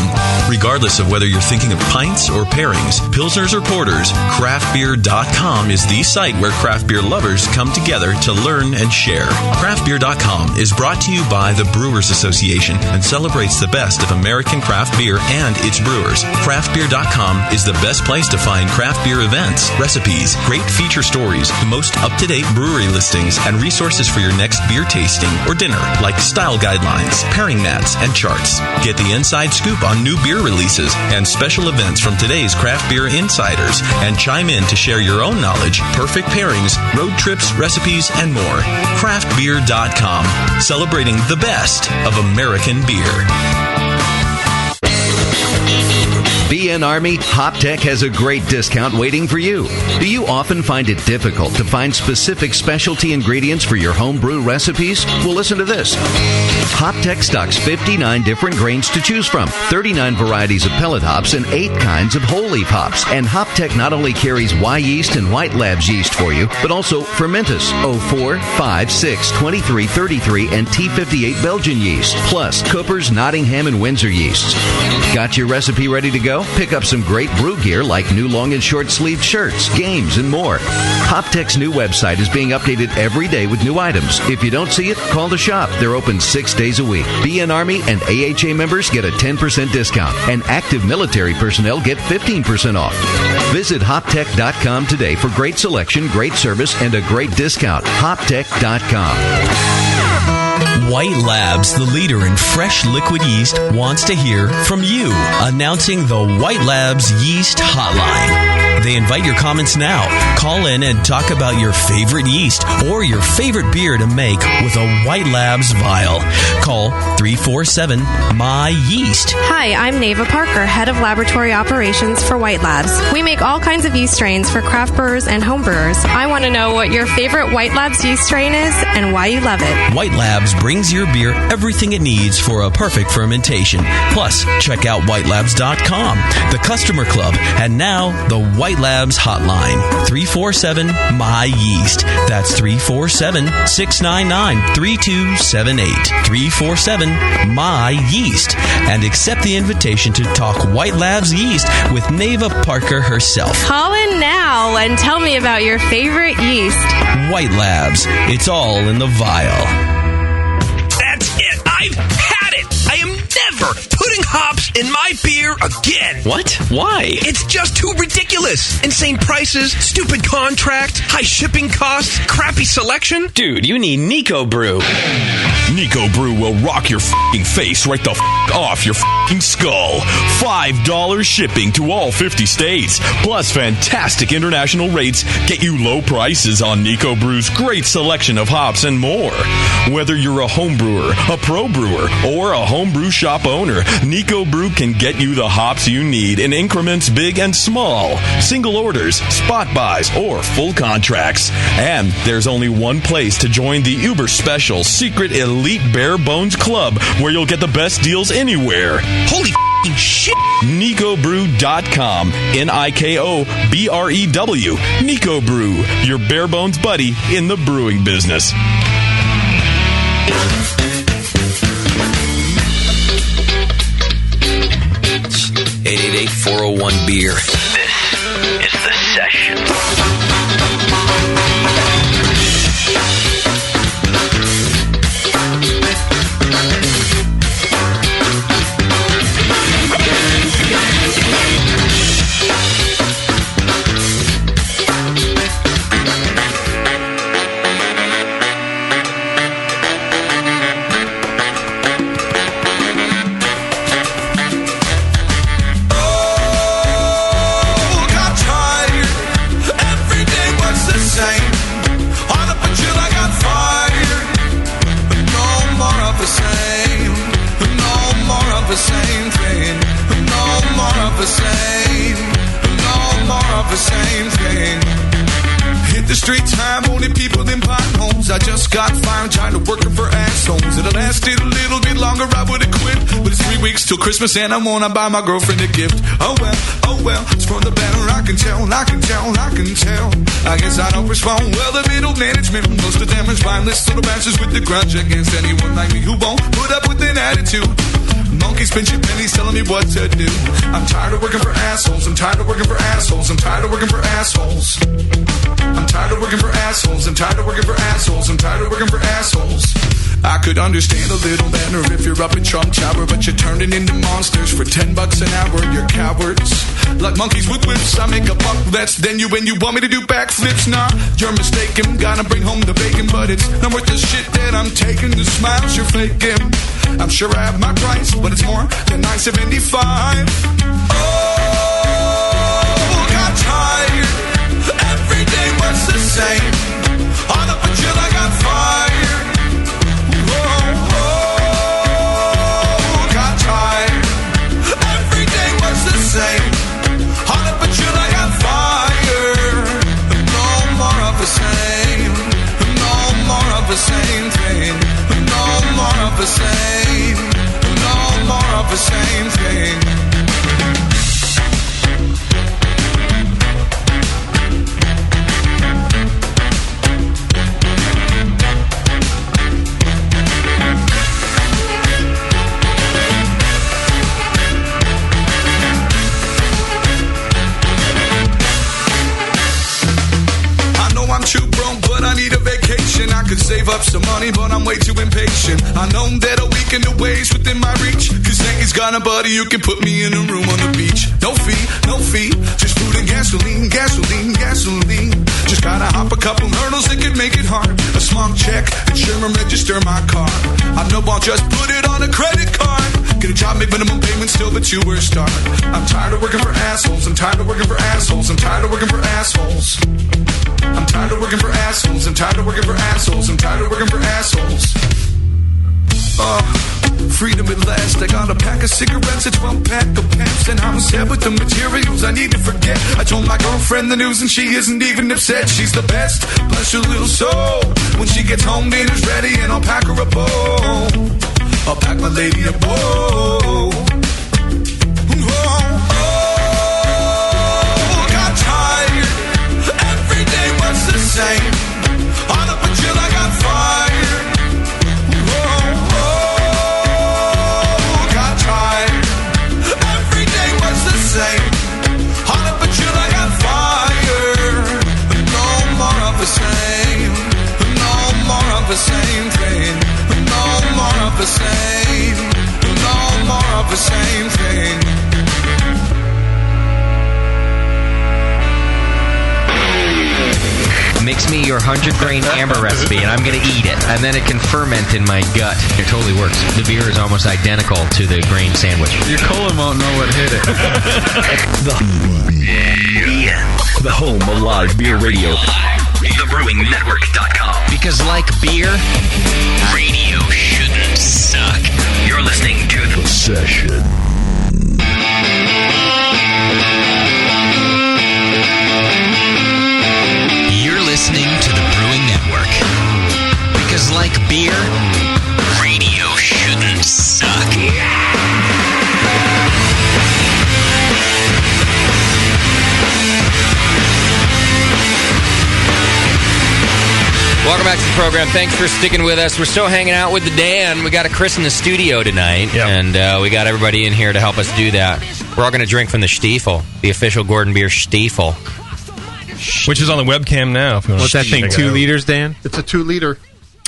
Regardless of whether you're thinking of pints or pairings, pilsners or porters, craftbeer.com is the site where craft beer lovers come together to learn and share. Craftbeer.com is brought to you by the Brewers Association and celebrates the best of American craft beer and its brewers. Craftbeer.com is the best place to find craft beer events, recipes, great feature stories, the most up-to-date brewery listings, and resources for your next beer tasting or dinner, like style guidelines, pairing mats, and charts. Get the inside scoop on new beer releases and special events from today's craft beer insiders, and chime in to share your own knowledge, perfect pairings, road trips, recipes, and more. Craftbeer.com, celebrating the best of American beer. BN Army, HopTech has a great discount waiting for you. Do you often find it difficult to find specific specialty ingredients for your homebrew recipes? Well, listen to this. HopTech stocks 59 different grains to choose from, 39 varieties of pellet hops, and 8 kinds of whole leaf hops. And HopTech not only carries Y yeast and White Labs yeast for you, but also Fermentus, 04, 5, 6, 23, 33, and T58 Belgian yeast, plus Cooper's, Nottingham, and Windsor yeasts. Got your recipe ready to go? Pick up some great brew gear like new long and short sleeved shirts, games, and more. HopTech's new website is being updated every day with new items. If you don't see it, call the shop. They're open 6 days a week. BN Army and AHA members get a 10% discount, and active military personnel get 15% off. Visit HopTech.com today for great selection, great service, and a great discount. HopTech.com. White Labs, the leader in fresh liquid yeast, wants to hear from you. Announcing the White Labs Yeast Hotline. They invite your comments now. Call in and talk about your favorite yeast or your favorite beer to make with a White Labs vial. Call 347-MY-YEAST. Hi, I'm Neva Parker, Head of Laboratory Operations for White Labs. We make all kinds of yeast strains for craft brewers and home brewers. I want to know what your favorite White Labs yeast strain is and why you love it. White Labs brings your beer everything it needs for a perfect fermentation. Plus, check out whitelabs.com, the customer club, and now the White Labs hotline. 347-MY-YEAST. That's 347-699-3278. 347-MY-YEAST. And accept the invitation to talk White Labs yeast with Neva Parker herself. Call in now and tell me about your favorite yeast. White Labs. It's all in the vial. That's it. I've had it. I am never putting hops in my beer again. What? Why? It's just too ridiculous. Insane prices, stupid contracts, high shipping costs, crappy selection. Dude, you need Nico Brew. Nico Brew will rock your f***ing face right the f*** off your f***ing skull. $5 shipping to all 50 states. Plus fantastic international rates get you low prices on Nico Brew's great selection of hops and more. Whether you're a home brewer, a pro brewer, or a homebrew shop owner, Nico Brew can get you the hops you need in increments big and small, single orders, spot buys, or full contracts. And there's only one place to join the uber special secret elite bare bones club where you'll get the best deals anywhere. Holy f***ing shit! NicoBrew.com. NIKOBREW. Nico Brew, your bare bones buddy in the brewing business. 888-401-BEER. This is The Session. I just got fine trying to work for ass homes. It'll lasted a little bit longer, I would have quit. But it's 3 weeks till Christmas and I wanna buy my girlfriend a gift. Oh well, it's for the better. I can can tell, I can tell, I can tell. I guess I don't respond well to middle management. Most of them are spineless little bastards with the grudge against anyone like me who won't put up with an attitude. Monkeys pinching pennies telling me what to do. I'm tired of working for assholes. I'm tired of working for assholes. I'm tired of working for assholes. I'm tired of working for assholes. I'm tired of working for assholes. I'm tired of working for assholes. I could understand a little better if you're up in Trump Tower, but you're turning into monsters for $10 an hour. You're cowards. Like monkeys with whips, I make a buck less than you when you want me to do backflips. Nah, you're mistaken. Gotta bring home the bacon, but it's not worth the shit that I'm taking. The smiles you're faking. I'm sure I have my price, but it's more than $9.75. Oh, got tired. Every day was the same. All up until I got fired. Oh, got tired. Every day was the same. All up until I got fired. No more of the same. No more of the same thing. No more of the same. No more of the same thing. I'm too broke, but I need a vacation. I could save up some money, but I'm way too impatient. I know that a week in the ways within my reach. Cause Yankees got a buddy you can put me in a room on the beach. No fee, just food and gasoline, gasoline, gasoline. Just gotta hop a couple hurdles that could make it hard. A small check, insurance, register my car. I know I'll just put it on a credit card. Get a job, make minimum payments till the 2 were start. I'm tired of working for assholes. I'm tired of working for assholes. I'm tired of working for assholes. I'm tired of working for assholes. I'm tired of working for assholes. I'm tired of working for assholes. Freedom at last. I got a pack of cigarettes, a 12-pack of pants, and I'm set with the materials I need to forget. I told my girlfriend the news and she isn't even upset. She's the best, bless her little soul. When she gets home, dinner's ready and I'll pack her a bowl. I'll pack my lady a bowl. Got tired. Every day was the same. All up until I got fired. Got tired. Every day was the same. All up until I got fired. No more of the same. No more of the same thing. No more of the same. No more of the same thing. Mix me your 100-grain amber recipe, and I'm going to eat it. And then it can ferment in my gut. It totally works. The beer is almost identical to the grain sandwich. Your colon won't know what hit it. The home of live beer radio. TheBrewingNetwork.com. Because like beer, Radio shouldn't suck. You're listening to The Session. listening to the Brewing Network. Because like beer, radio shouldn't suck. Welcome back to the program. Thanks for sticking with us. We're still hanging out with the Dan. We got a Chris in the studio tonight, and we got everybody in here to help us do that. We're all going to drink from the Stiefel, the official Gordon Beer Stiefel. Which is on the webcam now. If you want What's that thing, 2 liters, Dan? It's a 2-liter.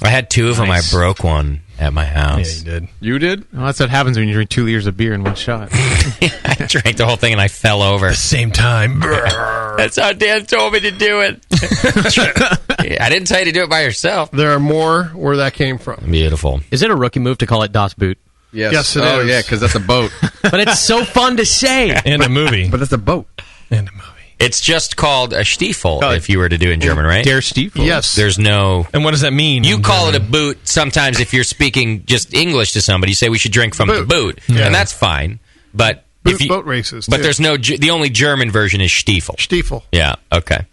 I had 2 of them. I broke one at my house. Yeah, you did. You did? Well, that's what happens when you drink 2 liters of beer in one shot. I drank the whole thing and I fell over. At the same time. That's how Dan told me to do it. I didn't tell you to do it by yourself. There are more where that came from. Beautiful. Is it a rookie move to call it Das Boot? Yes, it is. is. Yeah, because that's a boat. But it's so fun to say. And a movie. But it's a boat. And a movie. It's just called a Stiefel if you were to do it in German, right? Der Stiefel. Yes. There's no... And what does that mean? You call it a boot sometimes if you're speaking just English to somebody. You say we should drink from the boot. Yeah. And that's fine. But Boot boat races, But too. there's no... The only German version is Stiefel. Stiefel. Yeah, okay.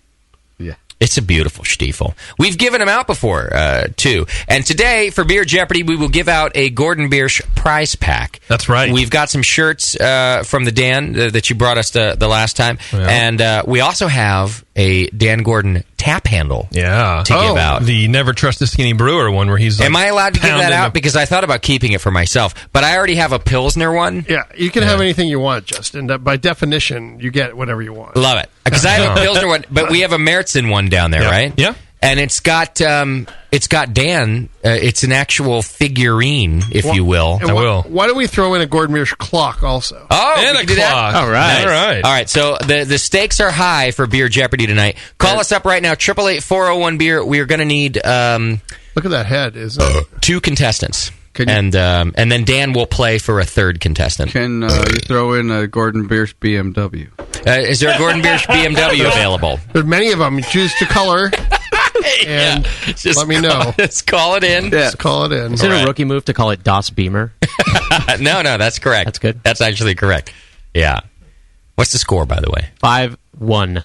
Yeah. It's a beautiful Stiefel. We've given them out before, too. And today, for Beer Jeopardy, we will give out a Gordon Biersch prize pack. That's right. We've got some shirts from the Dan that you brought us the last time. Yeah. And we also have a Dan Gordon tap handle to give out. The Never Trust a Skinny Brewer one where he's like, am I allowed to give that out? Because I thought about keeping it for myself. But I already have a Pilsner one. Yeah, you can have anything you want, Justin. By definition, you get whatever you want. Love it. Because I have a Pilsner one, but we have a Märzen one down there, right? Yeah. And it's got Dan. It's an actual figurine, if you will. I will. Why don't we throw in a Gordon Biersch clock also? Oh, and a clock. All right. Nice. All right. So the stakes are high for Beer Jeopardy tonight. Call us up right now, 888-401-BEER. We are going to need... look at that head. Isn't it? 2 contestants. And then Dan will play for a third contestant. Can you throw in a Gordon Biersch BMW? Is there a Gordon Biersch BMW available? There are many of them. Choose the color. And let me know. Just call it in. Just call it in. Is it a rookie move to call it Das Beamer? No, that's correct. That's good. That's actually correct. Yeah. What's the score, by the way? 5-1.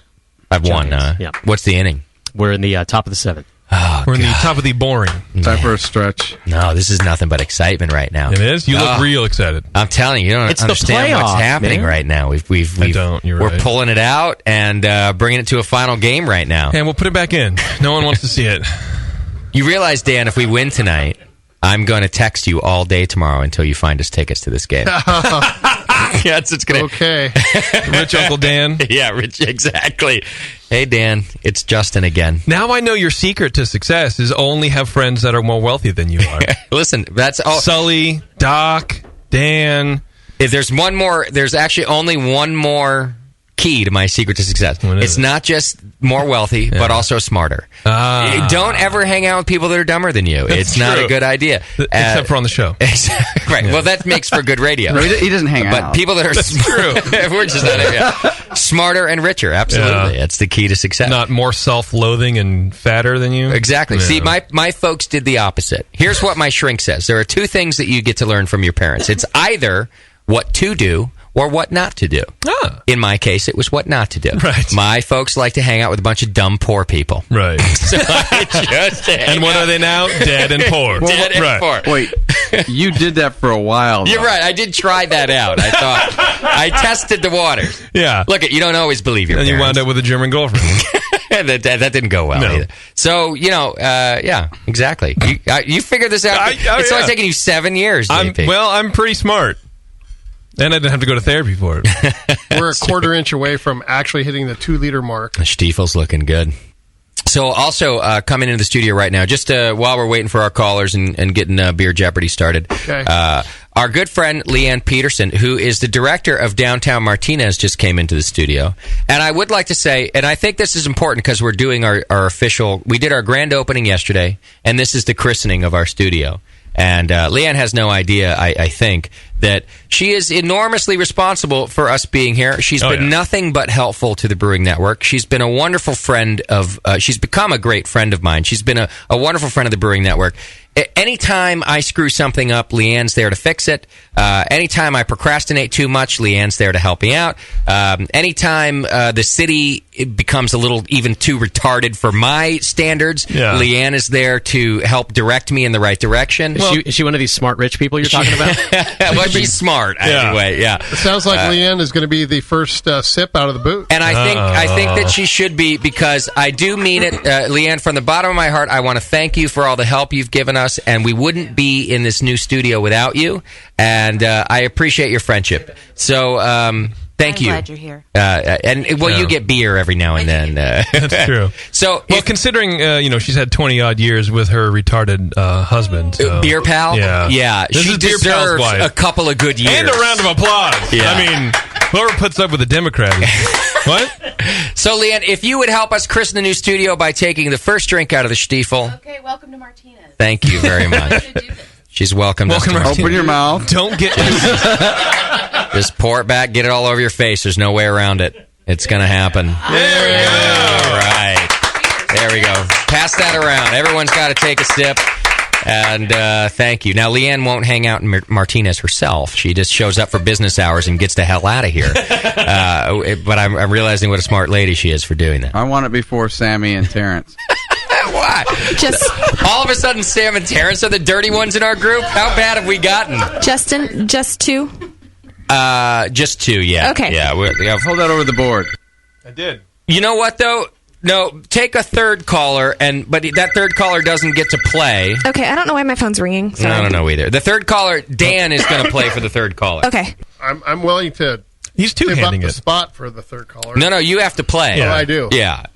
5-1. Yeah. What's the inning? We're in the top of the 7th. Oh, we're in the top of the boring. Time for a stretch. No, this is nothing but excitement right now. It is? You look real excited. I'm telling you, you don't understand what's happening right now. I don't. You're we're right. pulling it out and bringing it to a final game right now. And we'll put it back in. No one wants to see it. You realize, Dan, if we win tonight, I'm going to text you all day tomorrow until you find us tickets to this game. It's gonna... Okay. Rich Uncle Dan. Yeah, Rich, exactly. Hey, Dan, it's Justin again. Now I know your secret to success is only have friends that are more wealthy than you are. Listen, that's all. Sully, Doc, Dan. If there's actually only one more key to my secret to success. It's not just more wealthy, but also smarter. Don't ever hang out with people that are dumber than you. It's not a good idea. Except for on the show. Right. Yeah. Well, that makes for good radio. No, he doesn't hang out. But people that are we're just not smarter and richer. Absolutely. That's the key to success. Not more self-loathing and fatter than you. Exactly. Yeah. See, my folks did the opposite. Here's what my shrink says. There are 2 things that you get to learn from your parents. It's either what to do or what not to do. In my case, it was what not to do. Right. My folks like to hang out with a bunch of dumb, poor people. Right. So I just and what are they now? Dead and poor. Dead and poor. Wait, you did that for a while, though. You're right. I did try that out. I thought I tested the waters. Yeah. Look, you don't always believe your parents. And you wound up with a German girlfriend. that didn't go well either. So, yeah, exactly. You figured this out. It's only taken you 7 years, JP. I'm pretty smart. And I didn't have to go to therapy for it. We're a quarter inch away from actually hitting the 2-liter mark. The Stiefel's looking good. So also coming into the studio right now, just while we're waiting for our callers and getting Beer Jeopardy started, our good friend Leanne Peterson, who is the director of Downtown Martinez, just came into the studio. And I would like to say, and I think this is important because we're doing our official, we did our grand opening yesterday, and this is the christening of our studio. And Leanne has no idea, I think, that she is enormously responsible for us being here. She's been nothing but helpful to the Brewing Network. She's been a wonderful friend of... she's become a great friend of mine. She's been a wonderful friend of the Brewing Network. Anytime I screw something up, Leanne's there to fix it. Anytime I procrastinate too much, Leanne's there to help me out. Anytime the city becomes a little even too retarded for my standards, Leanne is there to help direct me in the right direction. Is she one of these smart rich people you're talking about? Well, she's smart anyway. Yeah, it sounds like Leanne is going to be the first sip out of the boot, and I think that she should be, because I do mean it, Leanne. From the bottom of my heart, I want to thank you for all the help you've given us. And we wouldn't be in this new studio without you. And I appreciate your friendship. So thank you. I'm glad you're here. You get beer every now and then. That's true. So, considering she's had 20-odd years with her retarded husband, so. Beer pal. Yeah. She deserves a couple of good years and a round of applause. Yeah. I mean, whoever puts up with a Democrat. What? So, Leanne, if you would help us christen the new studio by taking the first drink out of the Stiefel. Okay, welcome to Martinez. Thank you very much. She's welcome. Open your mouth. Don't get... Just pour it back. Get it all over your face. There's no way around it. It's going to happen. There we go. All right. There we go. Pass that around. Everyone's got to take a sip. And thank you. Now, Leanne won't hang out in Martinez herself. She just shows up for business hours and gets the hell out of here. But I'm realizing what a smart lady she is for doing that. I want it before Sammy and Terrence. Why? Just all of a sudden, Sam and Terrence are the dirty ones in our group? How bad have we gotten? Justin, just 2? Just 2, yeah. Okay. Yeah, hold that over the board. I did. You know what, though? No, take a third caller, but that third caller doesn't get to play. Okay, I don't know why my phone's ringing. So. I don't know either. The third caller, Dan, is going to play for the third caller. Okay. I'm willing to. He's two-handing the spot for the third caller. No, you have to play. Yeah. Oh, I do. Yeah.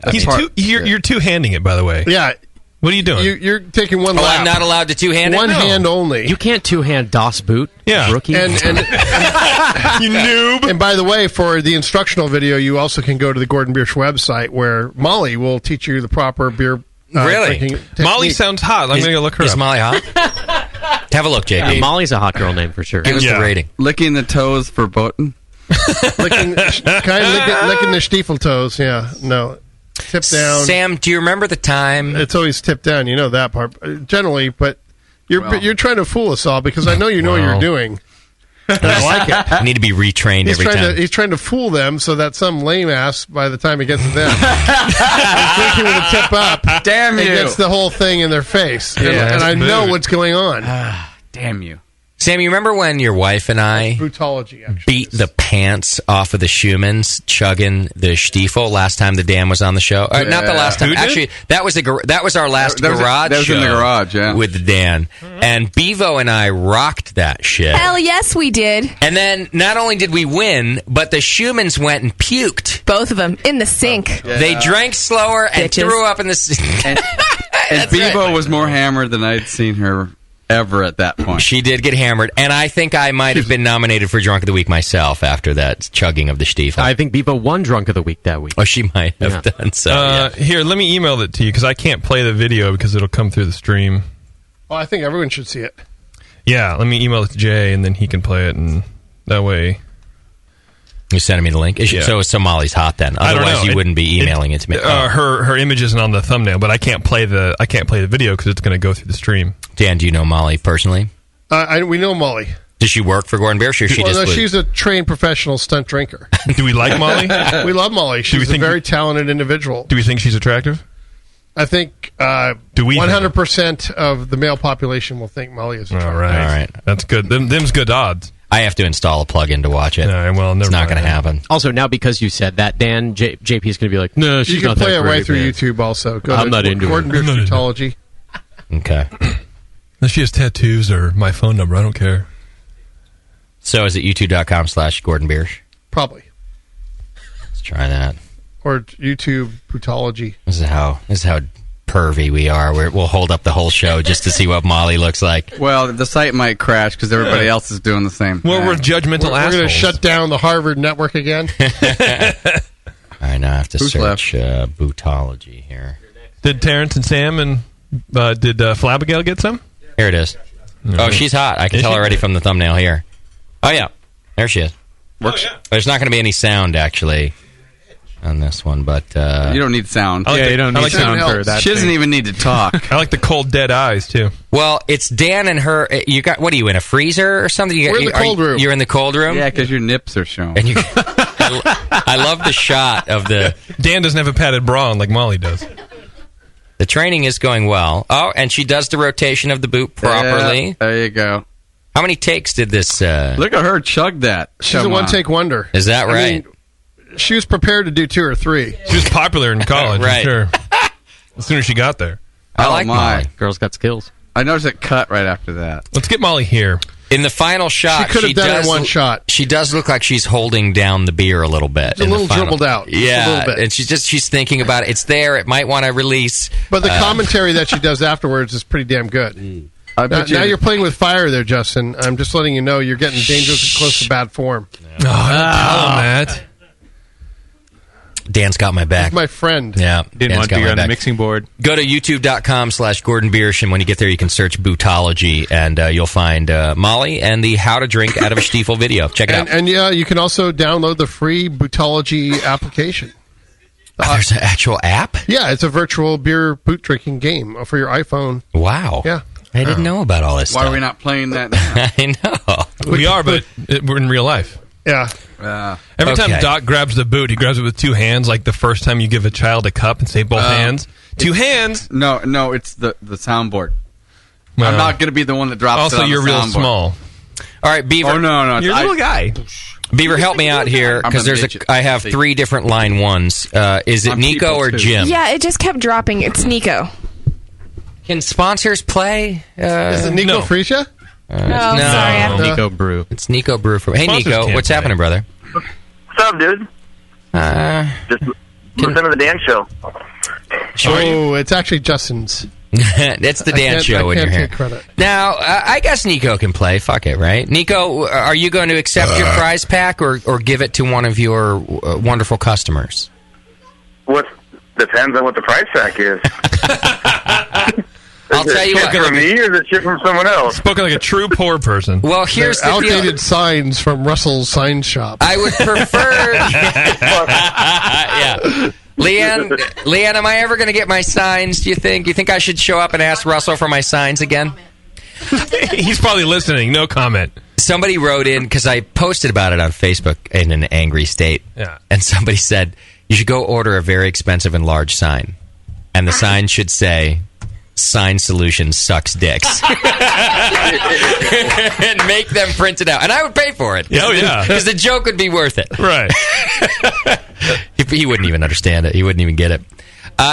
You're two-handing it, by the way. Yeah. What are you doing? You're taking one lap. I'm not allowed to two-hand it? One No. hand only. You can't two-hand DOS boot, rookie. And you noob. And by the way, for the instructional video, you also can go to the Gordon Biersch website where Molly will teach you the proper beer Really? drinking Molly technique. sounds hot. I'm going to go look her Is up. Molly hot? Have a look, JP. Molly's a hot girl name for sure. Give us the rating. Licking the toes for Boatin. licking the Stiefel toes. Yeah, no. Tip down. Sam, do you remember the time? It's always tip down. You know that part generally, but you're trying to fool us all because I know you know what you're doing. And I like it. You need to be retrained every time. He's trying to fool them so that some lame ass, by the time he gets to them, is drinking with a tip up. Damn you! And gets the whole thing in their face. Yeah, and I know what's going on. Damn you. Sam, you remember when your wife and I Brutology, actually. beat the pants off of the Schumans chugging the Stiefel last time the Dan was on the show? Not the last time. Who did? Actually, that was our last That was show in the garage, yeah. with the Dan. And Bevo and I rocked that shit. Hell yes, we did. And then not only did we win, but the Schumans went and puked. Both of them in the sink. They drank slower and Bitches. threw up in the sink. And Bevo was more hammered than I'd seen her ever at that point. She did get hammered, and I think I might have been nominated for Drunk of the Week myself after that chugging of the Stiefel. I think Bevo won Drunk of the Week that week. Oh, she might have done so. Here, let me email it to you because I can't play the video because it'll come through the stream. Well, I think everyone should see it. Yeah, let me email it to Jay, and then he can play it, and that way... You sending me the link? So Molly's hot then. I don't Otherwise, know. you wouldn't be emailing it to me. Her image isn't on the thumbnail, but I can't play the video because it's going to go through the stream. Dan, do you know Molly personally? We know Molly. Does she work for Gordon Biersch, or she's a trained professional stunt drinker. Do we like Molly? We love Molly. She's a very talented individual. Do we think she's attractive? I think 100% of the male population will think Molly is attractive. All right. That's good. Them's good odds. I have to install a plug-in to watch it. It's not going to happen. Also, now because you said that, Dan, JP is going to be like, no, she's you can not play that it great, right through man. YouTube also. Go I'm to not into Gordon it. Biersch Brutology. Okay. Unless she has tattoos or my phone number, I don't care. So is it youtube.com/Gordon Biersch? Probably. Let's try that. Or YouTube Brutology. This is how pervy we are. We'll hold up the whole show just to see what Molly looks like. Well, the site might crash because everybody else is doing the same thing. Well, we're judgmental We're going to assholes. shut down the Harvard network again. All right, now I have to Who's search Bootology here. Did Terrence and Sam and did Flabbergal get some? Here it is. Oh, she's hot. I can tell already from the thumbnail here. Oh, yeah. There she is. Works. There's not going to be any sound, actually, on this one, but... you don't need sound. You don't need sound for that. She doesn't even need to talk. I like the cold, dead eyes, too. Well, it's Dan and her... You got... What are you, in a freezer or something? We're in the cold room. You're in the cold room? Yeah, because your nips are showing. And you... I love the shot of the... Dan doesn't have a padded bra on like Molly does. The training is going well. Oh, and she does the rotation of the boot properly. Yeah, there you go. How many takes did this... Look at her chug that. She's a one-take wonder. Is that right? I mean, she was prepared to do 2 or 3. She was popular in college, Right. I'm sure. As soon as she got there. I like Molly. Girls got skills. I noticed it cut right after that. Let's get Molly here. In the final shot, She could have done it in one shot. She does look like she's holding down the beer a little bit. It's a in the little final- dribbled out. Just a Yeah, little bit. and she's thinking about it. It's there. It might want to release. But the commentary that she does afterwards is pretty damn good. I bet Now you're playing with fire there, Justin. I'm just letting you know you're getting dangerously close to bad form. Oh, don't tell him that. Dan's got my back. He's my friend. Yeah, Didn't Dan's want got beer my on the back. mixing board. Go to youtube.com/Gordon Biersch, and when you get there, you can search Bootology, and you'll find Molly and the How to Drink Out of a Stiefel video. Check it out. And yeah, you can also download the free Bootology application. There's an actual app? Yeah, it's a virtual beer boot drinking game for your iPhone. Wow. Yeah. I didn't know about all this Why stuff. are we not playing that now? I know. We are, but we're in real life. Yeah. Every Okay. time Doc grabs the boot, he grabs it with two hands, like the first time you give a child a cup and say both hands. Two hands. No, it's the soundboard. Well, I'm not going to be the one that drops Also, it on you're the real soundboard. small. All right, Beaver. Oh, no. You're a little guy. Beaver, help me out here I'm because a there's midget. I have 3 different line ones. Is it I'm Nico people, or too. Jim? Yeah, it just kept dropping. It's Nico. Can sponsors play? Is it Nico no. Freesia? No, sorry. I have to- Nico Brew. It's Nico Brew. Hey, Sponsors Nico, can't what's play. happening, brother? What's up, dude? Just listen to the Dan Show. Oh, it's actually Justin's. It's the I Dan can't- Show I when you're can't here. take credit. Now, I guess Nico can play. Fuck it, right? Nico, are you going to accept your prize pack or give it to one of your wonderful customers? What depends on what the price tag is. I'll tell you is what. it from me or is it shit from someone else? Spoken like a true poor person. Well, here's They're the deal. outdated signs from Russell's Sign Shop. I would prefer. Yeah. Leanne, am I ever going to get my signs, do you think? You think I should show up and ask Russell for my signs again? He's probably listening. No comment. Somebody wrote in, because I posted about it on Facebook in an angry state, Yeah. and somebody said, you should go order a very expensive and large sign. And the sign should say, Sign Solutions sucks dicks. And make them print it out. And I would pay for it. Oh, yeah. Because the joke would be worth it. Right. He wouldn't even understand it. He wouldn't even get it.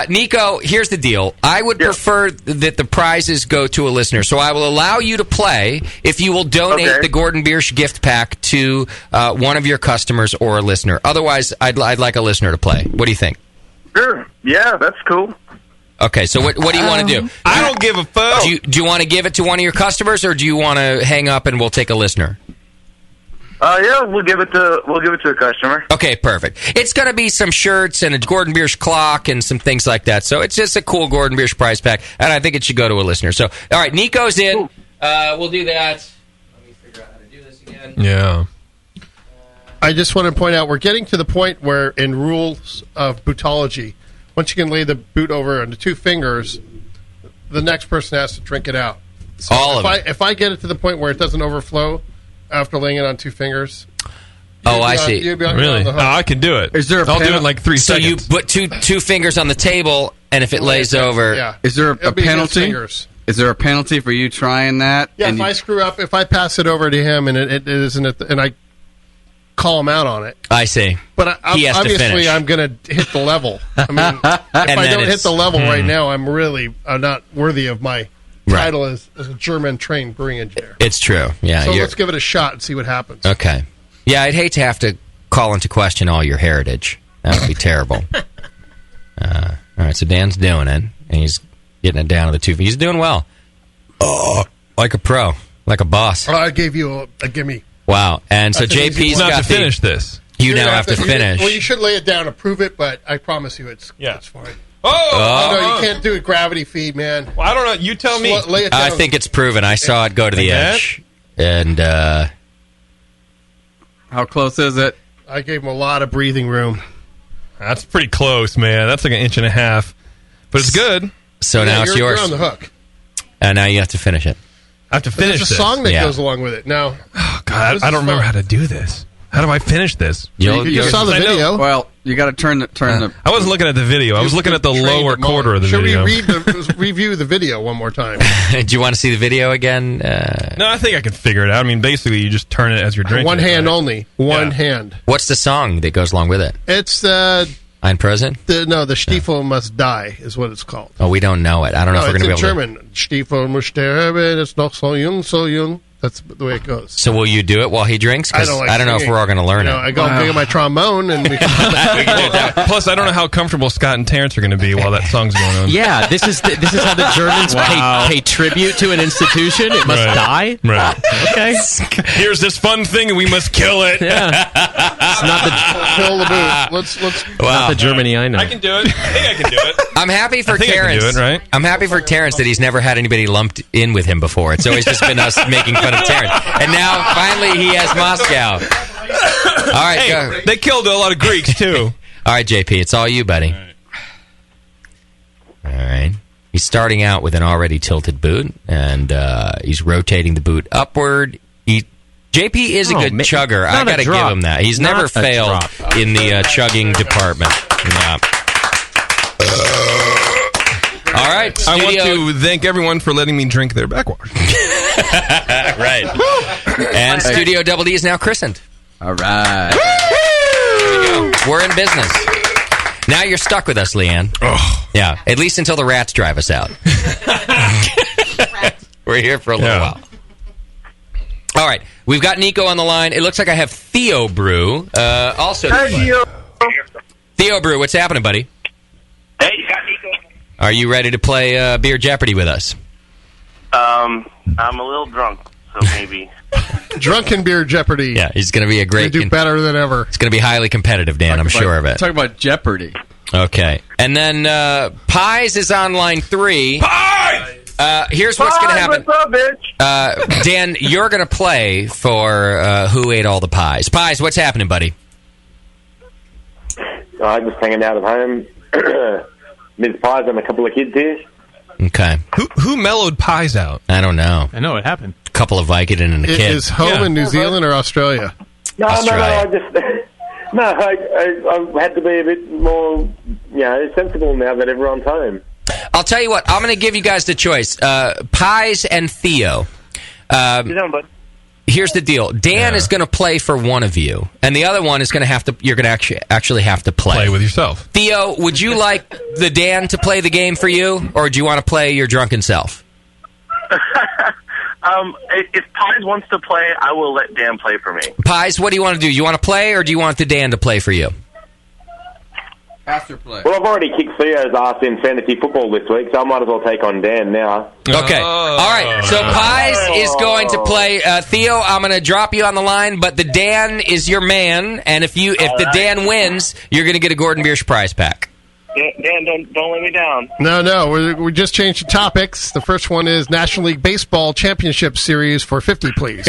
Nico, here's the deal. I would prefer that the prizes go to a listener. So I will allow you to play if you will donate the Gordon Biersch gift pack to one of your customers or a listener. Otherwise, I'd like a listener to play. What do you think? Sure. Yeah, that's cool. Okay, so what do you want to do? I don't give a fuck. Do you want to give it to one of your customers, or do you want to hang up and we'll take a listener? Yeah, we'll give it to a customer. Okay, perfect. It's going to be some shirts and a Gordon Biersch clock and some things like that. So it's just a cool Gordon Biersch prize pack, and I think it should go to a listener. So, all right, Nico's in. We'll do that. Let me figure out how to do this again. Yeah. I just want to point out we're getting to the point where in rules of bootology, once you can lay the boot over on the 2 fingers, the next person has to drink it out. So if I get it to the point where it doesn't overflow after laying it on 2 fingers. Oh, I see. You'd be on Really? the hook. I can do it. Is there a I'll do penal- it in like 3 So seconds. you put two fingers on the table, and if it lays over... Yeah. Is there a It'll be against penalty? fingers. Is there a penalty for you trying that? Yeah, And if you- I screw up, if I pass it over to him and it isn't, and I call him out on it. I see. But He has to obviously, finish. I'm going to hit the level. I mean, if I then don't hit it's- the level right now, I'm not worthy of my Right. title as a German trained brewing engineer. It's true. Yeah. So you're- let's give it a shot and see what happens. Okay. Yeah, I'd hate to have to call into question all your heritage. That would be terrible. All right, so Dan's doing it, and he's getting it down to the 2 feet. He's doing well. Like a pro, like a boss. I gave you a gimme. Wow. And so That's an easy JP's one. got Not to finish this. You now have to you- finish. Well, you should lay it down to prove it, but I promise you it's fine. Oh! No, you can't do a gravity feed, man. Well, I don't know. You tell me. Lay it down. I think it's proven. I saw it go to the Like that? edge. And how close is it? I gave him a lot of breathing room. That's pretty close, man. That's like 1.5 inches. But it's good. so now it's you're yours. on the hook. And now you have to finish it. I have to finish There's this. a song that Yeah. goes along with it. Now, God, I don't remember how to do this. How do I finish this? you saw the I know- video. Well, you got to turn the. I wasn't looking at the video. I was looking at the Trained lower them all. quarter of the Should video. we review the video one more time? Do you want to see the video again? No, I think I can figure it out. I mean, basically, you just turn it as you're drinking. One hand right? only. One hand. What's the song that goes along with it? It's Ein Present? the Stiefel must die is what it's called. Oh, we don't know it. I don't know No, if we're it's going to in be able German. Stiefel muss sterben. It's noch so jung, so jung. That's the way it goes. to. So will you do it while he drinks? 'Cause I don't know if singing. we're all going to learn You know, it. I go get my trombone and we Plus, I don't know how comfortable Scott and Terrence are going to be while that song's going on. Yeah, this is how the Germans pay tribute to an institution. It must die. Right. Okay. Here's this fun thing, and we must kill it. Yeah. It's not the kill the booth. Let's. not the Germany I know. I can do it. I think I can do it. I'm happy for I think I can Terrence. do it, right? I'm happy for Terrence that he's never had anybody lumped in with him before. It's always just been us making fun of Terrence. And now, finally, he has Moscow. All right, Hey, go. they killed a lot of Greeks, too. All right, JP, it's all you, buddy. All right. He's starting out with an already tilted boot, and he's rotating the boot upward. JP is a good chugger. I got to give him that. He's never failed in the chugging department. Yeah. All right, I want to thank everyone for letting me drink their backwash. Right. And Studio Double D is now christened. All right. There we go. We're in business. Now you're stuck with us, Leanne. Oh. Yeah, at least until the rats drive us out. We're here for a little while. All right, we've got Nico on the line. It looks like I have Theo Brew. Also, Theo Brew, what's happening, buddy? Hey, you got Nico. Are you ready to play Beer Jeopardy with us? I'm a little drunk, so maybe. Drunken Beer Jeopardy. Yeah, he's going to be a great... do better than ever. It's going to be highly competitive, Dan. I'm sure of it. Talk about Jeopardy. Okay. And then Pies is on line 3. Pies! Here's what's going to happen. What's up, bitch? Dan, you're going to play for Who Ate All the Pies. Pies, what's happening, buddy? I'm just hanging out at home. Mince pies and a couple of kids here. Okay. Who mellowed Pies out? I don't know. I know it happened. A couple of Vicodin and a kid. Is home in New Zealand or Australia? No, Australia. I just... No, I had to be a bit more, sensible now that everyone's home. I'll tell you what. I'm going to give you guys the choice. Pies and Theo. Here's the deal. Dan is going to play for one of you, and the other one is going to have to. You're going to actually have to play with yourself. Theo, would you like the Dan to play the game for you, or do you want to play your drunken self? If Pies wants to play, I will let Dan play for me. Pies, what do you want to do? You want to play, or do you want the Dan to play for you? After play. Well, I've already kicked Theo's ass in fantasy football this week, so I might as well take on Dan now. Okay. All right. So Pies is going to play. Theo, I'm going to drop you on the line, but the Dan is your man, and if the Dan wins, you're going to get a Gordon Biersch prize pack. Dan, don't let me down. No, we just changed the topics. The first one is National League Baseball Championship Series for 50, please.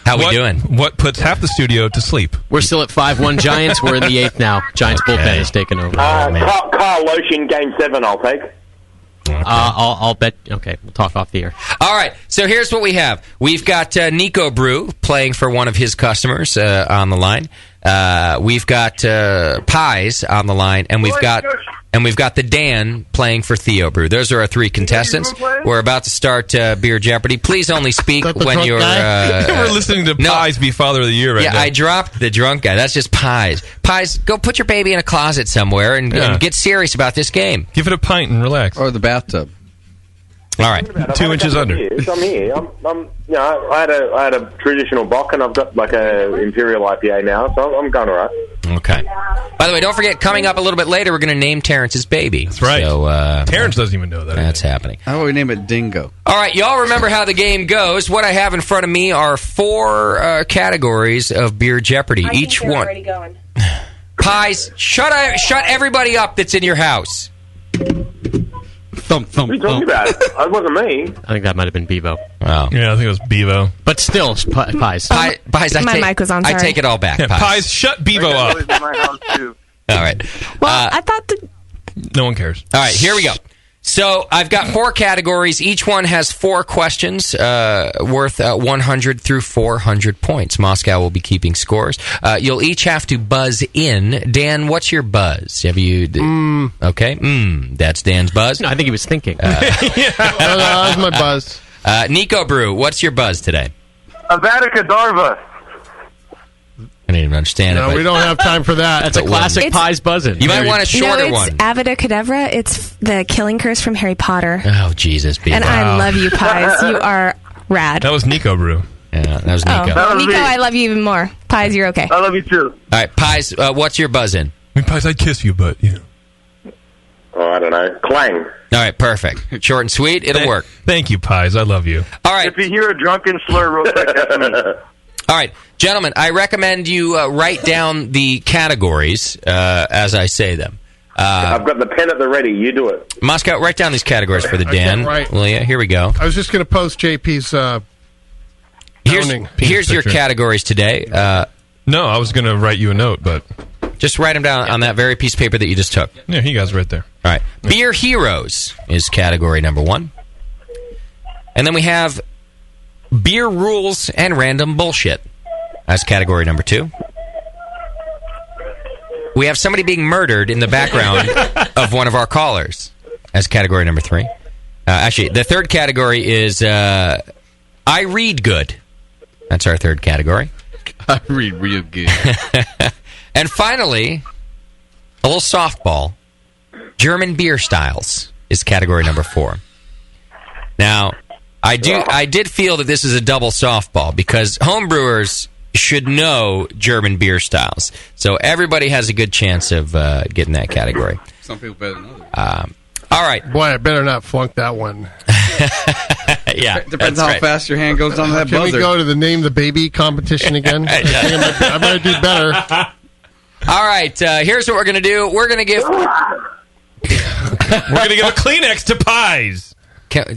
How we doing? What puts half the studio to sleep? We're still at 5-1 Giants. We're in the 8th now. Giants bullpen is taking over. Carl Lotion, Game 7, I'll take. I'll bet. Okay, we'll talk off the air. All right, so here's what we have. We've got Nico Brew playing for one of his customers on the line. We've got Pies on the line, and we've got the Dan playing for Theo Brew. Those are our 3 contestants. We're about to start Beer Jeopardy. Please only speak when you're... We're listening to Pies be Father of the Year right now. Yeah, I dropped the drunk guy. That's just Pies. Pies, go put your baby in a closet somewhere and get serious about this game. Give it a pint and relax. Or the bathtub. All right. 2 inches under. I'm here. I had a traditional bock, and I've got like a Imperial IPA now, so I'm going all right. Okay. By the way, don't forget, coming up a little bit later, we're going to name Terrence's baby. That's right. So, Terrence doesn't even know that. That's happening. How about we name it Dingo? All right, y'all remember how the game goes. What I have in front of me are 4 categories of Beer Jeopardy. Each one. Already going. Pies, shut everybody up that's in your house. Thump, What are you talking about? It wasn't me. I think that might have been Bevo. Oh. Yeah, I think it was Bevo. But still, Pies. Pies, My mic was on, I sorry. take it all back. Yeah, Pies. Pies, shut Bevo up. All right. Well, I thought No one cares. All right, here we go. So I've got 4 categories. Each one has 4 questions worth 100 through 400 points. Moscow will be keeping scores. You'll each have to buzz in. Dan, what's your buzz? Have you? Okay. That's Dan's buzz. No, I think he was thinking. No, that was my buzz. Nico Brew, what's your buzz today? Avada Kedavra. I didn't even understand it. No, but we don't have time for that. That's a classic Pies buzzing. You might want a shorter it's one. Avada Kedavra. It's the killing curse from Harry Potter. Oh, Jesus. And I love you, Pies. You are rad. That was Nico Brew. Yeah, that was Nico. Nico, I love you even more. Pies, you're okay. I love you too. All right, Pies, what's your buzz in? I mean, Pies, I'd kiss you, but, you know. Oh, I don't know. Clang. All right, perfect. Short and sweet, it'll work. Thank you, Pies. I love you. All right. If you hear a drunken slur real quick, that's me. All right, gentlemen, I recommend you write down the categories as I say them. I've got the pen at the ready. You do it. Moscow, write down these categories for the Dan. Well, yeah, here we go. I was just going to post JP's Here's your categories today. No, I was going to write you a note, but... Just write them down on that very piece of paper that you just took. Yeah, you guys right there. All right. Beer heroes is category number 1. And then we have beer rules and random bullshit as category number 2. We have somebody being murdered in the background of one of our callers as category number 3. Actually, the third category is I read good. That's our third category. I read real good. And finally, a little softball. German beer styles is category number 4. Now, I did feel that this is a double softball because homebrewers should know German beer styles. So everybody has a good chance of getting that category. Some people better than others. All right. Boy, I better not flunk that one. Yeah. Depends how fast your hand goes on that Can buzzer. we go to the Name the Baby competition again? I might do better. All right. Here's what we're going to do. We're going to give... We're going to give a Kleenex to Pies.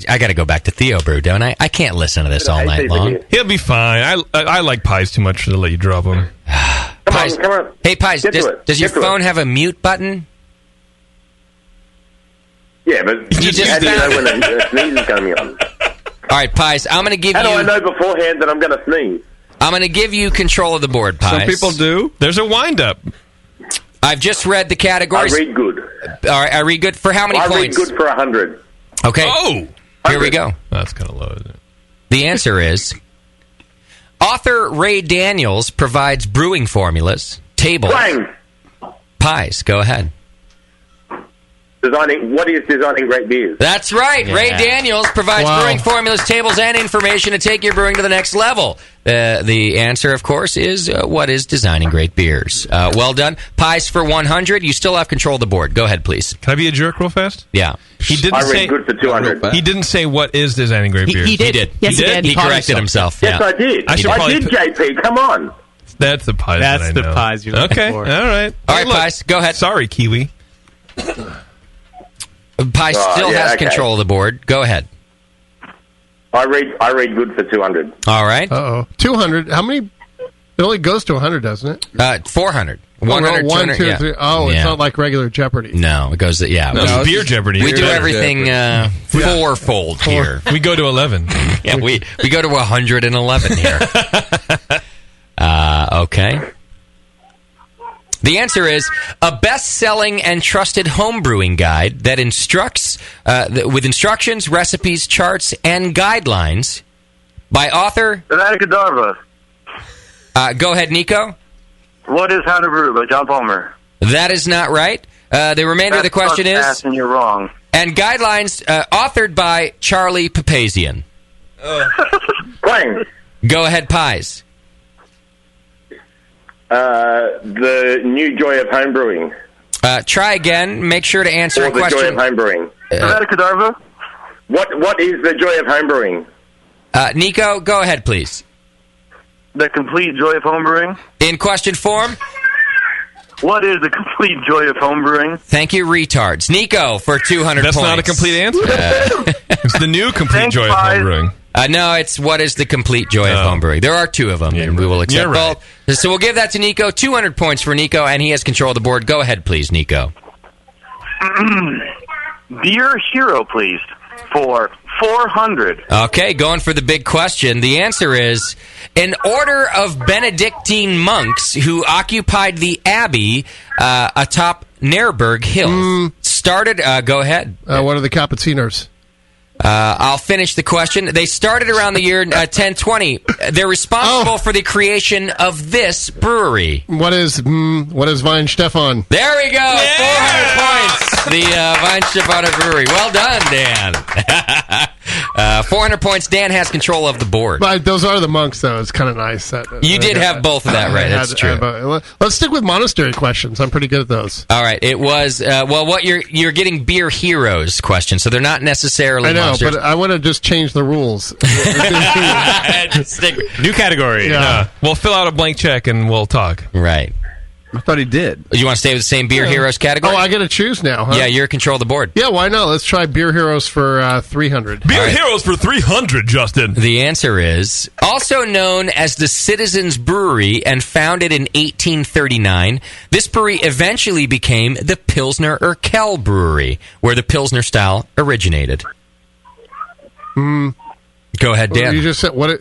I got to go back to Theo Brew, don't I? I can't listen to this all night long. He'll be fine. I like Pies too much to let you drop him. Pies. Come on. Hey, Pies, does your phone have a mute button? Yeah, but You just how do you know when a sneeze is coming on? All right, Pies, I'm going to give How you... do I know beforehand that I'm going to sneeze? I'm going to give you control of the board, Pies. Some people do. There's a wind-up. I've just read the categories. I read good. All right, I read good. For how many I points? read good for 100. Okay. Oh! Here we go. That's kind of low, isn't it? The answer is... Author Ray Daniels provides brewing formulas, tables... Bang! Pies, go ahead. What is designing great beers? That's right. Yeah. Ray Daniels provides brewing formulas, tables, and information to take your brewing to the next level. The answer, of course, is what is designing great beers. Well done. Pies for 100. You still have control of the board. Go ahead, please. Can I be a jerk real fast? Yeah. He didn't I read say good for 200. He didn't say what is designing great beers. He did. Yes, he did. He corrected himself. Yes, yeah. I did. I should I probably did, JP. Come on. That's the pies. That's that I the know. pies you're looking okay. for. All right. All right, Look, Pies, go ahead. Sorry, Kiwi. Pies still yeah, has okay. control of the board. Go ahead. I read good for 200. All right. 200. How many? It only goes to 100, doesn't it? 400. 100, 100, 1, 2, yeah. 3. Oh, it's Yeah. not like regular Jeopardy. No, it goes. Yeah, No, it's Beer Jeopardy. We do Beer everything fourfold here. We go to 11. Yeah, we go to 111 here. Okay. The answer is a best-selling and trusted homebrewing guide that instructs with instructions, recipes, charts, and guidelines by author. Godiva. Go ahead, Nico. What is How to Brew by John Palmer? That is not right. The remainder of the question is, and you're wrong. and guidelines authored by Charlie Papazian. Playing. Go ahead, Pies. The new joy of homebrewing. Try again. Make sure to answer Or a the question. joy of homebrewing. Godiva. What is the joy of homebrewing? Nico, go ahead, please. The complete joy of homebrewing. In question form. What is the complete joy of homebrewing? Thank you, retards. Nico for 200 That's points. not a complete answer. It's the new complete Thanks, joy Pies. of homebrewing. No, it's what is the complete joy of homebrewing. There are two of them, and we will accept You're right. both. So we'll give that to Nico. 200 points for Nico, and he has control of the board. Go ahead, please, Nico. Beer hero, please, for 400. Okay, going for the big question. The answer is an order of Benedictine monks who occupied the abbey atop Nairburg Hill. Started, go ahead. What are the Cappuccinos? I'll finish the question. They started around the year 1020. They're responsible for the creation of this brewery. What is Weinstefan? There we go. 400 points. The Weinstefan Brewery. Well done, Dan. 400 points. Dan has control of the board. But those are the monks, though. It's kind of nice. You did have both of that, right? That's true. Let's stick with monastery questions. I'm pretty good at those. All right. It was what you're getting beer heroes questions, so they're not necessarily. I know, monsters. but I want to just change the rules. New category. Yeah. We'll fill out a blank check and we'll talk. Right. I thought he did. You want to stay with the same Beer Heroes category? Oh, I got to choose now, huh? Yeah, you're in control of the board. Yeah, why not? Let's try Beer Heroes for 300. Beer Heroes for 300, Justin. The answer is also known as the Citizens Brewery and founded in 1839. This brewery eventually became the Pilsner Urquell Brewery, where the Pilsner style originated. Go ahead, Dan. You just said what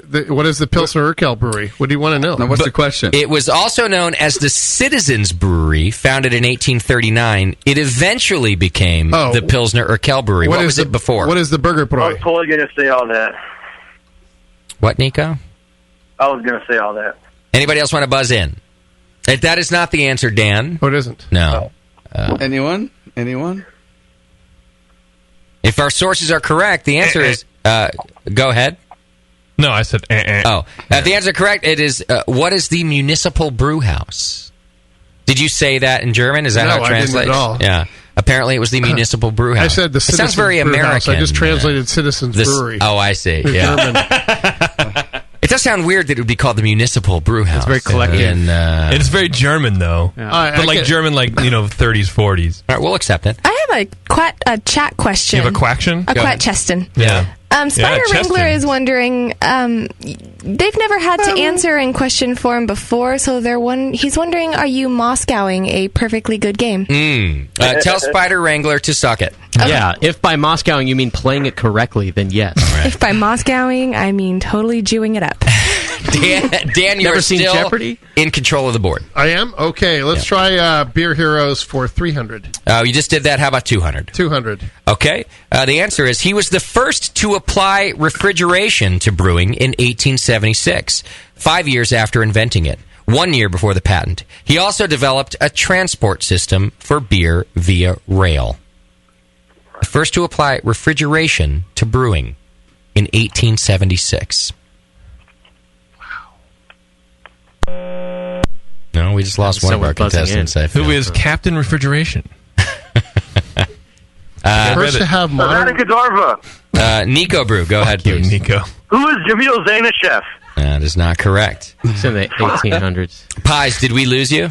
is the Pilsner Urquell Brewery? What do you want to know? Now, what's the question? It was also known as the Citizens Brewery, founded in 1839. It eventually became the Pilsner Urquell Brewery. What was it before? What is the Burger Brewery? I was totally going to say all that. What, Nico? I was going to say all that. Anybody else want to buzz in? That is not the answer, Dan. Oh, it isn't? No. Anyone? Anyone? If our sources are correct, the answer is... go ahead. No, I said Oh. If the answer is correct, it is, what is the municipal brew house? Did you say that in German? Is that how it translates? I didn't at all. Yeah. Apparently it was the municipal brew house. I said the It Citizens sounds very Brew American. House. I just translated Citizens Brewery. Oh, I see. In Yeah. German. It does sound weird that it would be called the municipal brew house. It's very collective. It's very German, though. But like German, 30s, 40s. All right, we'll accept it. I have a chat question. You have a quaction? A quack-cheston. Yeah. Spider Yeah, Wrangler Cheston. is wondering. They've never had to answer in question form before, so he's wondering: are you Moscowing a perfectly good game? Tell Spider Wrangler to suck it. Yeah, if by Moscowing you mean playing it correctly, then yes. If by Moscowing I mean totally Jewing it up. Dan, you Never are seen still Jeopardy? in control of the board. I am? Okay, let's try Beer Heroes for 300. You just did that. How about 200? 200. Okay. The answer is he was the first to apply refrigeration to brewing in 1876, 5 years after inventing it, 1 year before the patent. He also developed a transport system for beer via rail. The first to apply refrigeration to brewing in 1876. No, we just lost one of our contestants. I feel. Who is Captain Refrigeration? First to have modern... Godorva. Nico Brew, go ahead, please. Nico. Who is Jamil Zainashev? That is not correct. It's in the 1800s. Pies, did we lose you?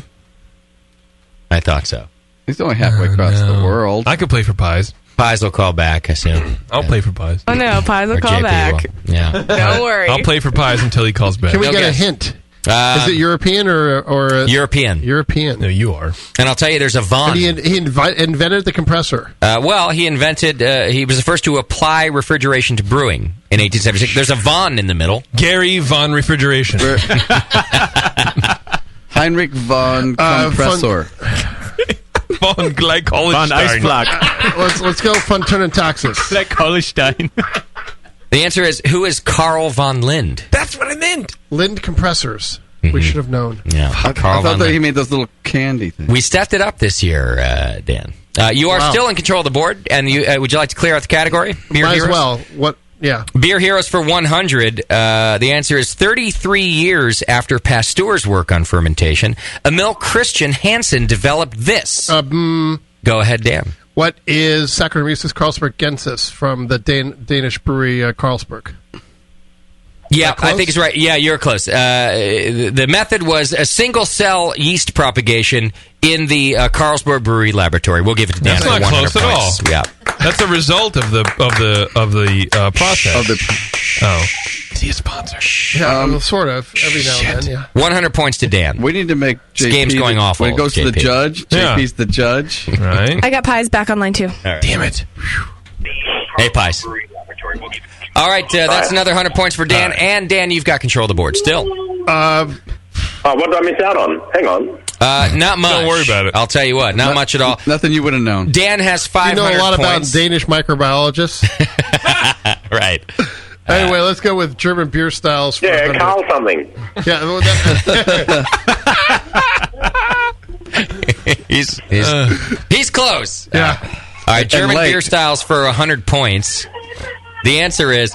I thought so. He's only halfway across the world. I could play for Pies. Pies will call back, I assume. I'll play for Pies. Oh no, Pies will Or call JP back. will. Yeah. Don't worry. I'll play for Pies until he calls back. Can we No get guess. a hint? Is it European or European? European. No, you are. And I'll tell you, there's a Von. And he invented the compressor. He invented. He was the first to apply refrigeration to brewing in 1876. There's a Von in the middle. Gary Von Refrigeration. Heinrich von Compressor. Von Glycolstein. Von Eisblock. Let's go von Taxis. Glycolstein. The answer is, who is Carl von Lind? That's what I meant. Lind compressors. We should have known. Yeah, I Carl thought von that Lind. he made those little candy things. We stepped it up this year, Dan. You are still in control of the board, and would you like to clear out the category? Beer Might Heroes? as well. What? Yeah. Beer Heroes for 100. The answer is 33 years after Pasteur's work on fermentation, Emil Christian Hansen developed this. Go ahead, Dan. What is Saccharomyces Carlsbergensis from the Danish brewery Carlsberg? Yeah, I think it's right. Yeah, you're close. The method was a single-cell yeast propagation in the Carlsberg Brewery laboratory. We'll give it to Dan That's for not 100 close at all. points. Yeah, that's a result of the process. Is he a sponsor? Yeah, sort of. Every now and then. Yeah. 100 points to Dan. We need to make JP This game's going awful. When it goes to the JP. judge, JP's the judge. Right. I got Pies back online too. Damn it. Hey, Pies. All right, that's another 100 points for Dan. And Dan, you've got control of the board still. What did I miss out on? Hang on. Not much. Don't worry about it. I'll tell you what, not much at all. Nothing you would have known. Dan has You 500 know a lot points. about Danish microbiologists. Right. Anyway, let's go with German beer styles. For Yeah, 100. Carl something. Yeah, well, He's close. Yeah. All right, German late. beer styles for 100 points. The answer is,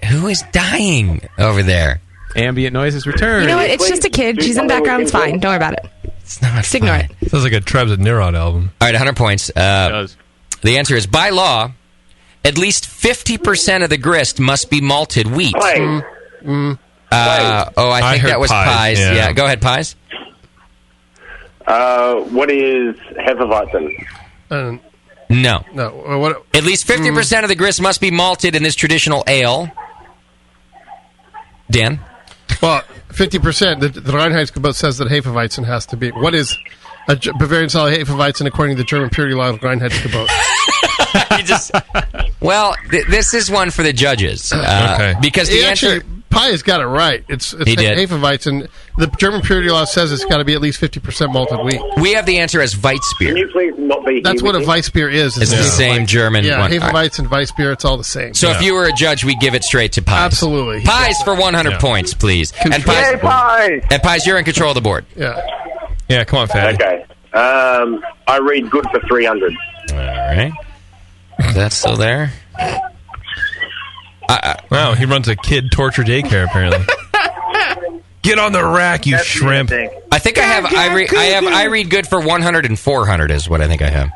who is dying over there? Ambient noises return. You know what? It's just a kid. She's in the background. It's fine. Don't worry about it. It's not Just ignore it. Sounds like a Trebs and Nirod album. All right, 100 points. The answer is, by law, at least 50% of the grist must be malted wheat. Play. I think heard that was Pies, Pies. yeah. Yeah, go ahead, Pies. What is Hefeweizen? No. No. What? At least 50% of the grist must be malted in this traditional ale. Dan? Well, 50%. The Reinheitsgebot says that Hefeweizen has to be. What is a Bavarian style Hefeweizen according to the German purity law of Reinheitsgebot? Well, this is one for the judges. Because the answer... Pi has got it right. It's He did. Hefeweizen. The German purity law says it's got to be at least 50% malted wheat. We have the answer as Weizbier. Can you please not be That's what a Weissbier is. It's the same German Yeah, one. Hefeweizen, Weissbier, it's all the same. So if you were a judge, we'd give it straight to Pies. Absolutely. Pies for 100 points, please. And Pies, you're in control of the board. Yeah. Yeah, come on, Fatty. Okay. I read good for 300. All right. That's still there. Wow, he runs a kid torture daycare, apparently. Get on the rack, you shrimp. I think I have I read good for 100 and 400 is what I think I have.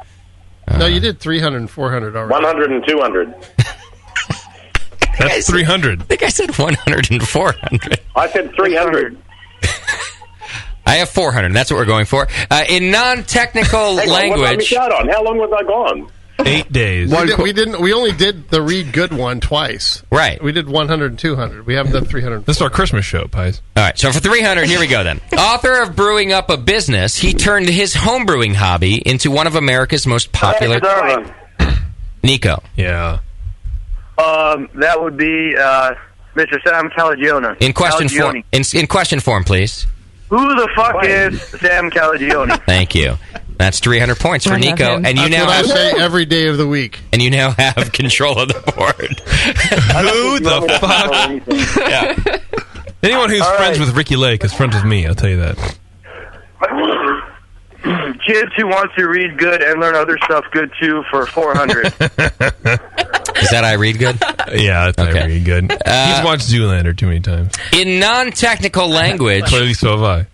No, you did 300 and 400 already. 100 and 200. That's 300. I think I said 100 and 400. I said 300. I have 400. That's what we're going for. In non-technical Hang on, what did I language... miss out on? How long was I gone? 8 days. We only did the read good one twice. Right. We did 100 and 200. We haven't done 300. This is our Christmas show, Pies. All right, so for 300, here we go then. Author of Brewing Up a Business, he turned his homebrewing hobby into one of America's most popular... Nico. Yeah. That would be Mr. Sam Calagione. In question form, in question form, please. Who the fuck is Sam Calagione? Thank you. That's 300 points for Nico, and you That's now what have, I say every day of the week. and you now have control of the board. Who the fuck? Yeah. Anyone who's friends with Ricky Lake is friends with me, I'll tell you that. Kids who want to read good and learn other stuff good too for 400. Is that I read good? Yeah, that's I read good. He's watched Zoolander too many times. In non-technical language, Clearly so have I.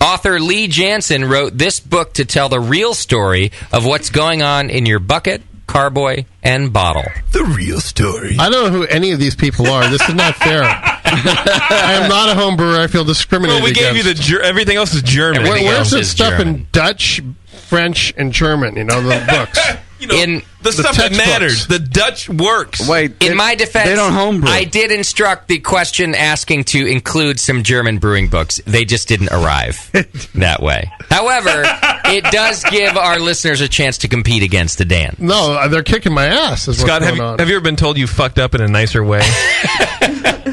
author Lee Jansen wrote this book to tell the real story of what's going on in your bucket, carboy, and bottle. The real story. I don't know who any of these people are. This is not fair. I am not a home brewer. I feel discriminated Well, we gave you against. the everything else is German. Where's this stuff in Dutch, French, and German? You know, the books. In the stuff that matters. The Dutch works. Wait, in my defense, they don't homebrew. I did instruct the question asking to include some German brewing books. They just didn't arrive that way. However, it does give our listeners a chance to compete against the Dan. No, they're kicking my ass. Is Scott, what's have going you, on. have you ever been told you fucked up in a nicer way?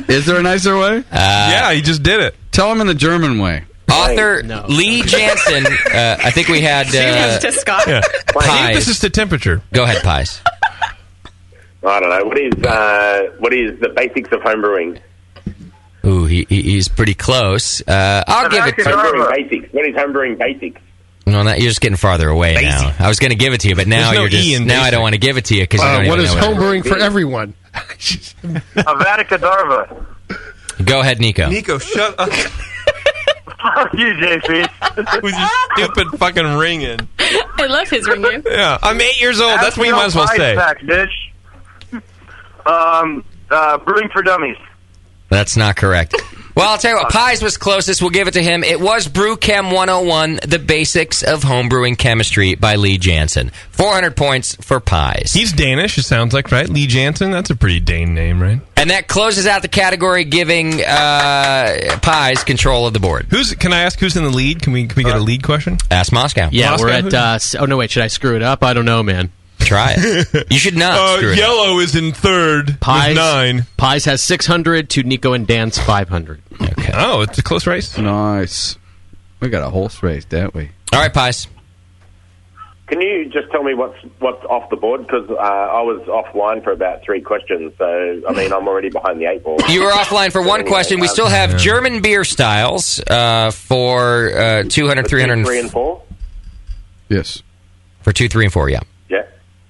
Is there a nicer way? Yeah, you just did it. Tell him in the German way. Author Lee Jansen, I think we had... to Scott. Yeah. Pies. This is the temperature. Go ahead, Pies. I don't know. What is the basics of homebrewing? Ooh, he's pretty close. I'll give it to Homebrewing basics. What is homebrewing basics? No, you're just getting farther away now. I was going to give it to you, but now There's no you're just E in now I basic. don't want to give it to you because you don't what even is know homebrewing for everyone? Avada Kedavra. Go ahead, Nico. Nico, shut up. Fuck you, JP. With your stupid fucking ringing. I love his ringing. Yeah, I'm 8 years old. That's what you might as well say. Pack, bitch. Brewing for Dummies. That's not correct. Well, I'll tell you what. Pies was closest. We'll give it to him. It was Brew Chem 101, The Basics of Homebrewing Chemistry by Lee Jansen. 400 points for Pies. He's Danish, it sounds like, right? Lee Jansen? That's a pretty Dane name, right? And that closes out the category, giving Pies control of the board. Can I ask who's in the lead? Can we get a lead question? Ask Moscow. Yeah, Moscow, we're at... oh, no, wait. Should I screw it up? I don't know, man. Try it. You should not screw it up. Yellow is in third Pies, with 9. Pies has 600 to Nico and Dan's 500. Okay. Oh, it's a close race. Nice. We got a horse race, don't we? All right, Pies. Can you just tell me what's off the board? Because I was offline for about 3 questions, so I mean I'm already behind the 8 ball. You were offline for one question. We still have German beer styles for 200, 300, 3 and 4. Yes. For 2, 3, and 4. Yeah. Yeah.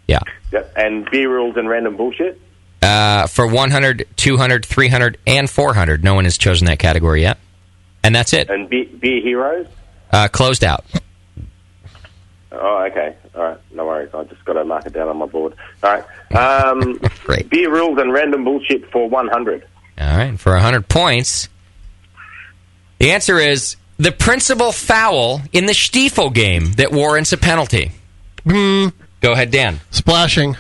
Yeah. Yep. And beer rules and random bullshit. For 100, 200, 300, and 400. No one has chosen that category yet. And that's it. And beer heroes. Closed out. Oh, okay. All right. No worries. I just got to mark it down on my board. All right. Great. Beer rules and random bullshit for 100. All right. For 100 points, the answer is the principal foul in the Stiefel game that warrants a penalty? Go ahead, Dan. Splashing.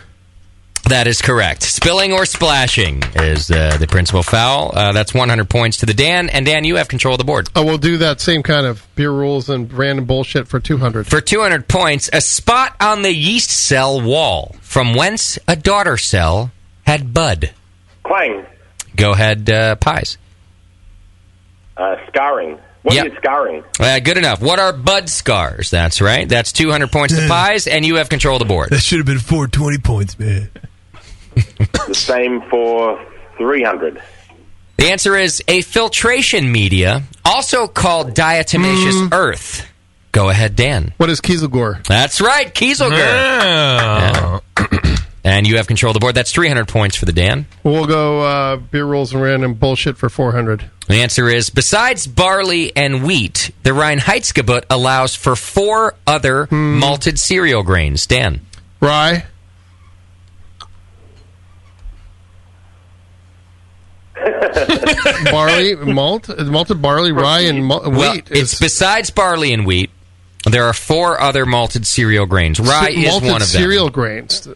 That is correct. Spilling or splashing is the principal foul. That's 100 points to the Dan. And Dan, you have control of the board. Oh, we'll do that same kind of beer rules and random bullshit for 200. For 200 points, a spot on the yeast cell wall from whence a daughter cell had bud. Clang. Go ahead, Pies. Scarring. What is scarring? Good enough. What are bud scars? That's right. That's 200 points to Pies, and you have control of the board. That should have been 420 points, man. The same for 300. The answer is a filtration media, also called diatomaceous earth. Go ahead, Dan. What is Kieselguhr? That's right, Kieselguhr. Yeah. And you have control of the board. That's 300 points for the Dan. We'll go beer rules and random bullshit for 400. The answer is, besides barley and wheat, the Reinheitsgebot allows for 4 other malted cereal grains. Dan. Rye. Barley, malted barley, rye, and wheat. It's besides barley and wheat, there are 4 other malted cereal grains. Rye is malted one of them. cereal grains.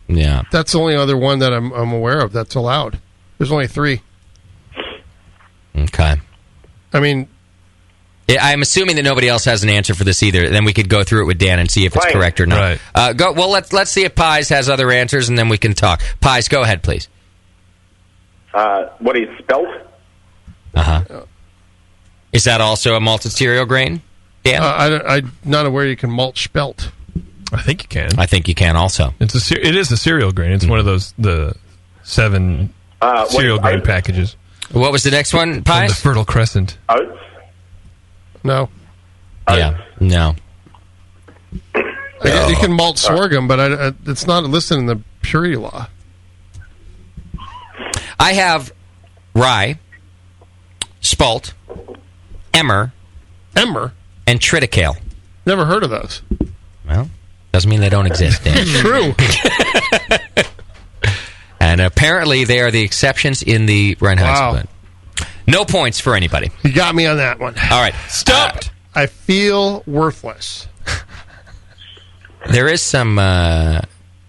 Yeah. That's the only other one that I'm aware of that's allowed. There's only 3. Okay. I mean, I'm assuming that nobody else has an answer for this either. Then we could go through it with Dan and see if it's correct or not. Right. Go. Well, let's see if Pies has other answers, and then we can talk. Pies, go ahead, please. What is spelt? Is that also a malted cereal grain, Dan? I'm not aware you can malt spelt. I think you can. I think you can also. It is a cereal grain. It's one of those the 7 cereal grain packages. What was the next one, From Pies? the Fertile Crescent. Oats? No. Yeah, no. You can malt sorghum, but it's not listed in the purity law. I have rye, spalt, emmer, and triticale. Never heard of those. Well, doesn't mean they don't exist, Dan. True. And apparently they are the exceptions in the Reinheitsgebot. No points for anybody. You got me on that one. All right. Stumped. I feel worthless. There is some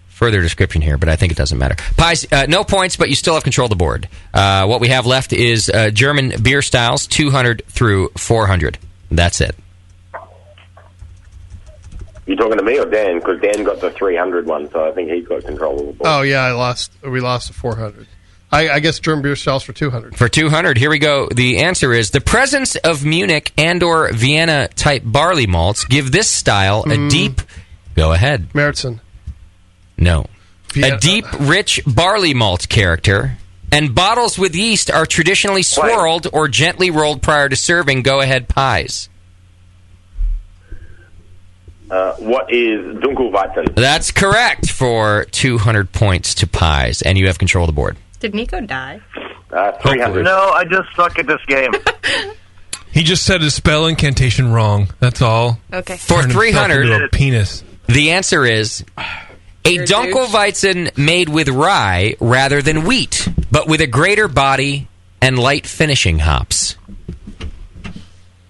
further description here, but I think it doesn't matter. Pies, no points, but you still have control of the board. What we have left is German beer styles, 200 through 400. That's it. You talking to me or Dan? Because Dan got the 300 one, so I think he's got control of the board. Oh, yeah, we lost the 400. I guess German beer sells for 200. For 200, here we go. The answer is the presence of Munich and or Vienna type barley malts give this style a deep... Go ahead. Märzen. No. Vienna. A deep, rich barley malt character. And bottles with yeast are traditionally swirled or gently rolled prior to serving. Go ahead, Pies. What is Dunkelweizen? That's correct for 200 points to Pies, and you have control of the board. Did Nico die? 300. No, I just suck at this game. He just said his spell incantation wrong. That's all. Okay. For Turned himself 300, into a penis. the answer is a Dunkelweizen made with rye rather than wheat, but with a greater body and light finishing hops.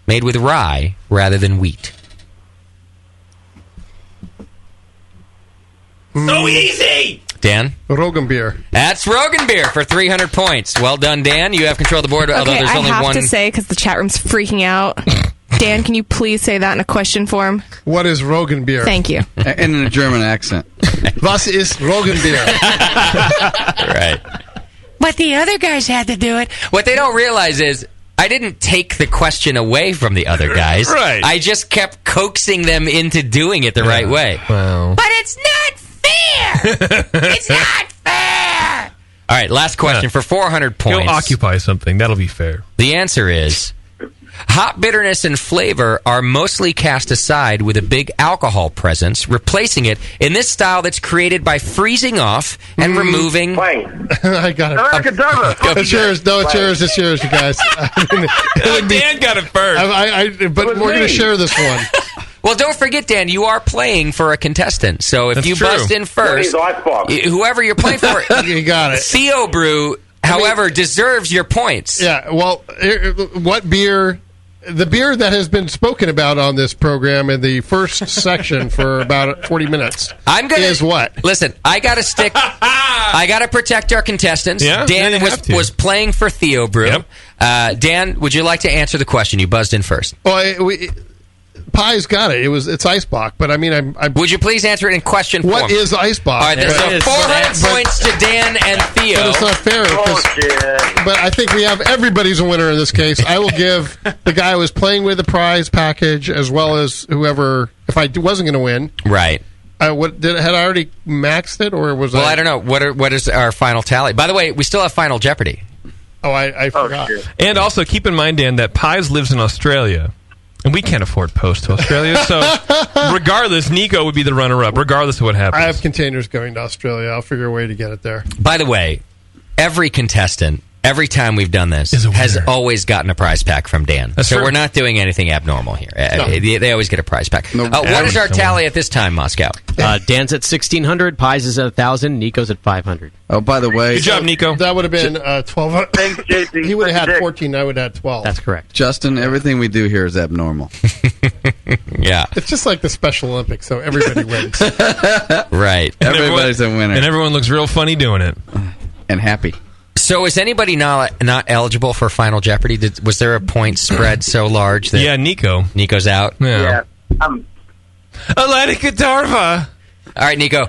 Made with rye rather than wheat. So easy! Dan? Roggenbier. That's Roggenbier for 300 points. Well done, Dan. You have control of the board, although there's only I have one. to say, because the chat room's freaking out. Dan, can you please say that in a question form? What is Roggenbier? Thank you. And in a German accent. Was ist Roggenbier? Right. But the other guys had to do it. What they don't realize is I didn't take the question away from the other guys. Right. I just kept coaxing them into doing it the right way. Well. But it's not fair! It's not fair! All right, last question for 400 points. Go occupy something. That'll be fair. The answer is hop bitterness and flavor are mostly cast aside with a big alcohol presence, replacing it in this style that's created by freezing off and removing... I got it. Abracadabra. It's yours. No, it's yours. It's yours, you guys. Dan got it first. But we're going to share this one. Well, don't forget, Dan, you are playing for a contestant. So if That's you true. bust in first, whoever you're playing for, you got it. Theo Brew, however, deserves your points. Yeah, well, what beer the beer that has been spoken about on this program in the first section for about 40 minutes is what? Listen, I got to stick. I got to protect our contestants. Yeah, Dan was playing for Theo Brew. Yep. Dan, would you like to answer the question? You buzzed in first. Well, Pie's got it. It's Eisbach, but I mean, would you please answer it in question form? What is Eisbach? All right, so 400 points to Dan and Theo. But it's not fair. But I think we have everybody's a winner in this case. I will give the guy I was playing with the prize package as well as whoever. If I wasn't going to win, right? Had I already maxed it, or was I don't know. What is our final tally? By the way, we still have Final Jeopardy. Oh, I forgot. And also keep in mind, Dan, that Pies lives in Australia. And we can't afford post to Australia, so regardless, Nico would be the runner-up, regardless of what happens. I have containers going to Australia. I'll figure a way to get it there. By the way, every contestant, every time we've done this, has always gotten a prize pack from Dan. That's so true. we're not doing anything abnormal here. No. They always get a prize pack. What is our tally at this time, Moscow? Dan's at 1,600, Pies is at 1,000, Nico's at 500. Oh, by the way... Good job, Nico. That would have been 12. Thanks, JP. He would have had 14, I would have had 12. That's correct. Justin, everything we do here is abnormal. Yeah. It's just like the Special Olympics, so everybody wins. Right. Everybody's a winner. And everyone looks real funny doing it. And happy. So is anybody not eligible for Final Jeopardy? Was there a point spread so large that... Yeah, Nico's out? Yeah. Atlantic Darva. All right, Nico.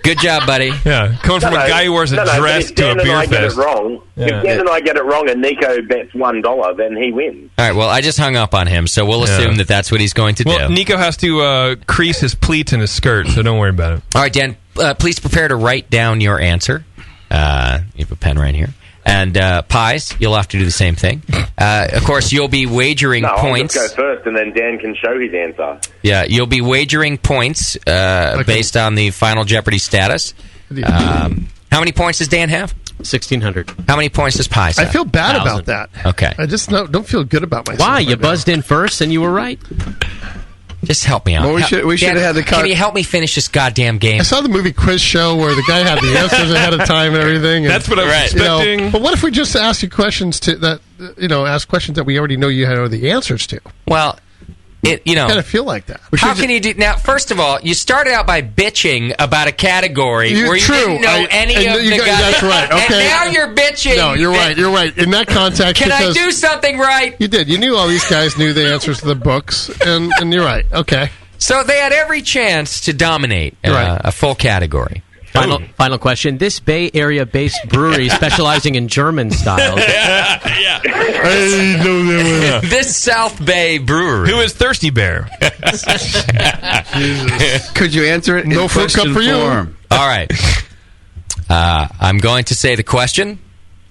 Good job, buddy. Yeah, coming from a guy who wears a dress to a beer fest. If Dan and I get it wrong and Nico bets $1, then he wins. All right, well, I just hung up on him, so we'll assume that that's what he's going to do. Nico has to crease his pleats in his skirt, so don't worry about it. All right, Dan, please prepare to write down your answer. You have a pen right here. And Pies, you'll have to do the same thing. Of course, you'll be wagering points. I'll just go first, and then Dan can show his answer. Yeah, you'll be wagering points based on the Final Jeopardy status. How many points does Dan have? 1,600. How many points does Pies have? I feel bad about that. Okay. I just don't feel good about myself. Why? You buzzed in first and you were right. Just help me out. Well, we should have had the... Can you help me finish this goddamn game? I saw the movie Quiz Show where the guy had the answers ahead of time and everything. And, that's what I was expecting. But what if we just ask you questions ask questions that we already know you know the answers to? Well, I kind of feel like that. How can you do now? First of all, you started out by bitching about a category where you didn't know any of the guys. That's right. Okay. And now you're bitching. No, you're right. You're right. In that context, can I do something right? You did. You knew all these guys knew the answers to the books, and you're right. Okay. So they had every chance to dominate a full category. Final question. This Bay Area-based brewery specializing in German styles. Yeah. This South Bay brewery. Who is Thirsty Bear? Could you answer it in no fruit cup for you. All right. I'm going to say the question.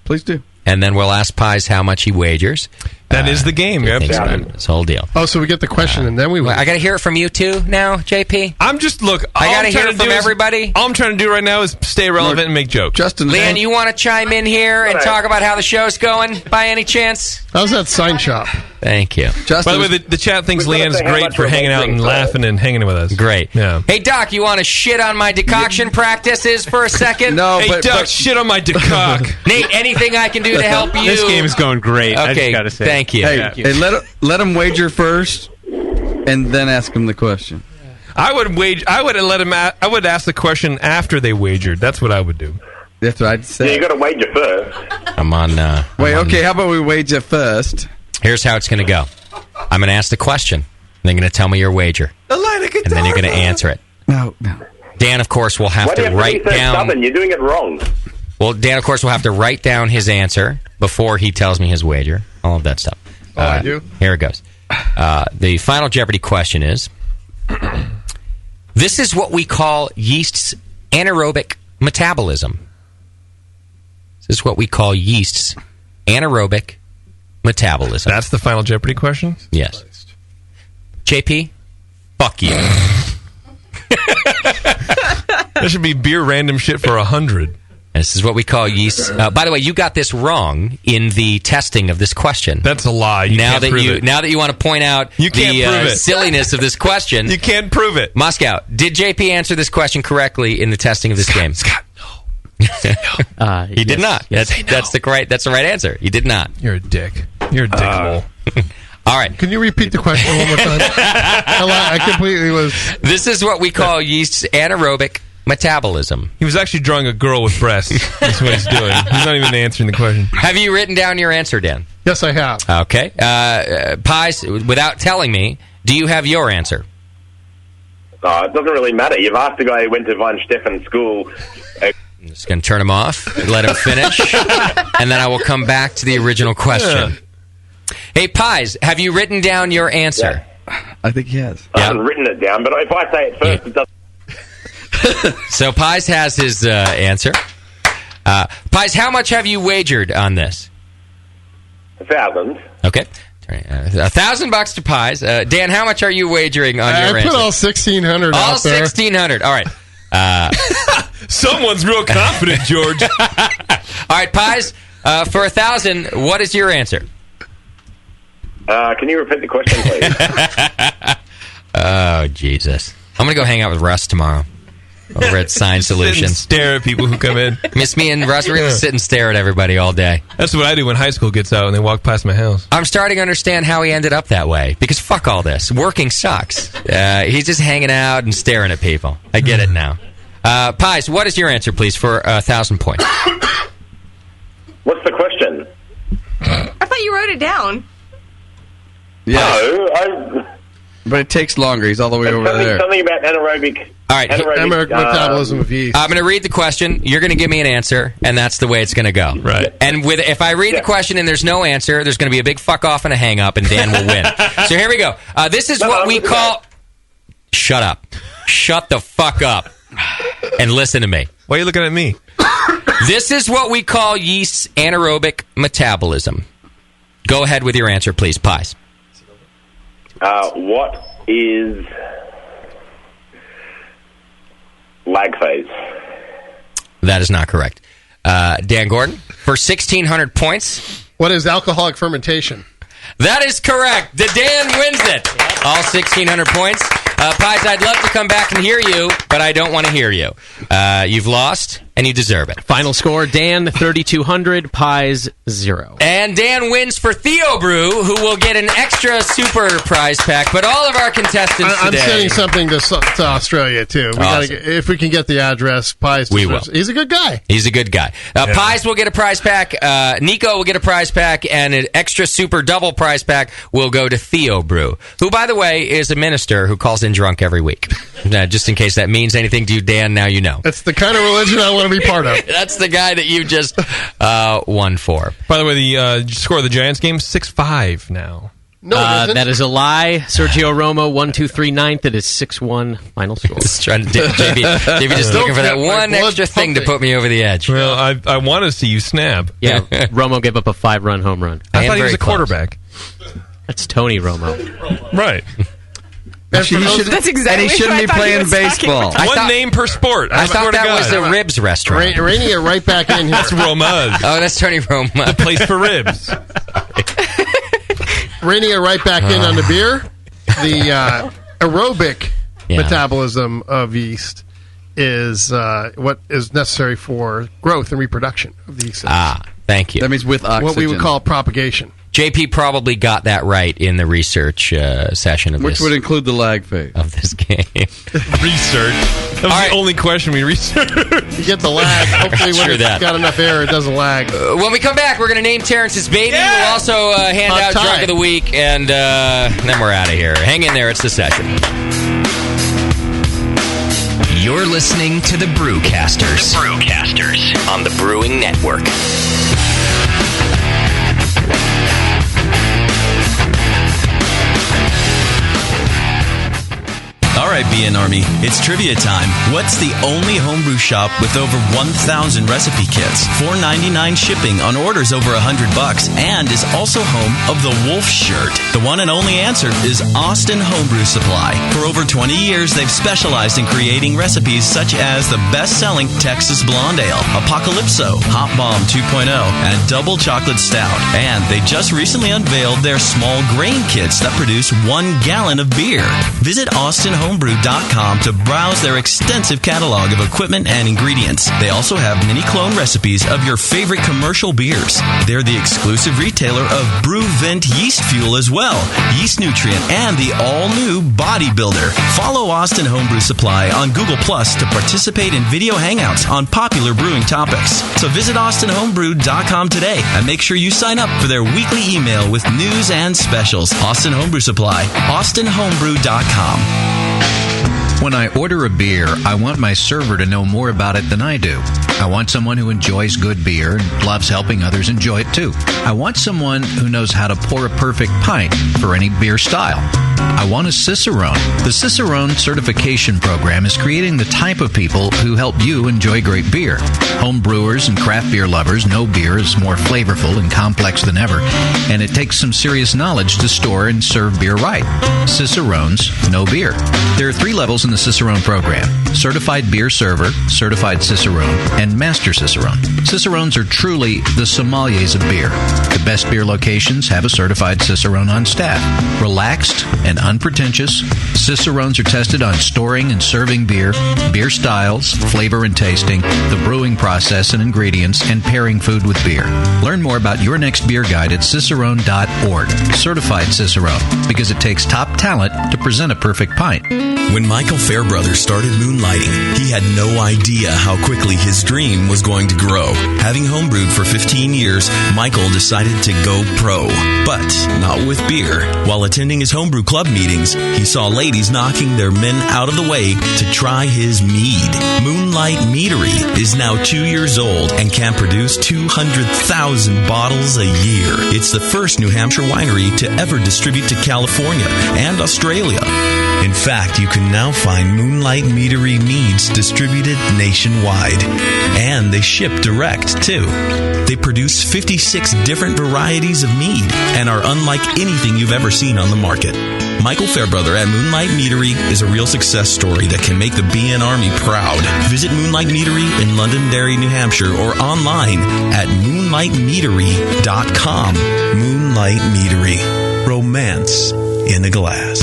Please do. And then we'll ask Pies how much he wagers. That is the game. Yep. This whole deal. Oh, so we get the question and then we win. I got to hear it from you two now, JP. I'm just I got to hear it from everybody. All I'm trying to do right now is stay relevant and make jokes. Justin, Leanne, you want to chime in here and talk about how the show's going by any chance? How's that sign shop? Thank you. By the way, the chat thinks Leanne's great for hanging out and laughing and hanging with us. Great. Yeah. Hey, Doc, you want to shit on my decoction practices for a second? No, hey, Doc, shit on my decock. Nate, anything I can do to help you? This game is going great. I just got to say. Thank you. Hey, let him wager first, and then ask him the question. I would ask the question after they wagered. That's what I would do. That's what I'd say. Yeah, you got to wager first. I'm on. Okay. How about we wager first? Here's how it's going to go. I'm going to ask the question. And they're going to tell me your wager. And then you're going to answer it. No. Dan, of course, will have to write down. Stubborn? You're doing it wrong. Well, Dan, of course, will have to write down his answer before he tells me his wager. All of that stuff. I do. Here it goes. The Final Jeopardy question is: this is what we call yeast's anaerobic metabolism. This is what we call yeast's anaerobic metabolism. That's the Final Jeopardy question? Yes. JP, fuck you. That should be beer random shit for 100. This is what we call yeast. By the way, you got this wrong in the testing of this question. That's a lie. Now that you want to point out the silliness of this question, you can't prove it. Moscow, did JP answer this question correctly in the testing of this game? Scott, no. He did not. Yes, that's the right answer. He did not. You're a dick. You're a dick hole. All right. Can you repeat the question one more time? I completely was. This is what we call yeast's anaerobic metabolism. He was actually drawing a girl with breasts. That's what he's doing. He's not even answering the question. Have you written down your answer, Dan? Yes, I have. Okay. Pies, without telling me, do you have your answer? It doesn't really matter. You've asked the guy who went to Von Steffen school. I'm just going to turn him off, let him finish, and then I will come back to the original question. Yeah. Hey, Pies, have you written down your answer? Yeah. I think he has. I haven't written it down, but if I say it first, it doesn't. So Pies has his answer. Pies, how much have you wagered on this? 1,000. Okay. $1,000 to Pies. Dan, how much are you wagering on your answer? I put all 1,600 all out there. All 1,600. All right. Someone's real confident, George. All right, Pies, for 1,000, what is your answer? Can you repeat the question, please? Oh, Jesus. I'm going to go hang out with Russ tomorrow over at Sign Solutions. Stare at people who come in. Miss me and Russ, we're going to sit and stare at everybody all day. That's what I do when high school gets out and they walk past my house. I'm starting to understand how he ended up that way, because fuck all this. Working sucks. He's just hanging out and staring at people. I get it now. Pies, what is your answer, please, for 1,000 points? What's the question? I thought you wrote it down. Yeah. No, but it takes longer. He's all the way over there. Something about anaerobic. All right. Anaerobic metabolism of yeast. I'm going to read the question. You're going to give me an answer, and that's the way it's going to go. Right. And if I read the question and there's no answer, there's going to be a big fuck off and a hang up, and Dan will win. So here we go. This is what we call. Shut up. Shut the fuck up. And listen to me. Why are you looking at me? This is what we call yeast's anaerobic metabolism. Go ahead with your answer, please, Pies. What is lag phase? That is not correct. Dan Gordon, for 1,600 points. What is alcoholic fermentation? That is correct. The Dan wins it. All 1,600 points. Pies, I'd love to come back and hear you, but I don't want to hear you. You've lost, and you deserve it. Final score, Dan 3,200, Pies 0. And Dan wins for Theo Brew, who will get an extra super prize pack. But all of our contestants I'm today... sending something to Australia, too. If we can get the address, Pies... We will. He's a good guy. He's a good guy. Pies will get a prize pack. Nico will get a prize pack. And an extra super double prize pack will go to Theo Brew, who, by the way, is a minister who calls in drunk every week. Just in case that means anything to you, Dan, now you know. That's the kind of religion I want to be part of. That's the guy that you just won for. By the way, the score of the Giants game, 6-5 now. No, that is a lie. Sergio Romo, 1-2-3 ninth. It is 6-1 final score. Just trying to JB just looking for that one extra thing to put me over the edge. Well, I want to see you snap. Yeah, Romo gave up a 5-run home run. I thought he was a quarterback. That's Tony Romo. Right. That's exactly and he shouldn't be playing baseball. One name per sport. I thought that was a ribs restaurant. Rainier right back in here. That's Roma's. Oh, that's Tony Roma. The place for ribs. Rainier right back in on the beer. The aerobic metabolism of yeast is what is necessary for growth and reproduction of the yeast cells. Thank you. That means with oxygen. What we would call propagation. JP probably got that right in the research session of Which would include the lag phase. Of this game. Research. That was the only question we researched. You get the lag. Hopefully when it's got enough air, it doesn't lag. When we come back, we're going to name Terrence's baby. Yeah! We'll also hand out Drunk of the Week, and then we're out of here. Hang in there. It's the session. You're listening to the Brewcasters. The Brewcasters on the Brewing Network. All right, BN Army, it's trivia time. What's the only homebrew shop with over 1,000 recipe kits, $4.99 shipping on orders over $100, and is also home of the Wolf Shirt? The one and only answer is Austin Homebrew Supply. For over 20 years, they've specialized in creating recipes such as the best-selling Texas Blonde Ale, Apocalypso, Hop Bomb 2.0, and Double Chocolate Stout. And they just recently unveiled their small grain kits that produce 1 gallon of beer. Visit Austin AustinHomebrew.com to browse their extensive catalog of equipment and ingredients. They also have mini clone recipes of your favorite commercial beers. They're the exclusive retailer of BrewVent yeast fuel as well, Yeast Nutrient, and the all-new Bodybuilder. Follow Austin Homebrew Supply on Google Plus to participate in video hangouts on popular brewing topics. So visit AustinHomebrew.com today and make sure you sign up for their weekly email with news and specials. Austin Homebrew Supply, AustinHomebrew.com. When I order a beer, I want my server to know more about it than I do. I want someone who enjoys good beer and loves helping others enjoy it too. I want someone who knows how to pour a perfect pint for any beer style. I want a Cicerone. The Cicerone certification program is creating the type of people who help you enjoy great beer. Home brewers and craft beer lovers know beer is more flavorful and complex than ever, and it takes some serious knowledge to store and serve beer right. Cicerones know beer. There are 3 levels in the Cicerone program: Certified Beer Server, Certified Cicerone, and Master Cicerone. Cicerones are truly the sommeliers of beer. The best beer locations have a certified Cicerone on staff. Relaxed and unpretentious, Cicerones are tested on storing and serving beer, beer styles, flavor and tasting, the brewing process and ingredients, and pairing food with beer. Learn more about your next beer guide at cicerone.org. Certified Cicerone, because it takes top talent to present a perfect pint. When Michael Fairbrother started moonlighting, he had no idea how quickly his dream was going to grow. Having homebrewed for 15 years, Michael decided to go pro, but not with beer. While attending his homebrew club meetings, he saw ladies knocking their men out of the way to try his mead. Moonlight Meadery is now 2 years old and can produce 200,000 bottles a year. It's the first New Hampshire winery to ever distribute to California and Australia. In fact, you can now find Moonlight Meadery meads distributed nationwide. And they ship direct, too. They produce 56 different varieties of mead and are unlike anything you've ever seen on the market. Michael Fairbrother at Moonlight Meadery is a real success story that can make the BN Army proud. Visit Moonlight Meadery in Londonderry, New Hampshire, or online at moonlightmeadery.com. Moonlight Meadery. Romance in a glass.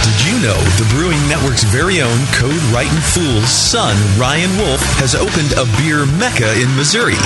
Did you know the Brewing Network's very own Code Writin' Fool's son, Ryan Wolf, has opened a beer mecca in Missouri?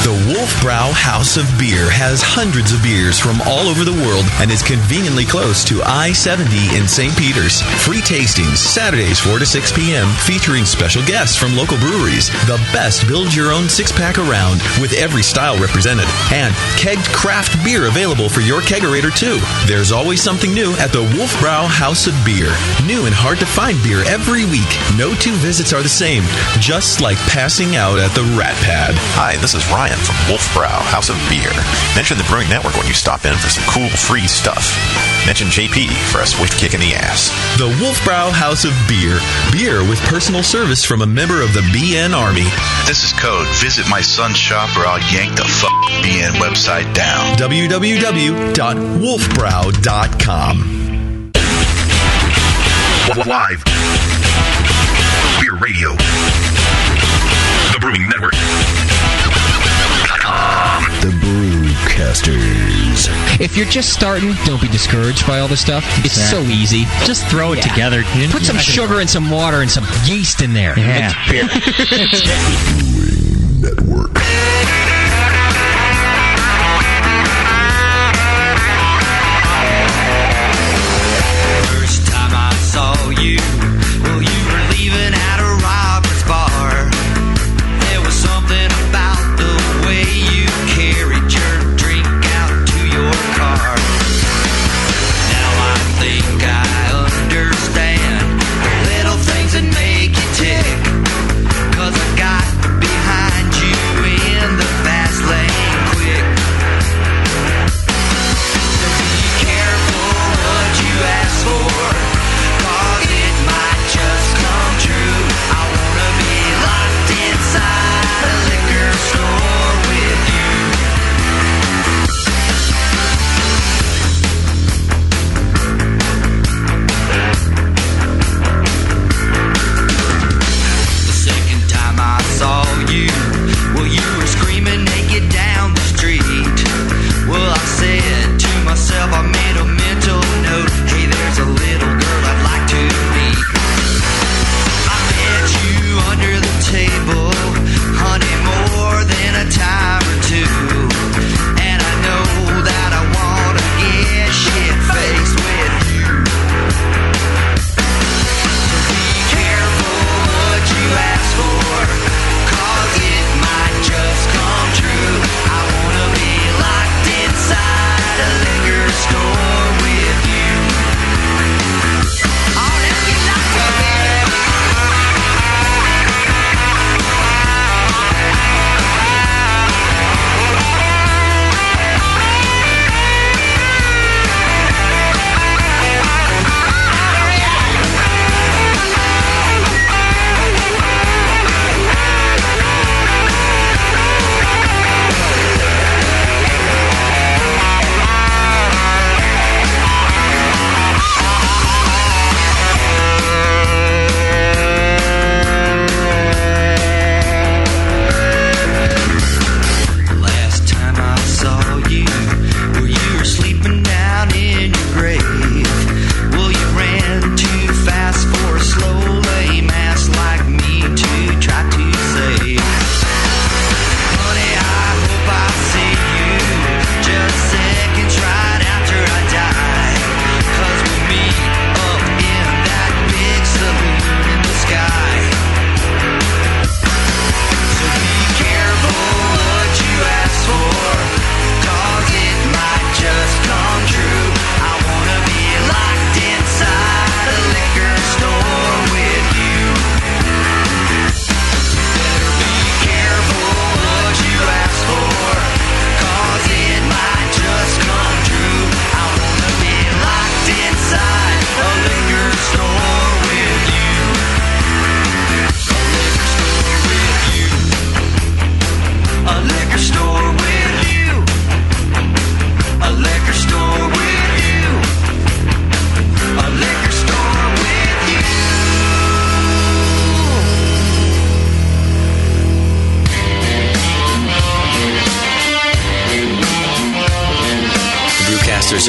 The Wolfbrow House of Beer has hundreds of beers from all over the world and is conveniently close to I-70 in St. Peters. Free tastings, Saturdays 4 to 6 p.m., featuring special guests from local breweries. The best build-your-own six-pack around, with every style represented. And kegged craft beer available for your kegerator, too. There's always something new at the Wolfbrow House of Beer. New and hard to find beer every week. No 2 visits are the same, just like passing out at the Rat Pad. Hi, this is Ryan from Wolfbrow House of Beer. Mention the Brewing Network when you stop in for some cool free stuff. Mention JP for a swift kick in the ass. The Wolfbrow House of Beer. Beer with personal service from a member of the BN Army. This is Code. Visit my son's shop or I'll yank the BN website down. www.wolfbrow.com. Live Beer Radio, the Brewing Network. The Brewcasters. If you're just starting, don't be discouraged by all this stuff. It's so easy. Just throw it together. Put some sugar and some water and some yeast in there. Yeah. Beer. Brewing Network. Saw you, well, you were leaving at a Robert's bar. There was something about the way you carried your drink out to your car. Now I think I understand the little things that make you tick. 'Cause I got behind you in the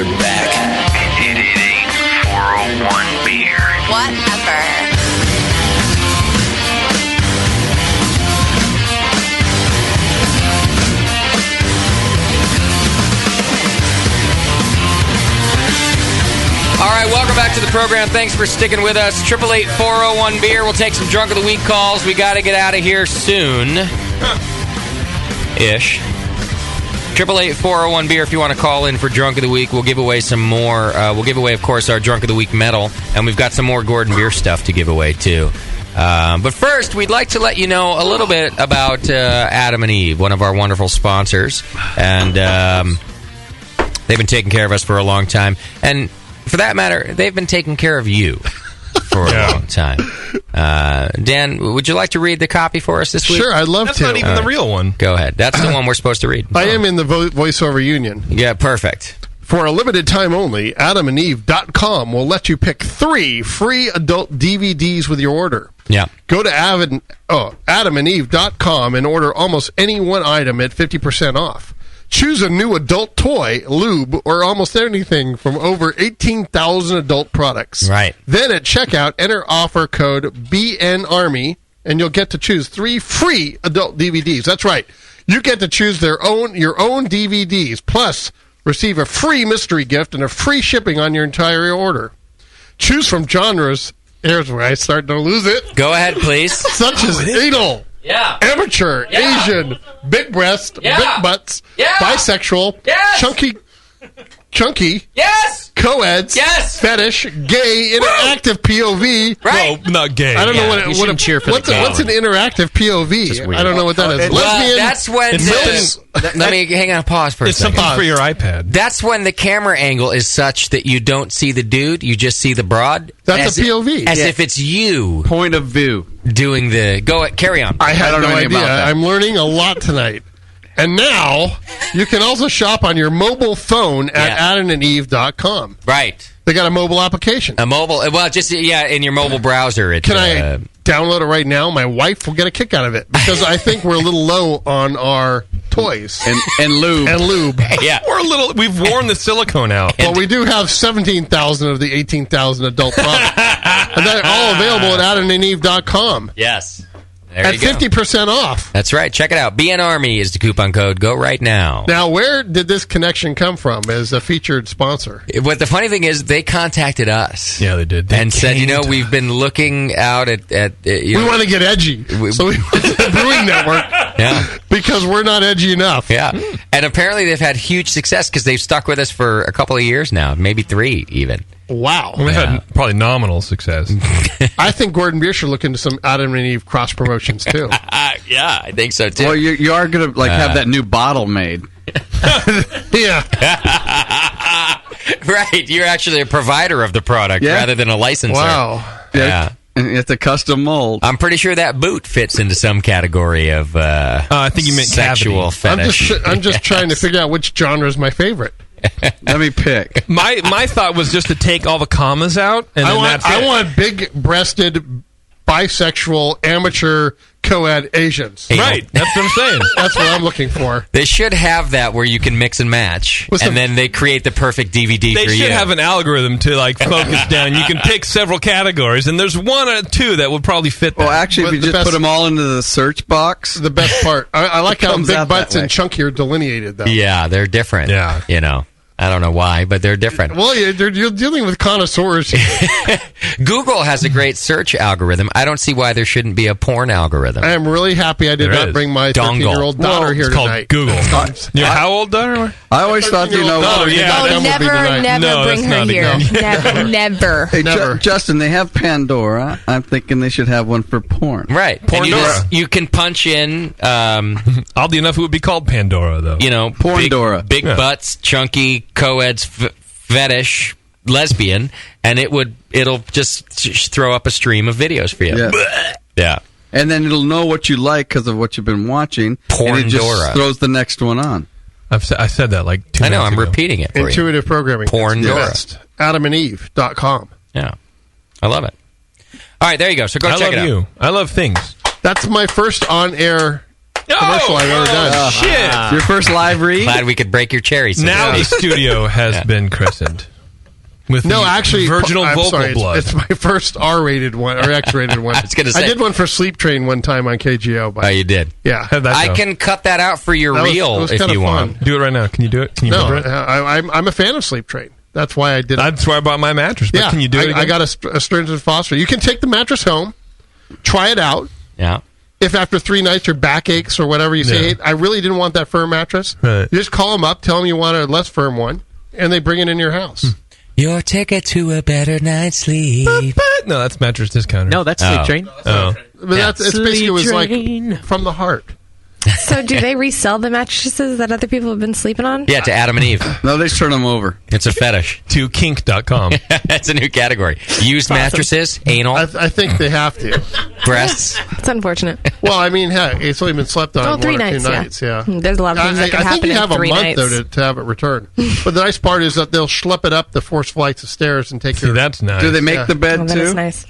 are back. 888-401 beer. Whatever. All right, welcome back to the program. Thanks for sticking with us. 888-401 beer. We'll take some drunk of the week calls. We got to get out of here soon. Ish. 888-401 beer. If you want to call in for drunk of the week, we'll give away some more. We'll give away, of course, our drunk of the week medal, and we've got some more Gordon Beer stuff to give away too. But first, we'd like to let you know a little bit about Adam and Eve, one of our wonderful sponsors, and they've been taking care of us for a long time, and for that matter, they've been taking care of you for a long time. Dan, would you like to read the copy for us this week? Sure, I'd love That's to. not even the real one. Go ahead. That's the one we're supposed to read. I am in the voiceover union. Yeah, perfect. For a limited time only, AdamandEve.com will let you pick 3 free adult DVDs with your order. Yeah. Go to AdamandEve.com and order almost any one item at 50% off. Choose a new adult toy, lube, or almost anything from over 18,000 adult products. Right. Then at checkout, enter offer code BNARMY, and you'll get to choose 3 free adult DVDs. That's right. You get to choose your own DVDs, plus receive a free mystery gift and a free shipping on your entire order. Choose from genres. Here's where I start to lose it. Go ahead, please. Such as anal. Yeah. Amateur, Yeah. Asian, big breast, Yeah. big butts, Yeah. bisexual, Yes. chunky, yes, co-eds, yes, fetish, gay, interactive POV. Right. No, not gay. I don't know Yeah, what you what's an interactive POV. I don't know what that is. Well, Lesbian. that's when let me hang on, pause for a It's second. something for your iPad. That's when the camera angle is such that you don't see the dude, you just see the broad. That's a POV. As if it's you. Point of view. Doing the... Carry on. I had don't no know anything idea. about that. I'm learning a lot tonight. And now, you can also shop on your mobile phone at AdamandEve.com. Right. They got a mobile application. A mobile... Well, just, in your mobile browser. Can I download it right now? My wife will get a kick out of it because I think we're a little low on our toys and lube. And lube. Yeah. We've worn the silicone out. Well, we do have 17,000 of the 18,000 adult products. And they're all available at AdamandEve.com. Yes. There At you go. 50% off. That's right. Check it out. BNARMY is the coupon code. Go right now. Now, where did this connection come from as a featured sponsor? What the funny thing is, they contacted us. Yeah, they did. And said, we've been looking out at We want to get edgy. So we went to the Brewing Network. Yeah. Because we're not edgy enough. Yeah. And apparently they've had huge success because they've stuck with us for a couple of years now, maybe 3 even. Wow. We've had probably nominal success. I think Gordon Beer should look into some Adam and Eve cross promotions too. Yeah, I think so too. Well, you are going to have that new bottle made. Yeah. Right. You're actually a provider of the product rather than a licensor. Wow. Yeah. It's a custom mold. I'm pretty sure that boot fits into some category of I think you meant sexual fetish. I'm just trying to figure out which genre is my favorite. Let me pick. My thought was just to take all the commas out, and then I want big-breasted, bisexual, amateur, co-ed Asians. Right, that's what I'm saying. That's what I'm looking for. They should have that where you can mix and match, and then they create the perfect DVD They for you. should have an algorithm to focus down. You can pick several categories, and there's 1 or 2 that would probably fit that. Well, actually, if you just put them all into the search box, the best part. I like how comes big out butts that and way. chunky are delineated, though. Yeah, they're different. Yeah. I don't know why, but they're different. Well, you're dealing with connoisseurs. Google has a great search algorithm. I don't see why there shouldn't be a porn algorithm. I am really happy I did There not is. bring my Dongle. 13-year-old daughter Well, here it's called tonight. Google. How old daughter? I always thought, Oh, yeah. Never bring her here. Never. Hey, Justin, they have Pandora. I'm thinking they should have one for porn. Right. And you can punch in. Oddly enough, it would be called Pandora, though. Pandora. Big butts, chunky, co-eds, fetish, lesbian, and it'll just throw up a stream of videos for you. Yeah. Yeah. And then it'll know what you like because of what you've been watching. And it Porndora. just throws the next one on. I said that like 2 I know, minutes I'm ago. repeating it for you. Intuitive programming. Porndora. AdamandEve.com. Yeah. I love it. All right, there you go. So go I check love it out. you. I love things. That's my first on-air commercial I've ever done. Shit! Your first live read? Glad we could break your cherry. Now the studio has been christened. With No, the actually, virginal I'm vocal sorry, blood. It's my first R-rated one or X-rated one. I was gonna say- I did one for Sleep Train one time on KGO. But Oh, you did. yeah, How'd that I go? can cut that out for your That was- reel it was if kinda you fun. want. Do it right now. Can you do it? Can you no, remember it? I'm a fan of Sleep Train. That's why I did it. That's why I bought my mattress. But Yeah, can you do it again? I got a stringent phosphor. You can take the mattress home, try it out. Yeah. If after 3 nights your back aches or whatever you say, Yeah. "Hey, I really didn't want that firm mattress," Right. you just call them up, tell them you want a less firm one, and they bring it in your house. Your ticket to a better night's sleep. No, that's mattress discounter. No, that's Sleep Train. Oh. But that's it's basically it was Train. like from the heart. So do they resell the mattresses that other people have been sleeping on? Yeah, to Adam and Eve. No, they just turn them over. It's a fetish. To kink.com. That's a new category. Used mattresses, anal, I think they have to. breasts. It's unfortunate. Well, I mean, heck, it's only been slept on Oh, 3 1 or 2 nights, yeah. nights. Yeah, There's a lot of things that can I think happen you in have 3 a month nights. though to have it returned. But the nice part is that they'll schlep it up the 4 flights of stairs and take See, your. that's nice. Do they make Yeah. the bed Oh, that too? is nice.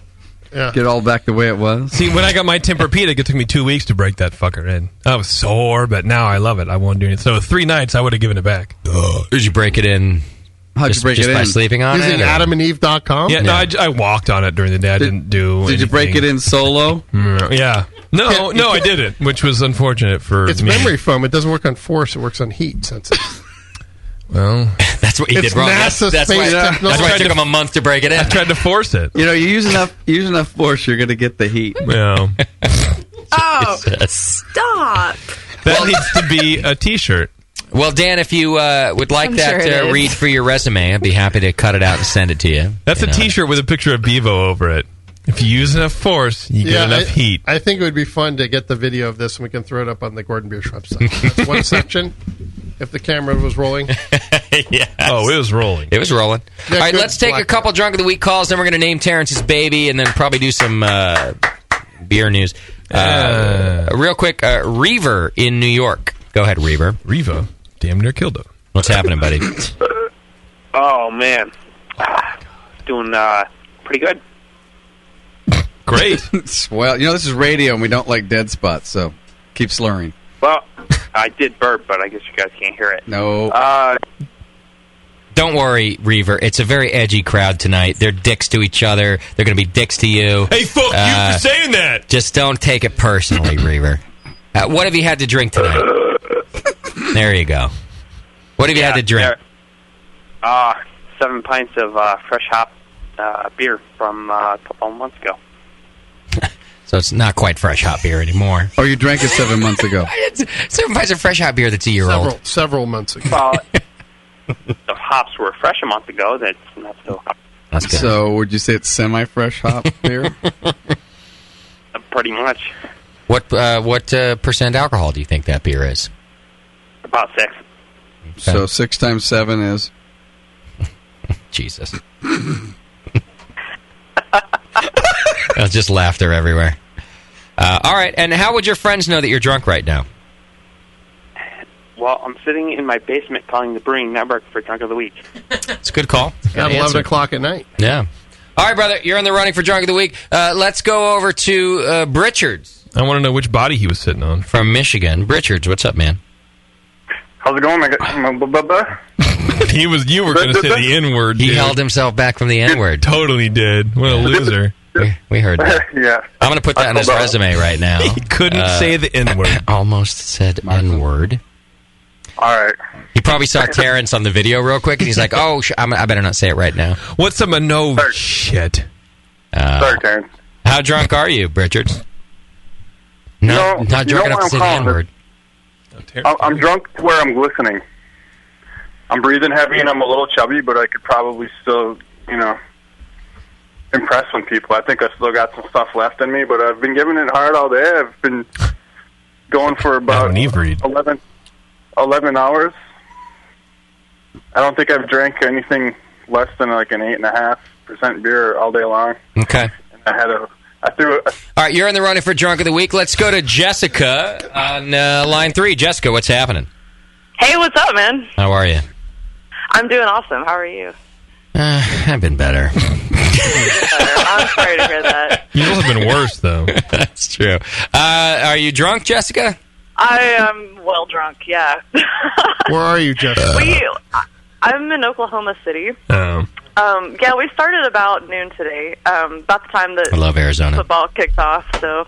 Yeah. Get all back the way it was? See, when I got my Tempur-Pedic, it took me 2 weeks to break that fucker in. I was sore, but now I love it. I won't do it. So 3 nights, I would have given it back. Did you break it in? How'd just, you break just it by in? sleeping on Using it? or- AdamandEve.com. Yeah, no, I walked on it during the day. I didn't do. Did you break it anything. in solo? Yeah. No, I didn't, which was unfortunate for It's me. memory foam. It doesn't work on force. It works on heat sensors. Well, That's what he It's did wrong. NASA That's why, space that's technology. why it took him a month to break it in. I tried to force it. You know, you use enough force, you're going to get the heat. Yeah. Oh, Jesus. stop. That needs to be a T-shirt. Well, Dan, if you would like I'm that sure it is. read for your resume, I'd be happy to cut it out and send it to you. That's You a know. T-shirt with a picture of Bevo over it. If you use enough force, you get enough heat. I think it would be fun to get the video of this and we can throw it up on the Gordon Biersch website. That's one section. If the camera was rolling. Yes. Oh, it was rolling. It was rolling. Yeah, All right, good let's take a black couple Drunk of the Week calls, then we're going to name Terrence's baby, and then probably do some beer news. Real quick, Reaver in New York. Go ahead, Reaver. Reva damn near killed him. What's happening, buddy? Oh man, doing pretty good. Great. Well, you know, this is radio and we don't like dead spots, so keep slurring. Well, I did burp, but I guess you guys can't hear it. No. Don't worry, Reaver. It's a very edgy crowd tonight. They're dicks to each other. They're going to be dicks to you. Hey, fuck you for saying that. Just don't take it personally, Reaver. What have you had to drink tonight? There you go. What have you had to drink? 7 pints of fresh hop beer from a couple of months ago. So it's not quite fresh hot beer anymore. Or you drank it 7 months ago. 7 pints of fresh hot beer that's a year old. Several months ago. Well, the hops were fresh a month ago. That's not still hop. That's good. So would you say it's semi-fresh hop beer? Pretty much. What percent alcohol do you think that beer is? About 6. So 6 times 7 is? Jesus. Just laughter everywhere. All right, and how would your friends know that you're drunk right now? Well, I'm sitting in my basement calling the Brewing Network for Drunk of the Week. It's a good call. At 11 o'clock at night. Yeah. All right, brother, you're in the running for Drunk of the Week. Let's go over to Britchards. I want to know which body he was sitting on. From Michigan. Britchards, what's up, man? How's it going? You were going to say the N-word. He dude. held himself back from the N-word. Totally did. What a loser. We heard that. Yeah. I'm going to put that on his resume right now. He couldn't say the N-word. Almost said N-word. All right. He probably saw Terrence on the video real quick, and he's like, oh, I better not say it right now. What's some no shit? Sorry, Terrence. How drunk are you, Britchards? No, not drunk enough to say the N-word. I'm drunk to where I'm glistening. I'm breathing heavy and I'm a little chubby, but I could probably still, impress some people. I think I still got some stuff left in me, but I've been giving it hard all day. I've been going for about 11 hours. I don't think I've drank anything less than like an 8.5% beer all day long. Okay. And I threw it. All right, you're in the running for Drunk of the Week. Let's go to Jessica on line 3. Jessica, what's happening? Hey, what's up, man? How are you? I'm doing awesome. How are you? I've been better. I'm sorry to hear that. Yours have been worse, though. That's true. Are you drunk, Jessica? I am well drunk, yeah. Where are you, Jessica? I'm in Oklahoma City. Oh. Yeah, we started about noon today, about the time that I love Arizona. football kicked off, so,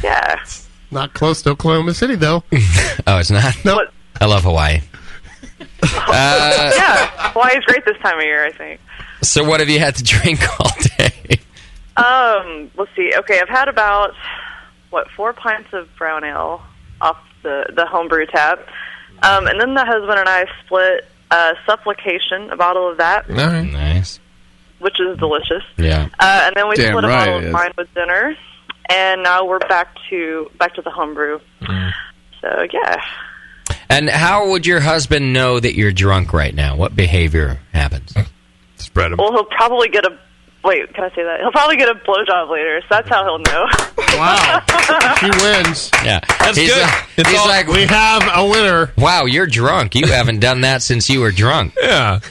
yeah. Not close to Oklahoma City, though. Oh, it's not? No. I love Hawaii. Yeah, Hawaii's great this time of year, I think. So what have you had to drink all day? Let's see. Okay, I've had about, 4 pints of brown ale off the homebrew tap. And then the husband and I split Supplication, a bottle of that. All right. Nice. Which is delicious. Yeah. And then we Damn split a right bottle it of is. wine with dinner. And now we're back to the homebrew. So, yeah. And how would your husband know that you're drunk right now? What behavior happens? Spread them. Well, he'll probably get a... Wait, can I say that? He'll probably get a blowjob later, so that's how he'll know. Wow. She wins. Yeah. That's he's good. He's like, We have a winner. wow, you're drunk. You haven't done that since you were drunk. Yeah.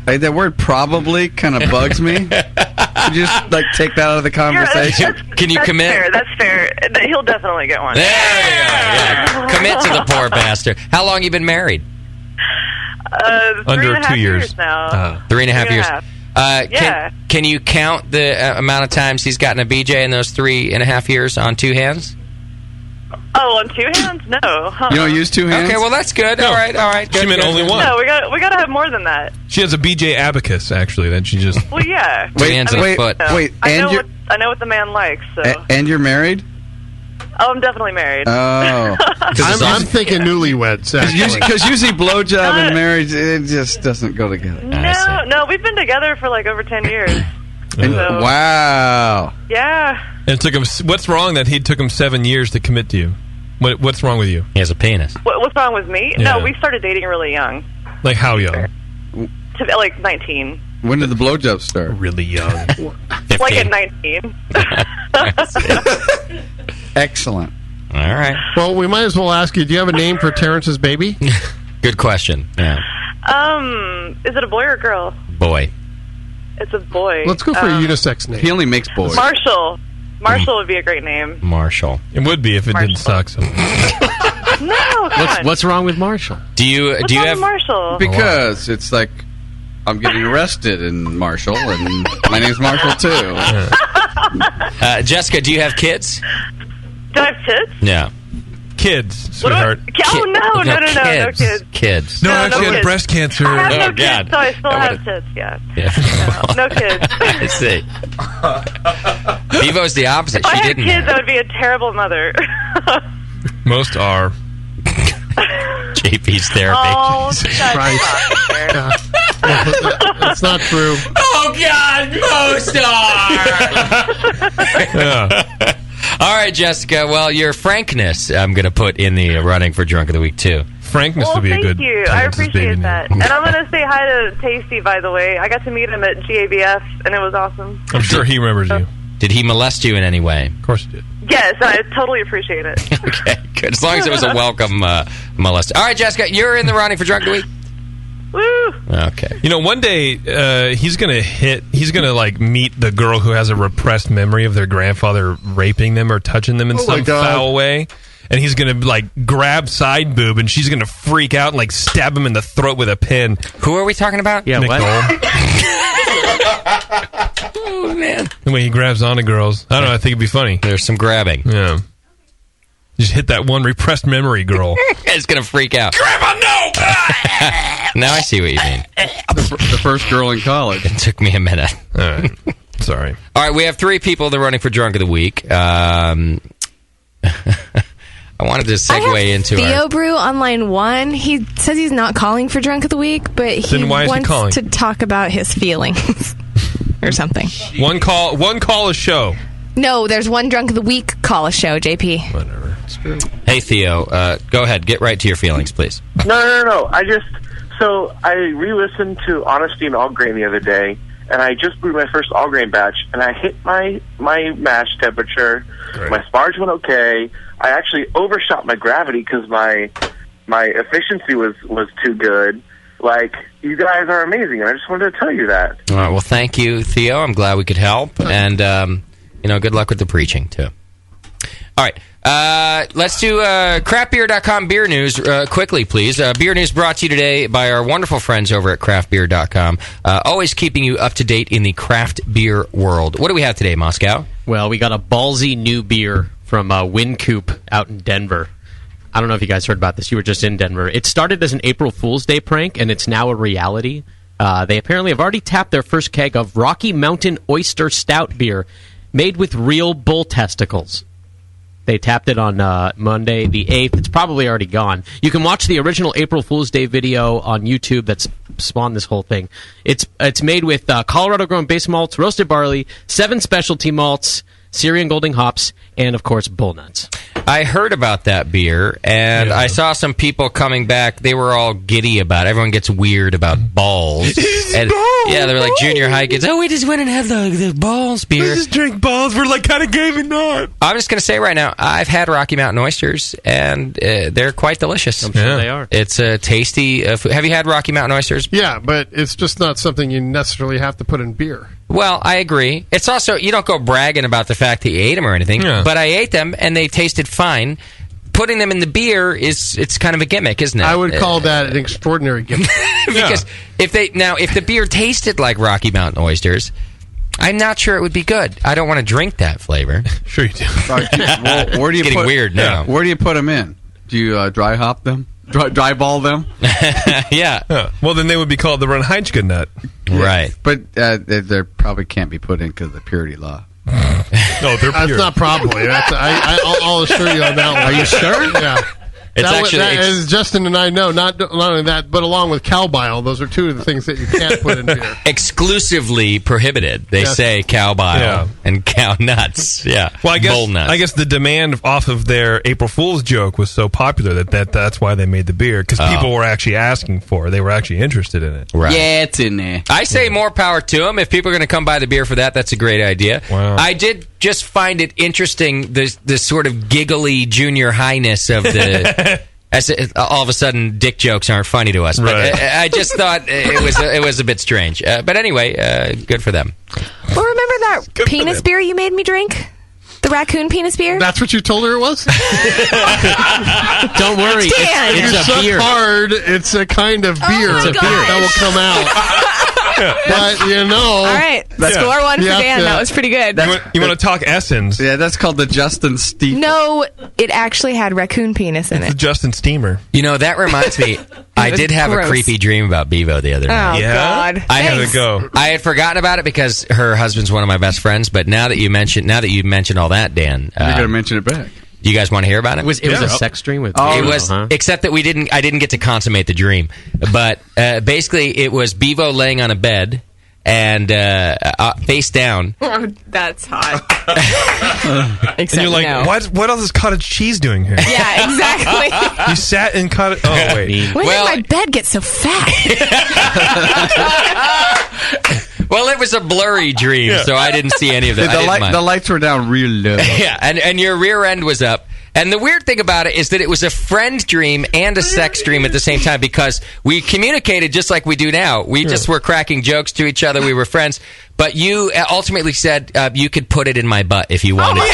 Hey, that word "probably" kind of bugs me. Could you just take that out of the conversation? Can you that's commit? Fair, that's fair. He'll definitely get one. There you go. Yeah. Commit to the poor bastard. How long you been married? 2 3.5 years now. 3.5 years. 3.5. Yeah. Can you count the amount of times he's gotten a BJ in those 3.5 years on two hands? Oh, on two hands? No. You don't use two hands? Okay, well that's good. No. All right. Good, She meant good. only one. No, we got to have more than that. She has a BJ abacus, actually, that she just... Well, yeah. Two hands and a foot. Wait, I and know what the man likes. So. And you're married? Oh, I'm definitely married. Oh. I'm thinking newlyweds, actually. Because usually blowjob and marriage, it just doesn't go together. No, we've been together for like over 10 years. And- So- wow. Yeah. And it took him... What's wrong that he took him 7 years to commit to you? What's wrong with you? He has a penis. What's wrong with me? Yeah. No, we started dating really young. Like how young? Like 19. When did the blowjob start? Really young. Like at 19. Excellent. All right. Well, we might as well ask you, do you have a name for Terrence's baby? Good question. Yeah. Is it a boy or a girl? Boy. It's a boy. Let's go for a unisex name. He only makes boys. Marshall. Marshall would be a great name. Marshall. It would be if it didn't suck so much. No, come on. What's wrong with Marshall? Do you What's wrong with Marshall? Because it's like I'm getting arrested in Marshall, and my name's Marshall too. Jessica, do you have kids? Do I have tits? Yeah. Kids, What do I- sweetheart. Oh, no, no kids. kids. Kids. No, No, actually, no I had kids. breast cancer. I have Oh, no God. kids, so I still That have would've- tits, yeah. Yeah. No kids. I see. Bevo's the opposite. If I She had didn't. kids, I would be a terrible mother. Most are. JP's therapy. Oh, Jesus shut Christ. up. That's not true. Oh, God, most are. Yeah. All right, Jessica. Well, your frankness, I'm going to put in the running for Drunk of the Week, too. Frankness Well, would be a thank good. you. I Terrence's baby appreciate name. that. And I'm going to say hi to Tasty, by the way. I got to meet him at GABF, and it was awesome. I'm sure he remembers you. Did he molest you in any way? Of course he did. Yes, I totally appreciate it. Okay, good. As long as it was a welcome molest. All right, Jessica, you're in the running for Drunk of the Week. Woo! Okay. You know, one day he's gonna meet the girl who has a repressed memory of their grandfather raping them or touching them in Oh, my some God. foul way, and he's gonna grab side boob, and she's gonna freak out and stab him in the throat with a pin. Who are we talking about? Yeah, Nicole. Oh, man. The way he grabs onto girls, I don't know. I think it'd be funny. There's some grabbing. Yeah. Just hit that one repressed memory girl. It's going to freak out. Grandma, no! Now I see what you mean. The first girl in college. It took me a minute. All right. Sorry. All right, we have 3 people that are running for Drunk of the Week. I wanted to segue into Theo our... Brew on line 1. He says he's not calling for Drunk of the Week, but he Then why is he wants calling? to talk about his feelings or something. One call a show. No, there's one Drunk of the Week call a show, JP. Whatever. It's true. Hey, Theo, go ahead. Get right to your feelings, please. No. I re-listened to Honesty and All Grain the other day, and I just brewed my first all grain batch, and I hit my mash temperature. Great. My sparge went okay. I actually overshot my gravity because my efficiency was too good. You guys are amazing, and I just wanted to tell you that. All right, well, thank you, Theo. I'm glad we could help. And, good luck with the preaching, too. All right. Let's do craftbeer.com beer news quickly, please. Beer news brought to you today by our wonderful friends over at craftbeer.com. Always keeping you up to date in the craft beer world. What do we have today, Moscow? Well, we got a ballsy new beer from Wincoop out in Denver. I don't know if you guys heard about this. You were just in Denver. It started as an April Fool's Day prank, and it's now a reality. They apparently have already tapped their first keg of Rocky Mountain Oyster Stout beer made with real bull testicles. They tapped it on Monday, the 8th. It's probably already gone. You can watch the original April Fool's Day video on YouTube that's spawned this whole thing. It's made with Colorado-grown base malts, roasted barley, 7 specialty malts, Syrian Golding hops, and, of course, bull nuts. I heard about that beer, and I saw some people coming back. They were all giddy about it. Everyone gets weird about balls. And, yeah, they were like junior high kids. Oh, we just went and had the balls beer. We just drink balls. We're like kind of game and not. I'm just going to say right now, I've had Rocky Mountain oysters, and they're quite delicious. I'm sure they are. It's a tasty food. Have you had Rocky Mountain oysters? Yeah, but it's just not something you necessarily have to put in beer. Well, I agree. It's also, you don't go bragging about the fact that you ate them or anything, but I ate them, and they tasted fine. Putting them in the beer it's kind of a gimmick, isn't it? I would call that an extraordinary gimmick. Because if the beer tasted like Rocky Mountain oysters, I'm not sure it would be good. I don't want to drink that flavor. Sure you do. Well, where do you Getting put, weird now. Where do you put them in? Do you dry hop them? Dry ball them? Yeah. Well, then they would be called the Reinheitsgebot nut. Right. But they probably can't be put in because of the purity law. No, they're pure. That's not probably. I'll assure you on that one. Are you sure? Yeah. It's As Justin and I know, not only that, but along with cow bile, those are two of the things that you can't put in beer. Exclusively prohibited. They say cow bile and cow nuts. Yeah. Well, bull nuts. I guess the demand off of their April Fool's joke was so popular that's why they made the beer, because people were actually asking for it. They were actually interested in it. Right. Yeah, it's in there. I say more power to them. If people are going to come buy the beer for that, that's a great idea. Wow. I did just find it interesting, the sort of giggly junior highness of the... all of a sudden, dick jokes aren't funny to us. But I just thought it was a bit strange. But anyway, good for them. Well, remember that penis beer you made me drink? The raccoon penis beer? That's what you told her it was? Don't worry. Dan! It's you a suck beer. hard, it's a kind of beer my that will come out. But, you know... All right. Score one for Dan. That was pretty good. You want to talk Essence? Yeah, that's called the Justin Steemer. No, it actually had raccoon penis in It's the it. Justin Steamer. You know, that reminds me, I was did have gross. a creepy dream about Bevo the other night. Oh, God. How'd it go? I had forgotten about it because her husband's one of my best friends, but now that you mentioned all that, Dan... You're going to mention it back. Do you guys want to hear about it? It was a sex dream with it was, except that I didn't get to consummate the dream. But basically, it was Bevo laying on a bed and face down. Oh, that's hot. And you're like, what else is cottage cheese doing here? Yeah, exactly. You sat and cut it. Oh, wait. When did my bed get so fat? Well, it was a blurry dream, so I didn't see any of that. The lights were down real low. Yeah, and your rear end was up. And the weird thing about it is that it was a friend dream and a sex dream at the same time, because we communicated just like we do now. We just were cracking jokes to each other. We were friends. But you ultimately said you could put it in my butt if you wanted to.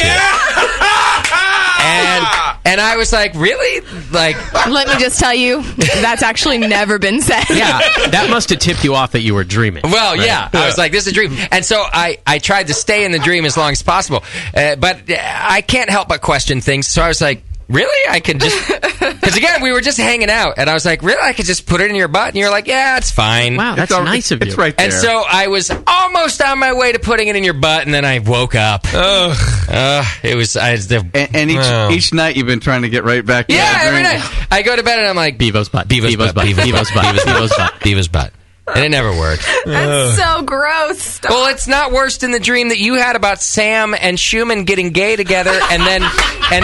And I was like, really? Like, let me just tell you, that's actually never been said. Yeah, that must have tipped you off that you were dreaming. Well, yeah. I was like, this is a dream. And so I tried to stay in the dream as long as possible. But I can't help but question things. So I was like, really? I could just... Because, again, we were just hanging out. And I was like, really? I could just put it in your butt? And you're like, yeah, it's fine. Wow, that's nice of you. It's right there. And so I was almost on my way to putting it in your butt, and then I woke up. It was... And each night you've been trying to get right back to yeah, that every dream. night. I go to bed, and I'm like... Bevo's butt. Bevo's butt. Bevo's butt. Bevo's butt. Bevo's butt. And it never worked. That's so gross. Stop. Well, it's not worse than the dream that you had about Sam and Schumann getting gay together and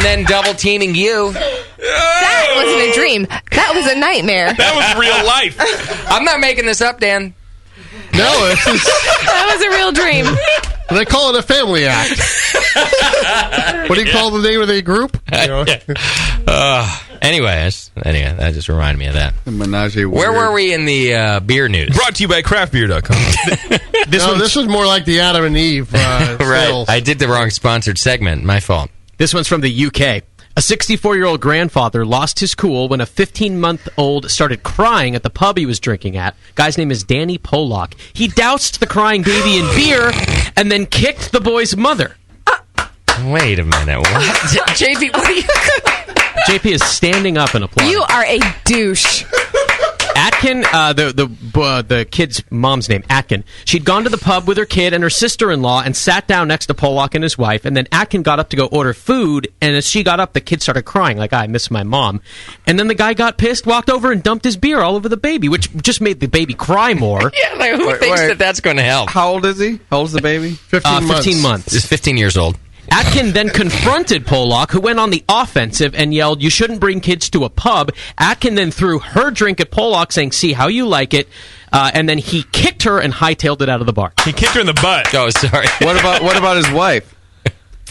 then double teaming you. That wasn't a dream. That was a nightmare. That was real life. I'm not making this up, Dan. No, it's just... That was a real dream. They call it a family act. What do you call the name of the group? Anyway, that just reminded me of that. The menage a Where were we in the beer news? Brought to you by craftbeer.com. This was more like the Adam and Eve right. sales. I did the wrong sponsored segment. My fault. This one's from the UK. A 64-year-old grandfather lost his cool when a 15-month-old started crying at the pub he was drinking at. Guy's name is Danny Pollock. He doused the crying baby in beer and then kicked the boy's mother. Wait a minute. What? JP, what are you... JP is standing up and applauding. You are a douche. Atkin, the kid's mom's name, Atkin. She'd gone to the pub with her kid and her sister-in-law and sat down next to Pollock and his wife, and then Atkin got up to go order food, and as she got up, the kid started crying, like, I miss my mom. And then the guy got pissed, walked over, and dumped his beer all over the baby, which just made the baby cry more. Yeah, like, who thinks that that's going to help? How old is he? How old is the baby? 15 months. He's 15 years old. Atkin then confronted Pollock, who went on the offensive and yelled, "You shouldn't bring kids to a pub." Atkin then threw her drink at Pollock, saying, "See how you like it." And then he kicked her and hightailed it out of the bar. He kicked her in the butt. Oh, sorry. What about his wife?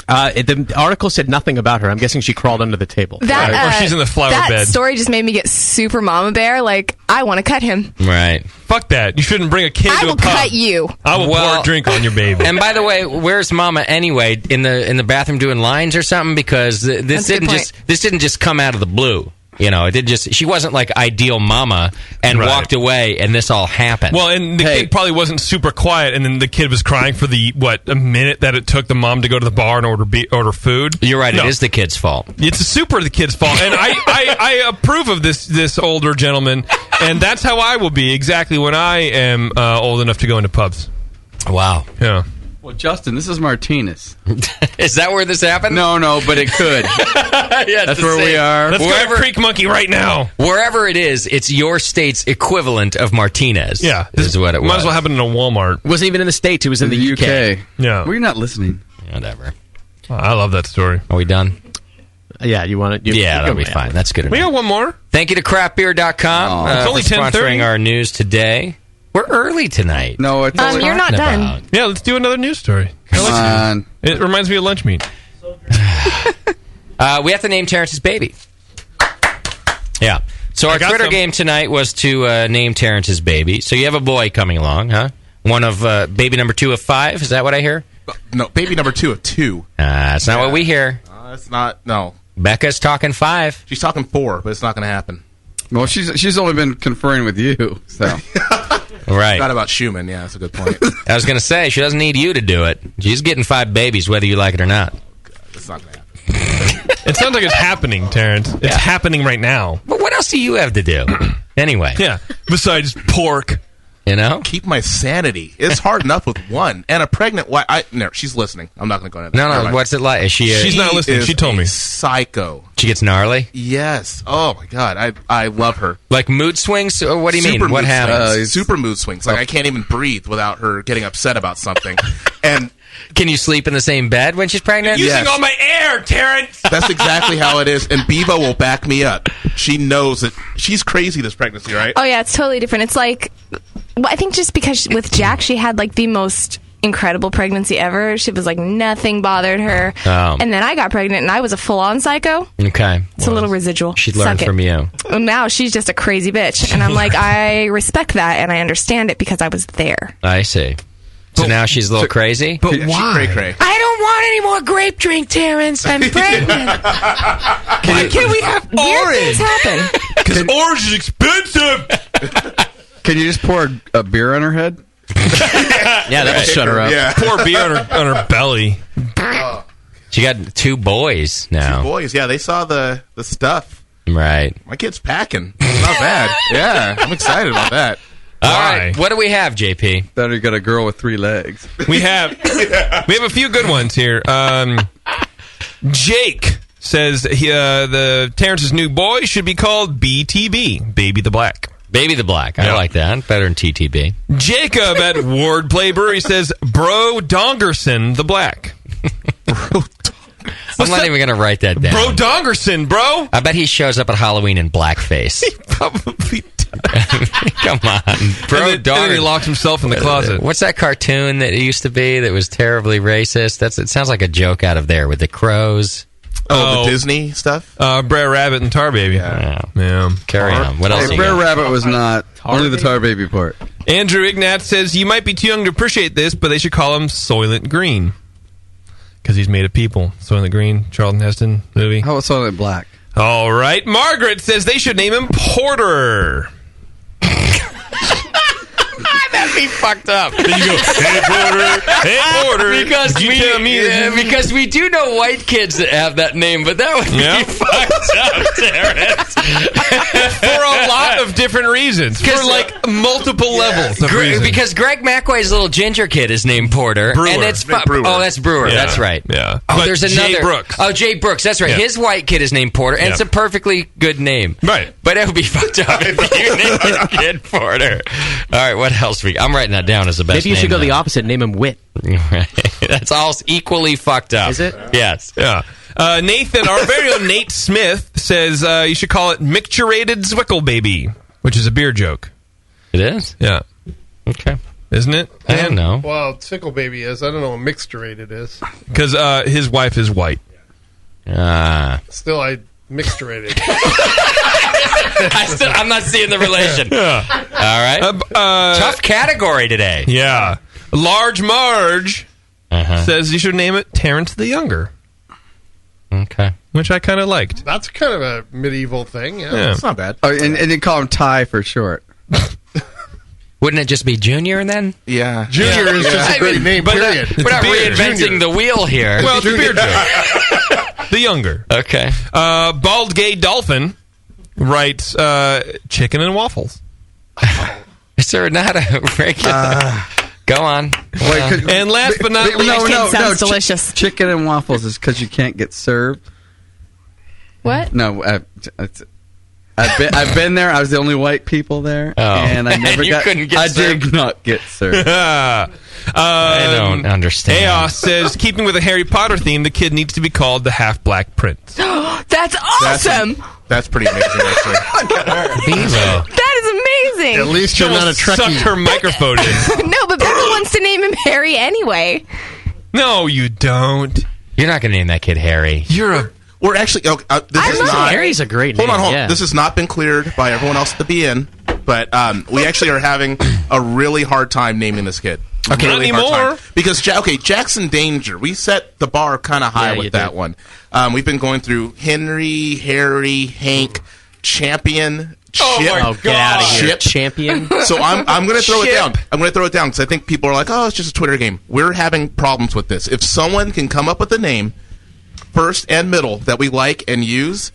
The article said nothing about her. I'm guessing she crawled under the table. Or she's in the flower that bed. story just made me get super mama bear. Like, I want to cut him. Right. Fuck that. You shouldn't bring a kid I to will a pub. cut you. I will pour a drink on your baby. And by the way, where's Mama anyway? In the bathroom doing lines or something? Because this didn't just come out of the blue. You know, it did just. She wasn't like ideal mama and walked away, and this all happened. Well, and the kid probably wasn't super quiet, and then the kid was crying for a minute that it took the mom to go to the bar and order food. You're right. No. It is the kid's fault. It's super the kid's fault, and I approve of this older gentleman, and that's how I will be exactly when I am old enough to go into pubs. Wow. Yeah. Well, Justin, this is Martinez. Is that where this happened? No, but it could. Yeah, that's where we are. Let's go to Creek Monkey right now. Wherever it is, it's your state's equivalent of Martinez. Yeah, this is what it was. Might as well happen in a Walmart. It wasn't even in the States. It was in the UK. Yeah. Well, you're not listening. Whatever. Oh, I love that story. Are we done? Yeah, you want it? Yeah, that'll be fine. That's good enough. We got one more. Thank you to craftbeer.com It's only for 10:30. sponsoring our news today. We're early tonight. No, it's only you're not done. Yeah, let's do another news story. Come on. It reminds me of lunch meat. We have to name Terrence's baby. Yeah. So our Twitter game tonight was to name Terrence's baby. So you have a boy coming along, huh? One of baby number 2 of 5. Is that what I hear? No, baby number 2 of 2. That's not what we hear. It's not. No. Becca's talking 5. She's talking 4, but it's not going to happen. Well, she's only been conferring with you, so. Right. Not about Schumann. Yeah, that's a good point. I was going to say, she doesn't need you to do it. She's getting 5 babies, whether you like it or not. It's not going to happen. It sounds like it's happening, Terrence. It's happening right now. But what else do you have to do? Anyway. Yeah. Besides pork. You know? Keep my sanity. It's hard enough with one. And a pregnant wife. No, she's listening. I'm not going to go into that. No, what's it like? Is she She's not listening. She told me. Psycho. She gets gnarly? Yes. Oh, my God. I love her. Like mood swings? What do you Super mean? What mood happens? swings. Super mood swings. Like, I can't even breathe without her getting upset about something. And can you sleep in the same bed when she's pregnant? Using all my air, Terrence. That's exactly how it is. And Bevo will back me up. She knows that she's crazy this pregnancy, right? Oh, yeah, it's totally different. It's like, well, I think just because with Jack, she had like the most incredible pregnancy ever. She was like, nothing bothered her. And then I got pregnant and I was a full-on psycho. Okay. It's a little residual. She'd learn from you. And now she's just a crazy bitch. And I'm like, I respect that and I understand it because I was there. I see. So now she's a little crazy? But why? Cray-cray. I don't want any more grape drink, Terrence. I'm pregnant. Why can't we have Weird things happen. Because orange is expensive. Can you just pour a beer on her head? Yeah, that'll shut her up. Yeah. Pour beer on her belly. She got 2 boys now. 2 boys. Yeah, they saw the stuff. Right. My kid's packing. It's not bad. Yeah, I'm excited about that. All right. What do we have, JP? Better got a girl with 3 legs. We have a few good ones here. Jake says the Terrence's new boy should be called BTB, Baby the Black. Baby the Black. I like that. Better than TTB. Jacob at Wordplay Brewery says Bro Dongerson the Black. I'm not even going to write that down. Bro Dongerson, bro. I bet he shows up at Halloween in blackface. He probably Come on. Bro and then he locked himself in the closet. What's that cartoon that it used to be that was terribly racist? It sounds like a joke out of there with the crows. Oh, the Disney stuff? Brer Rabbit and Tar Baby. Yeah. Carry on. What else? Hey, Brer Rabbit was not only the Tar Baby part. Andrew Ignat says you might be too young to appreciate this, but they should call him Soylent Green. because he's made of people. So in the Green, Charlton Heston movie. How about Soylent Black? All right. Margaret says they should name him Porter. That'd be fucked up. Then you go, hey Porter, because we do know white kids that have that name, but that would be fucked up, Terrence. For a lot of different reasons. For like multiple levels of reasons. Because Greg McAvoy's little ginger kid is named Porter. Brewer. And it's Brewer. Oh, that's Brewer. Yeah. That's right. Yeah. Oh, But there's another. Jay Brooks. Oh, Jay Brooks. That's right. Yeah. His white kid is named Porter, and it's a perfectly good name. Right. But it would be fucked up if you named your kid Porter. All right, what else? I'm writing that down as the best Maybe you should name go the now. opposite. Name him Wit. That's all equally fucked up. Is it? Yes. Yeah. Nathan, our very own Nate Smith, says you should call it Micturated Zwickle Baby, which is a beer joke. It is? Yeah. Okay. Isn't it? I don't know. Well, Sickle Baby is. I don't know what mixturated is. Because his wife is white. Still, I mixturated. I'm not seeing the relation. Yeah. All right. Tough category today. Yeah. Large Marge says you should name it Terrence the Younger. Okay. Which I kind of liked. That's kind of a medieval thing. Yeah, Yeah. it's not bad. Oh, and you call him Ty for short. Wouldn't it just be Junior then? Yeah. Junior is just a great name, period. We're not beer. reinventing Junior. the wheel here. Well, it's a beer joke. The Younger. Okay. Bald Gay Dolphin writes chicken and waffles. Is there not a regular... Go on. And last but not least... Sounds delicious. Chicken and waffles is because you can't get served. What? No, I've been there. I was the only white people there, and I never You couldn't get I served? did not get served. I don't understand. Chaos says, keeping with the Harry Potter theme, the kid needs to be called the Half-Black Prince. That's awesome. That's pretty amazing, actually. That is amazing. At least you're not a Sucked Trekkie. her microphone in. No, but Becca wants to name him Harry anyway. No, you don't. You're not going to name that kid Harry. You're a... We're actually... this is not... Harry's a great name. Hold on. Yeah. This has not been cleared by everyone else at the BN, but we actually are having a really hard time naming this kid. Okay, really not hard anymore. time. Because, Jackson Danger, we set the bar kind of high Yeah, you with that did. one. We've been going through Henry, Harry, Hank, Champion, Chip. Oh, get out of here. Chip. Champion. So I'm going to throw it Chip. down. I'm going to throw it down because I think people are like, oh, it's just a Twitter game. We're having problems with this. If someone can come up with a name, first and middle, that we like and use,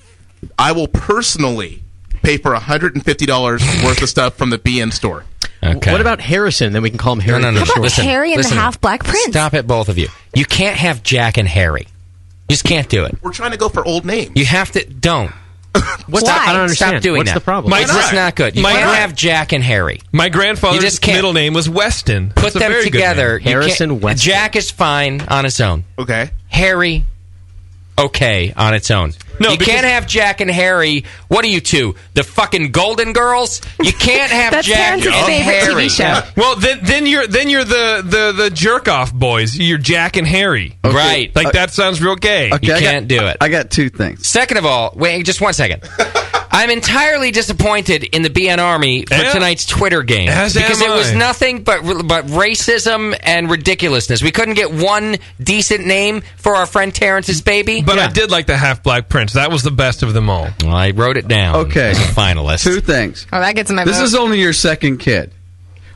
I will personally pay for $150 worth of stuff from the BN store. Okay. What about Harrison? Then we can call him Harry. No. How about Listen, Harry and the listen. Half-Black Prince? Stop it, both of you. You can't have Jack and Harry. You just can't do it. We're trying to go for old names. You have to... Don't. What's Why? I don't understand. Stop doing What's that. the problem? My It's just not good. You can't have Jack and Harry. My grandfather's You just can't. middle name was Weston. Put That's a them very good together. name. You Harrison can't- Weston. Jack is fine on its own. Okay. Harry, okay on its own. No, you because- can't have Jack and Harry. What are you two? The fucking Golden Girls? You can't have That's Jack Terrence's and favorite Harry. TV show. Well, then you're the jerk off boys. You're Jack and Harry. Okay. Right. Like that sounds real gay. Okay, You I can't do it. I got two things. Second of all, wait just 1 second. I'm entirely disappointed in the BN Army for Yeah. tonight's Twitter game As because am it was I. nothing but racism and ridiculousness. We couldn't get one decent name for our friend Terrence's baby. But I did like the Half-Black Prince. That was the best of them all. Well, I wrote it down. Okay. as a finalist. Two things. Oh, that gets in my This vote. is only your second kid.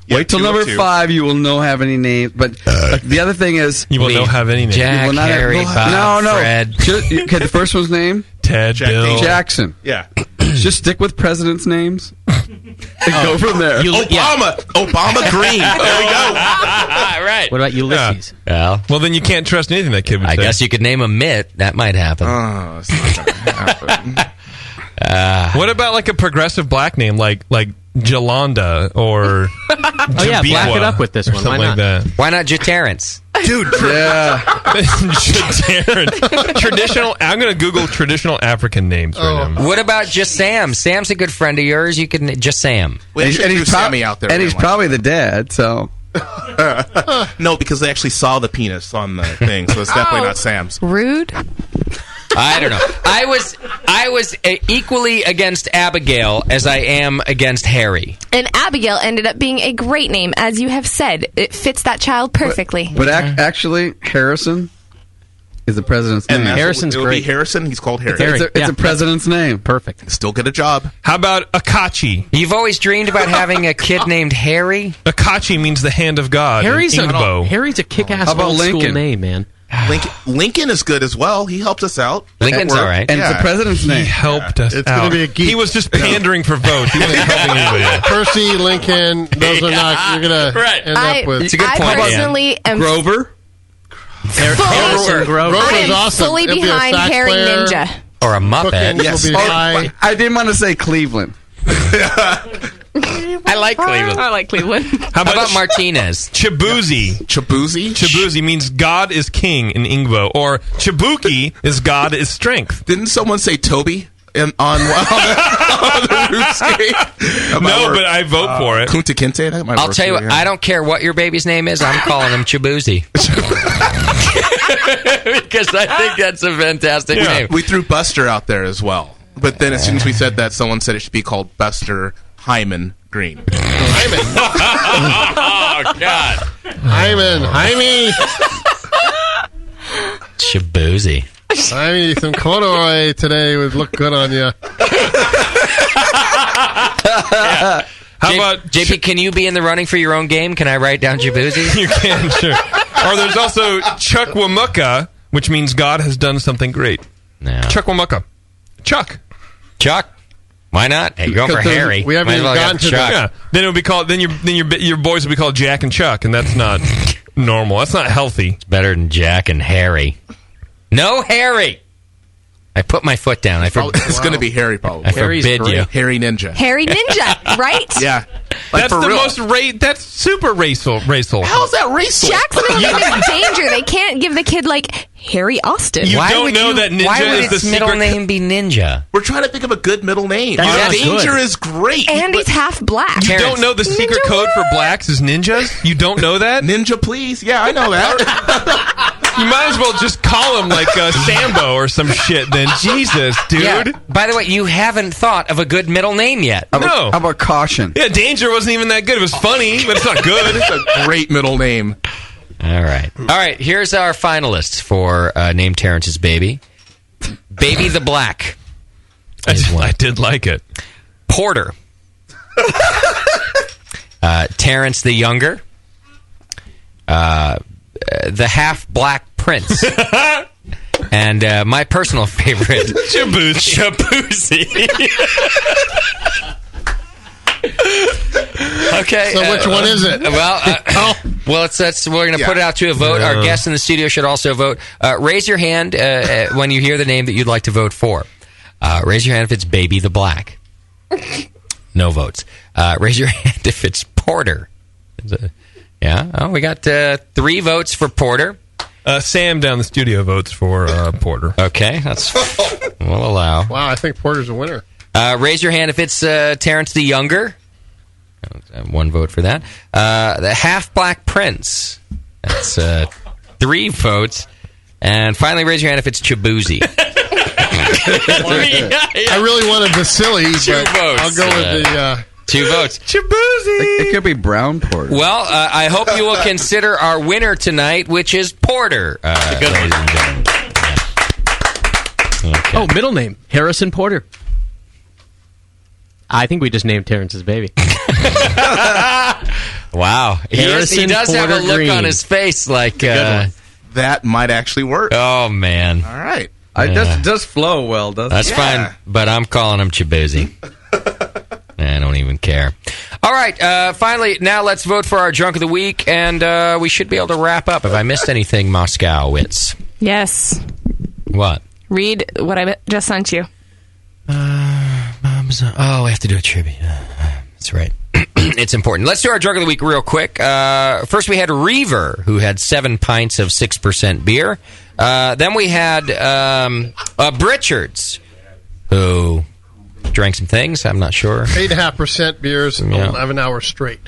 Yeah, Wait till 2 of number 2. 5. You will not have any names. But the other thing is, You will not have any name. Jack, you will not Harry, have, Bob, no. Fred. Okay, the first one's name Ted, Bill. Jackson. Yeah. Just stick with presidents' names and go from there. Obama Green. There we go. Right. What about Ulysses? Well, Well, then you can't trust anything that kid would I say. guess you could name him Mitt. That might happen. Oh, it's not gonna happen. What about like a progressive black name like Jolanda or Oh yeah, black it up with this or one. something Why like not? that? Why not Terrence? Dude, Yeah. traditional. I'm going to Google traditional African names right now. What about just Sam? Sam's a good friend of yours. You can just Sam. We actually threw Sammy out there. And he's man, probably the dad, so. no, because they actually saw the penis on the thing, so it's definitely not Sam's. Rude. I don't know. I was equally against Abigail as I am against Harry. And Abigail ended up being a great name, as you have said. It fits that child perfectly. But actually, Harrison is the president's name. Harrison's it'll be Harrison. He's called Harry. It's a president's name. Perfect. Still get a job. How about Akachi? You've always dreamed about having a kid named Harry? Akachi means the hand of God. Harry's in Igbo. Harry's a kick-ass How about old school Lincoln? name, man. Lincoln is good as well. He helped us out. Lincoln's all right. And it's the president's name. He helped us It's out. going to be a geek. He was just pandering for votes. He wasn't helping anybody. Percy, Lincoln, those are not. You're going to end up with. I personally am Grover. Harrison Grover. I am awesome. fully It'll be a behind sax Harry player. Ninja. Or a Muppet. Bookends will be high. I didn't want to say Cleveland. I like Cleveland. I like Cleveland. How about Martinez? Chibuzi. Chibuzi means God is king in Igbo. Or Chibuki is God is strength. Didn't someone say Toby on the RuneScape? No, but I vote for it. Kunta Kinte. That might I'll work tell you too, what, I don't care what your baby's name is, I'm calling him Chibuzi. Because I think that's a fantastic name. We threw Buster out there as well. But then as soon as we said that, someone said it should be called Buster Hyman Green. Oh, God. Jaime. Chibuzi. Jaime, some corduroy today would look good on you. How about JP? Can you be in the running for your own game? Can I write down Chibuzi? You can, sure. Or there's also Chuckwamucka, which means God has done something great. No. Chuckwamucka. Chuck. Why not? Hey, you're going for Harry. We haven't Might as even well gotten go to for Chuck. Yeah. Then it would be called. Then your boys would be called Jack and Chuck, and that's not normal. That's not healthy. It's better than Jack and Harry. No Harry. I put my foot down. It's going to be Harry, probably. I forbid you. Harry Ninja. Harry Ninja, right? Yeah. That's the real. most that's super racial. How's that racial? Jack's middle name is Danger. They can't give the kid like Harry Austin. You don't know that Ninja why would is the its middle secret name be Ninja? We're trying to think of a good middle name. That's Danger good. is great. And he's half black. You don't know the secret Ninja code for blacks is ninjas? You don't know that? Ninja, please. Yeah, I know that. You might as well just call him like Sambo or some shit then. Jesus, dude. Yeah. By the way, you haven't thought of a good middle name yet. No. How about Caution? Yeah, Danger wasn't even that good. It was funny, but it's not good. It's a great middle name. All right. Here's our finalists for Name Terrence's Baby. Baby the Black. I did like it. Porter. Terrence the Younger. The Half Black Prince. And my personal favorite, Chibuzi. Okay. So which one is it? Well, we're going to put it out to a vote. Our guests in the studio should also vote. Raise your hand when you hear the name that you'd like to vote for. Raise your hand if it's Baby the Black. No votes. Raise your hand if it's Porter. Yeah. Oh, we got 3 votes for Porter. Sam down the studio votes for Porter. Okay, that's we'll allow. Wow, I think Porter's a winner. Raise your hand if it's Terrence the Younger. 1 vote for that. The Half Black Prince. That's 3 votes. And finally, raise your hand if it's Chibuzi. I really wanted Vasily, but votes. I'll go with the... 2 votes. Chibuzi. It could be Brown Porter. Well, I hope you will consider our winner tonight, which is Porter. Ladies and gentlemen. Yeah. Okay. Oh, middle name Harrison Porter. I think we just named Terrence's baby. Wow, he does have a look on his face like that might actually work. Oh man! All right, it does flow well, doesn't it? That's fine, but I'm calling him Chibuzi. I don't even care. All right, finally, now let's vote for our Drunk of the Week, and we should be able to wrap up. If I missed anything, Moskowitz. Yes. What? Read what I just sent you. Oh, we have to do a tribute. That's right. It's important. Let's do our Drunk of the Week real quick. First, we had Reaver, who had 7 pints of 6% beer. Then we had Britchards, who drank some things. I'm not sure. 8.5% beers, 11 hours straight.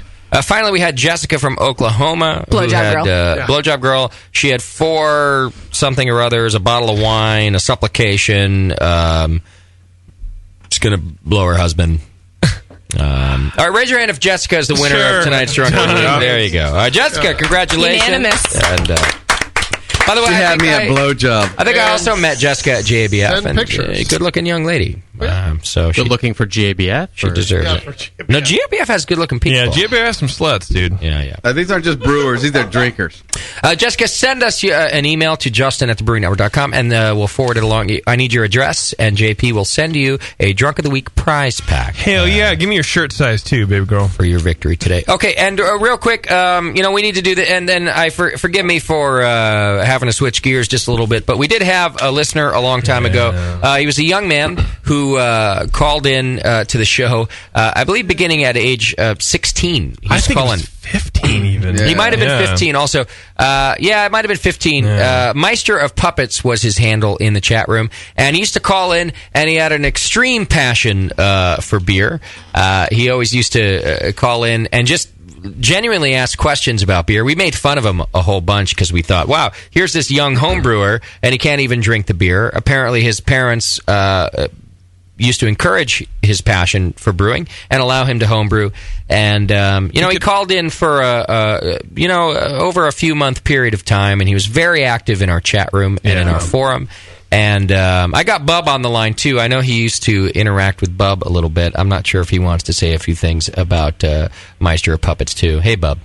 Finally, we had Jessica from Oklahoma. Blowjob girl. Blowjob girl. She had 4 something or others, a bottle of wine, a supplication. Just going to blow her husband. All right, raise your hand if Jessica is the winner of tonight's Drunk of the Week. There you go. Jessica, congratulations. Unanimous. And By the way, she had me a blowjob. I think I also met Jessica at GABF. Send and pictures. a good-looking young lady. So Good looking for GABF? She deserves Yeah, it. for GABF. No, GABF has good-looking people. Yeah, GABF has some sluts, dude. Yeah. These aren't just brewers; these are drinkers. Jessica, send us an email to justin@thebrewingnetwork.com, and we'll forward it along. I need your address, and JP will send you a Drunk of the Week prize pack. Hell yeah. Give me your shirt size, too, baby girl. For your victory today. Okay, and real quick, we need to do the, and then forgive me for having to switch gears just a little bit, but we did have a listener a long time ago. He was a young man who called in to the show, I believe beginning at age 16. I think it was 15 even. He might have been 15 also. It might have been 15. Meister of Puppets was his handle in the chat room, and he used to call in, and he had an extreme passion for beer. He always used to call in and just genuinely ask questions about beer. We made fun of him a whole bunch because we thought, wow, here's this young home brewer, and he can't even drink the beer. Apparently his parents used to encourage his passion for brewing and allow him to homebrew. And, he called in for, over a few month period of time, and he was very active in our chat room and in our forum. And I got Bub on the line, too. I know he used to interact with Bub a little bit. I'm not sure if he wants to say a few things about Meister of Puppets, too. Hey, Bub.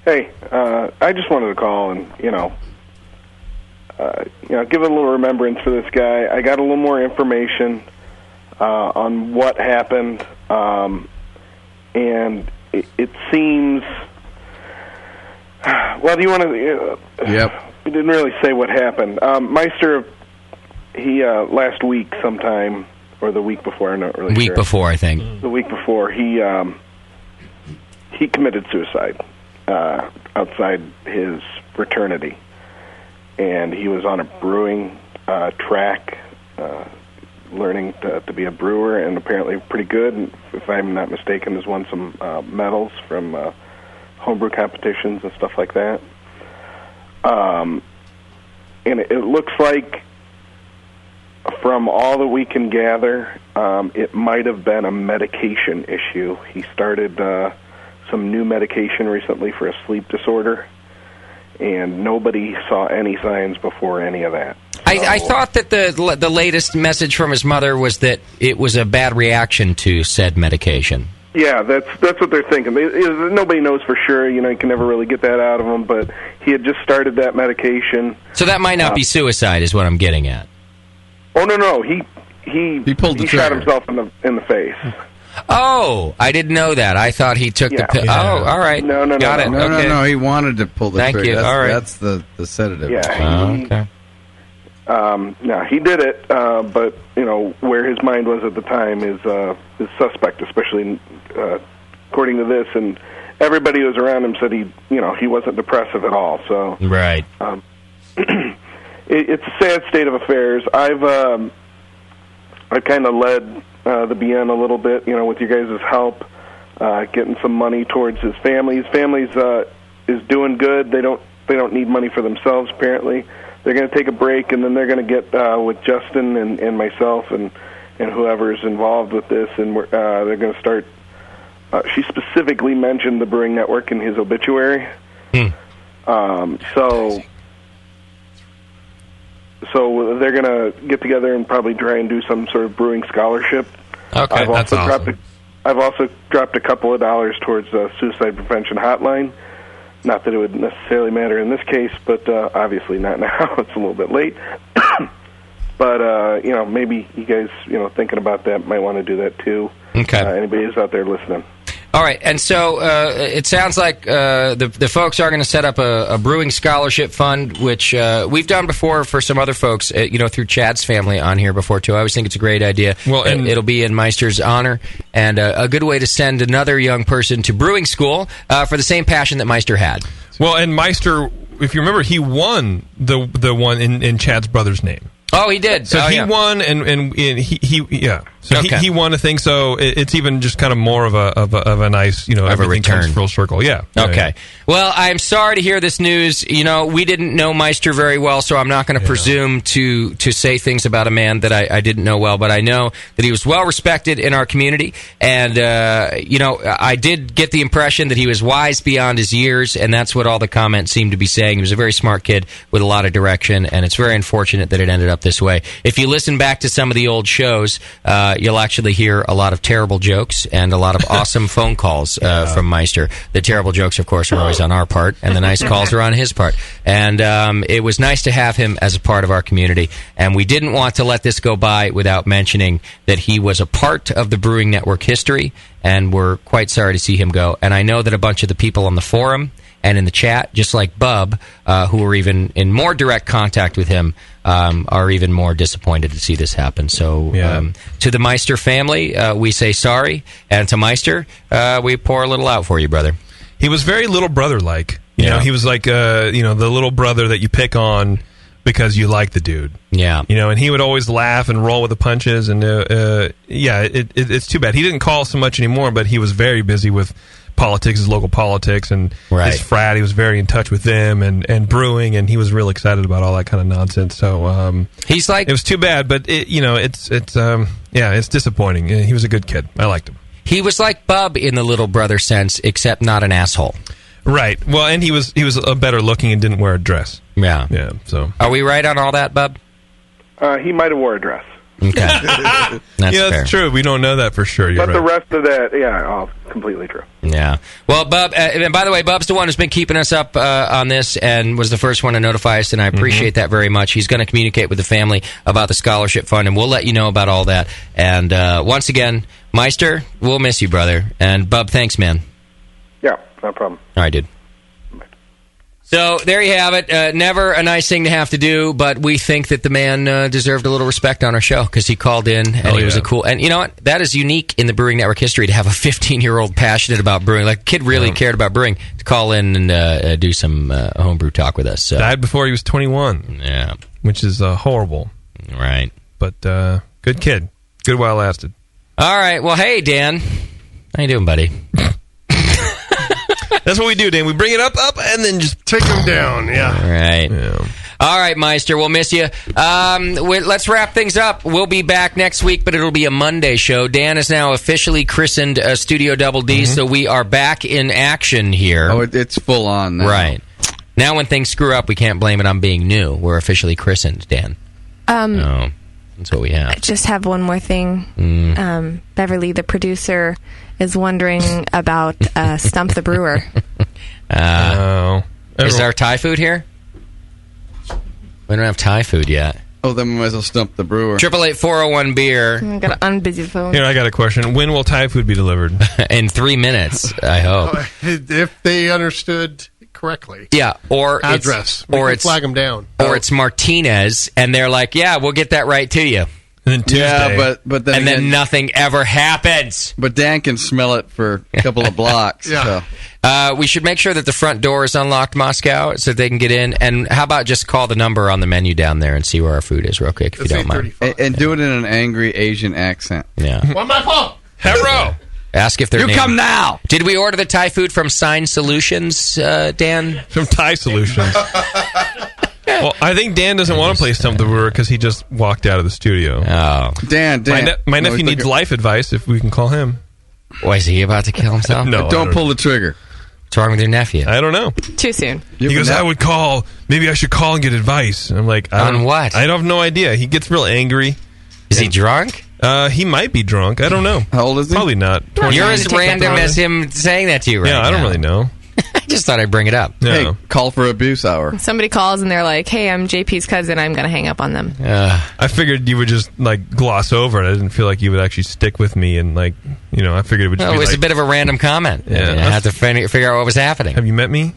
Hey, I just wanted to call and, give a little remembrance for this guy. I got a little more information on what happened, and it seems... Well, do you want to... Yep. We didn't really say what happened. Meister, he last week sometime, or the week before, I'm not really sure. Week before, I think. The week before, he committed suicide outside his fraternity. And he was on a brewing track, learning to be a brewer, and apparently pretty good. And if I'm not mistaken, has won some medals from homebrew competitions and stuff like that. And it looks like, from all that we can gather, it might have been a medication issue. He started some new medication recently for a sleep disorder, and nobody saw any signs before any of that. I thought that the latest message from his mother was that it was a bad reaction to said medication. Yeah, that's what they're thinking. Nobody knows for sure. You can never really get that out of him. But he had just started that medication. So that might not be suicide, is what I'm getting at. Oh no! He pulled the shot trigger. himself in the face. Oh, I didn't know that. I thought he took the pill. Yeah. Oh, all right. No. Got it. Okay. No. He wanted to pull the Thank trigger. you. That's, All right. That's the sedative. Yeah. Okay. No, he did it, but where his mind was at the time is suspect, especially according to this. And everybody who was around him said he wasn't depressive at all. So right. It's a sad state of affairs. I've kind of led the BN a little bit, with you guys' help, getting some money towards his family. His family's is doing good. They don't need money for themselves, apparently. They're going to take a break, and then they're going to get with Justin and myself and whoever's involved with this, and they're going to start. She specifically mentioned the Brewing Network in his obituary. So they're going to get together and probably try and do some sort of brewing scholarship. Okay, that's awesome. I've also dropped a couple of dollars towards the suicide prevention hotline. Not that it would necessarily matter in this case, but obviously not now. It's a little bit late. But, maybe you guys, thinking about that might want to do that too. Okay. Anybody who's out there listening. All right, and so it sounds like the folks are going to set up a brewing scholarship fund, which we've done before for some other folks, through Chad's family on here before, too. I always think it's a great idea. Well, and it'll be in Meister's honor, and a good way to send another young person to brewing school for the same passion that Meister had. Well, and Meister, if you remember, he won the one in Chad's brother's name. Oh, he did. So he won, and he So he won a thing. So it's even just kind of more of a nice, everything comes full circle. Yeah. Okay. Well, I'm sorry to hear this news. We didn't know Meister very well, so I'm not going to presume to say things about a man that I didn't know well. But I know that he was well respected in our community, and I did get the impression that he was wise beyond his years, and that's what all the comments seemed to be saying. He was a very smart kid with a lot of direction, and it's very unfortunate that it ended up this way. If you listen back to some of the old shows, you'll actually hear a lot of terrible jokes and a lot of awesome phone calls from Meister. The terrible jokes, of course, are always on our part, and the nice calls are on his part. And it was nice to have him as a part of our community, and we didn't want to let this go by without mentioning that he was a part of the Brewing Network history, and we're quite sorry to see him go. And I know that a bunch of the people on the forum and in the chat, just like Bub, who were even in more direct contact with him, are even more disappointed to see this happen. So to the Meister family, we say sorry, and to Meister, we pour a little out for you, brother. He was very little brother-like. You know, he was like, the little brother that you pick on because you like the dude. Yeah. And he would always laugh and roll with the punches, and it's too bad. He didn't call so much anymore, but he was very busy with politics, his local politics, and his frat. He was very in touch with them and brewing, and he was real excited about all that kind of nonsense. So he's like, it was too bad, but it's disappointing. He was a good kid. I liked him. He was like Bub in the little brother sense, except not an asshole. Right. Well, and he was a better looking and didn't wear a dress. Yeah. Yeah. So are we right on all that, Bub? He might have wore a dress. Okay. That's true. We don't know that for sure. You're but right. the rest of that, completely true. Yeah. Well, Bub, and by the way, Bub's the one who's been keeping us up on this and was the first one to notify us, and I appreciate that very much. He's going to communicate with the family about the scholarship fund, and we'll let you know about all that. And once again, Meister, we'll miss you, brother. And Bub, thanks, man. Yeah, no problem. All right, dude. So there you have it. Never a nice thing to have to do, but we think that the man deserved a little respect on our show because he called in and he was a cool. And you know what? That is unique in the Brewing Network history to have a 15-year-old passionate about brewing. Like, the kid really cared about brewing to call in and do some homebrew talk with us. So. Died before he was 21. Yeah. Which is horrible. Right. But good kid. Good while lasted. All right. Well, hey, Dan. How you doing, buddy? That's what we do, Dan. We bring it up, and then just take him down. Yeah. All right. Yeah. All right, Meister. We'll miss you. Let's wrap things up. We'll be back next week, but it'll be a Monday show. Dan is now officially christened Studio Double D, so we are back in action here. Oh, it's full on now. Right. Now when things screw up, we can't blame it on being new. We're officially christened, Dan. Oh, that's what we have. I just have one more thing. Beverly, the producer, is wondering about Stump the Brewer. Is our Thai food here? We don't have Thai food yet. Oh, then we might as well stump the brewer. 888-401 beer. I'm gonna unbusy the phone. Here, I got a question. When will Thai food be delivered? In 3 minutes, I hope. If they understood correctly. Yeah, or address. It's flag them down. Or it's Martinez, and they're like, "Yeah, we'll get that right to you." And then Tuesday. Yeah, but then then nothing ever happens. But Dan can smell it for a couple of blocks. Yeah. So. We should make sure that the front door is unlocked, Moscow, so they can get in. And how about just call the number on the menu down there and see where our food is real quick, if you don't mind. And do it in an angry Asian accent. Yeah. One my phone. Hello. Ask if they're You come now. Did we order the Thai food from Sign Solutions, Dan? From Thai Solutions. Well, I think Dan doesn't want to play Stump the Brewer because he just walked out of the studio. Oh. Dan. My nephew needs life advice if we can call him. Why, is he about to kill himself? No. Don't pull the trigger. What's wrong with your nephew? I don't know. Too soon. He goes, I would call. Maybe I should call and get advice. And I'm like, on what? I have no idea. He gets real angry. Is he drunk? He might be drunk. I don't know. How old is he? Probably not. You're as random as him saying that to you right now. Yeah, I don't really know. I just thought I'd bring it up. Hey, call for abuse hour. Somebody calls and they're like, "Hey, I'm JP's cousin. I'm gonna hang up on them." I figured you would just gloss over it. I didn't feel like you would actually stick with me and I figured it would just it be was a bit of a random comment. Yeah. I had to figure out what was happening. Have you met me?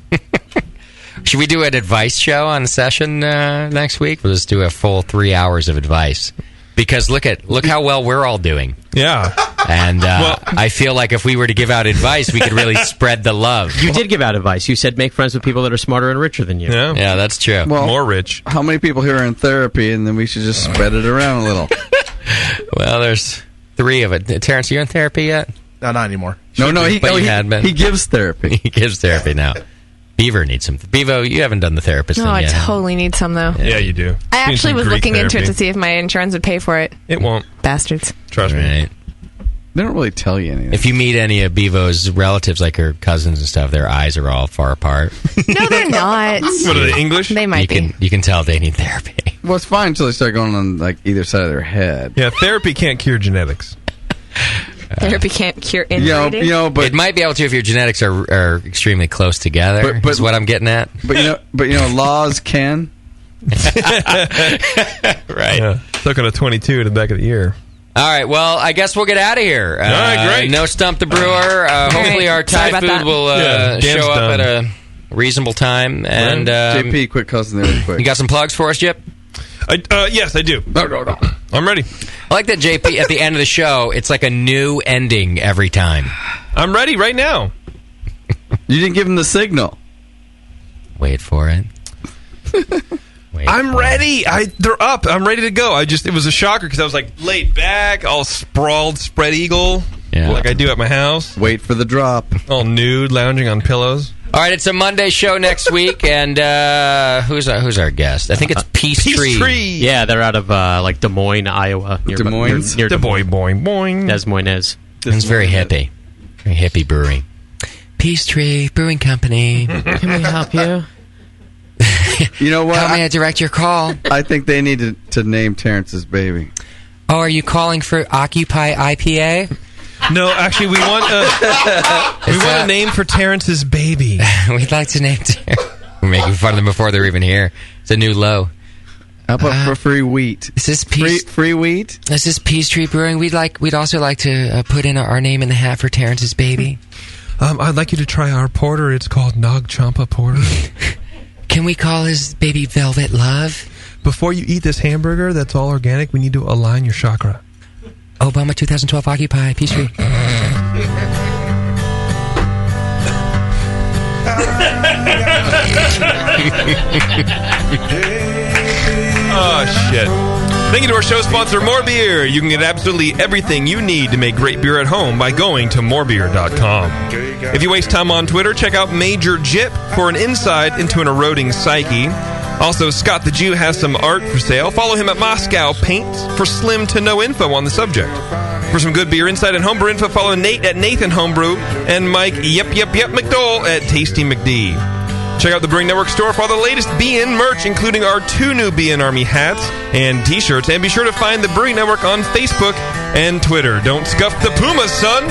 Should we do an advice show on the session next week? We'll just do a full 3 hours of advice. Because look how well we're all doing. Yeah. And I feel like if we were to give out advice, we could really spread the love. You did give out advice. You said make friends with people that are smarter and richer than you. Yeah, that's true. Well, more rich. How many people here are in therapy, and then we should just spread it around a little? Well, there's 3 of it. Terrence, you in therapy yet? No, not anymore. But you had been. He gives therapy. He gives therapy now. Beaver needs some. Bevo, you haven't done the therapist No, thing I yet. totally need some though. Yeah, you do. I You need actually some was Greek looking into it therapy. to see if my insurance would pay for it. It won't. Bastards. Trust me. Right. They don't really tell you anything. If you meet any of Bevo's relatives, like her cousins and stuff, their eyes are all far apart. No, they're not. What are they, English? They might be. You can tell they need therapy. Well, it's fine until they start going on like either side of their head. Yeah, therapy can't cure genetics. Therapy can't cure inbreeding. But it might be able to if your genetics are extremely close together. Is what I'm getting at. But laws can. Right. Yeah. Stuck on a 22 in the back of the ear. All right, well, I guess we'll get out of here. All right, great. No Stump the Brewer. Hopefully our Sorry Thai about food that. will Yeah, dam's show up done. at a reasonable time. And JP, quick cousin there, quick. you got some plugs for us, Jip? Yes, I do. No. I'm ready. I like that JP, at the end of the show, it's like a new ending every time. I'm ready right now. You didn't give him the signal. Wait for it. I'm ready. They're up. I'm ready to go. It was a shocker because I was like laid back, all sprawled, spread eagle, like I do at my house. Wait for the drop. All nude, lounging on pillows. All right, it's a Monday show next week, and who's our guest? I think it's Peace Tree. Yeah, they're out of like Des Moines, Iowa. Near Des Moines? near Des Moines, boing. Des Moines. It's very hippie. Very hippie brewery. Peace Tree Brewing Company. Can we help you? You know what? How may I direct your call? I think they need to name Terrence's baby. Oh, are you calling for Occupy IPA? No, actually, we want a name for Terrence's baby. We'd like to name We're making fun of them before they're even here. It's a new low. How about for free wheat? This is free wheat. This is Peace Tree Brewing. We'd also like to put in our name in the hat for Terrence's baby. I'd like you to try our porter. It's called Nog Champa Porter. Can we call his baby Velvet Love? Before you eat this hamburger that's all organic, we need to align your chakra. Obama 2012 Occupy Peace Tree. Oh, shit. Thank you to our show sponsor, More Beer. You can get absolutely everything you need to make great beer at home by going to morebeer.com. If you waste time on Twitter, check out Major Jip for an insight into an eroding psyche. Also, Scott the Jew has some art for sale. Follow him at Moscow Paints for slim to no info on the subject. For some good beer insight and homebrew info, follow Nate at Nathan Homebrew and Mike McDowell at Tasty McD. Check out the Brewing Network store for all the latest BN merch, including our 2 new BN Army hats and t-shirts. And be sure to find the Brewing Network on Facebook and Twitter. Don't scuff the Pumas, son!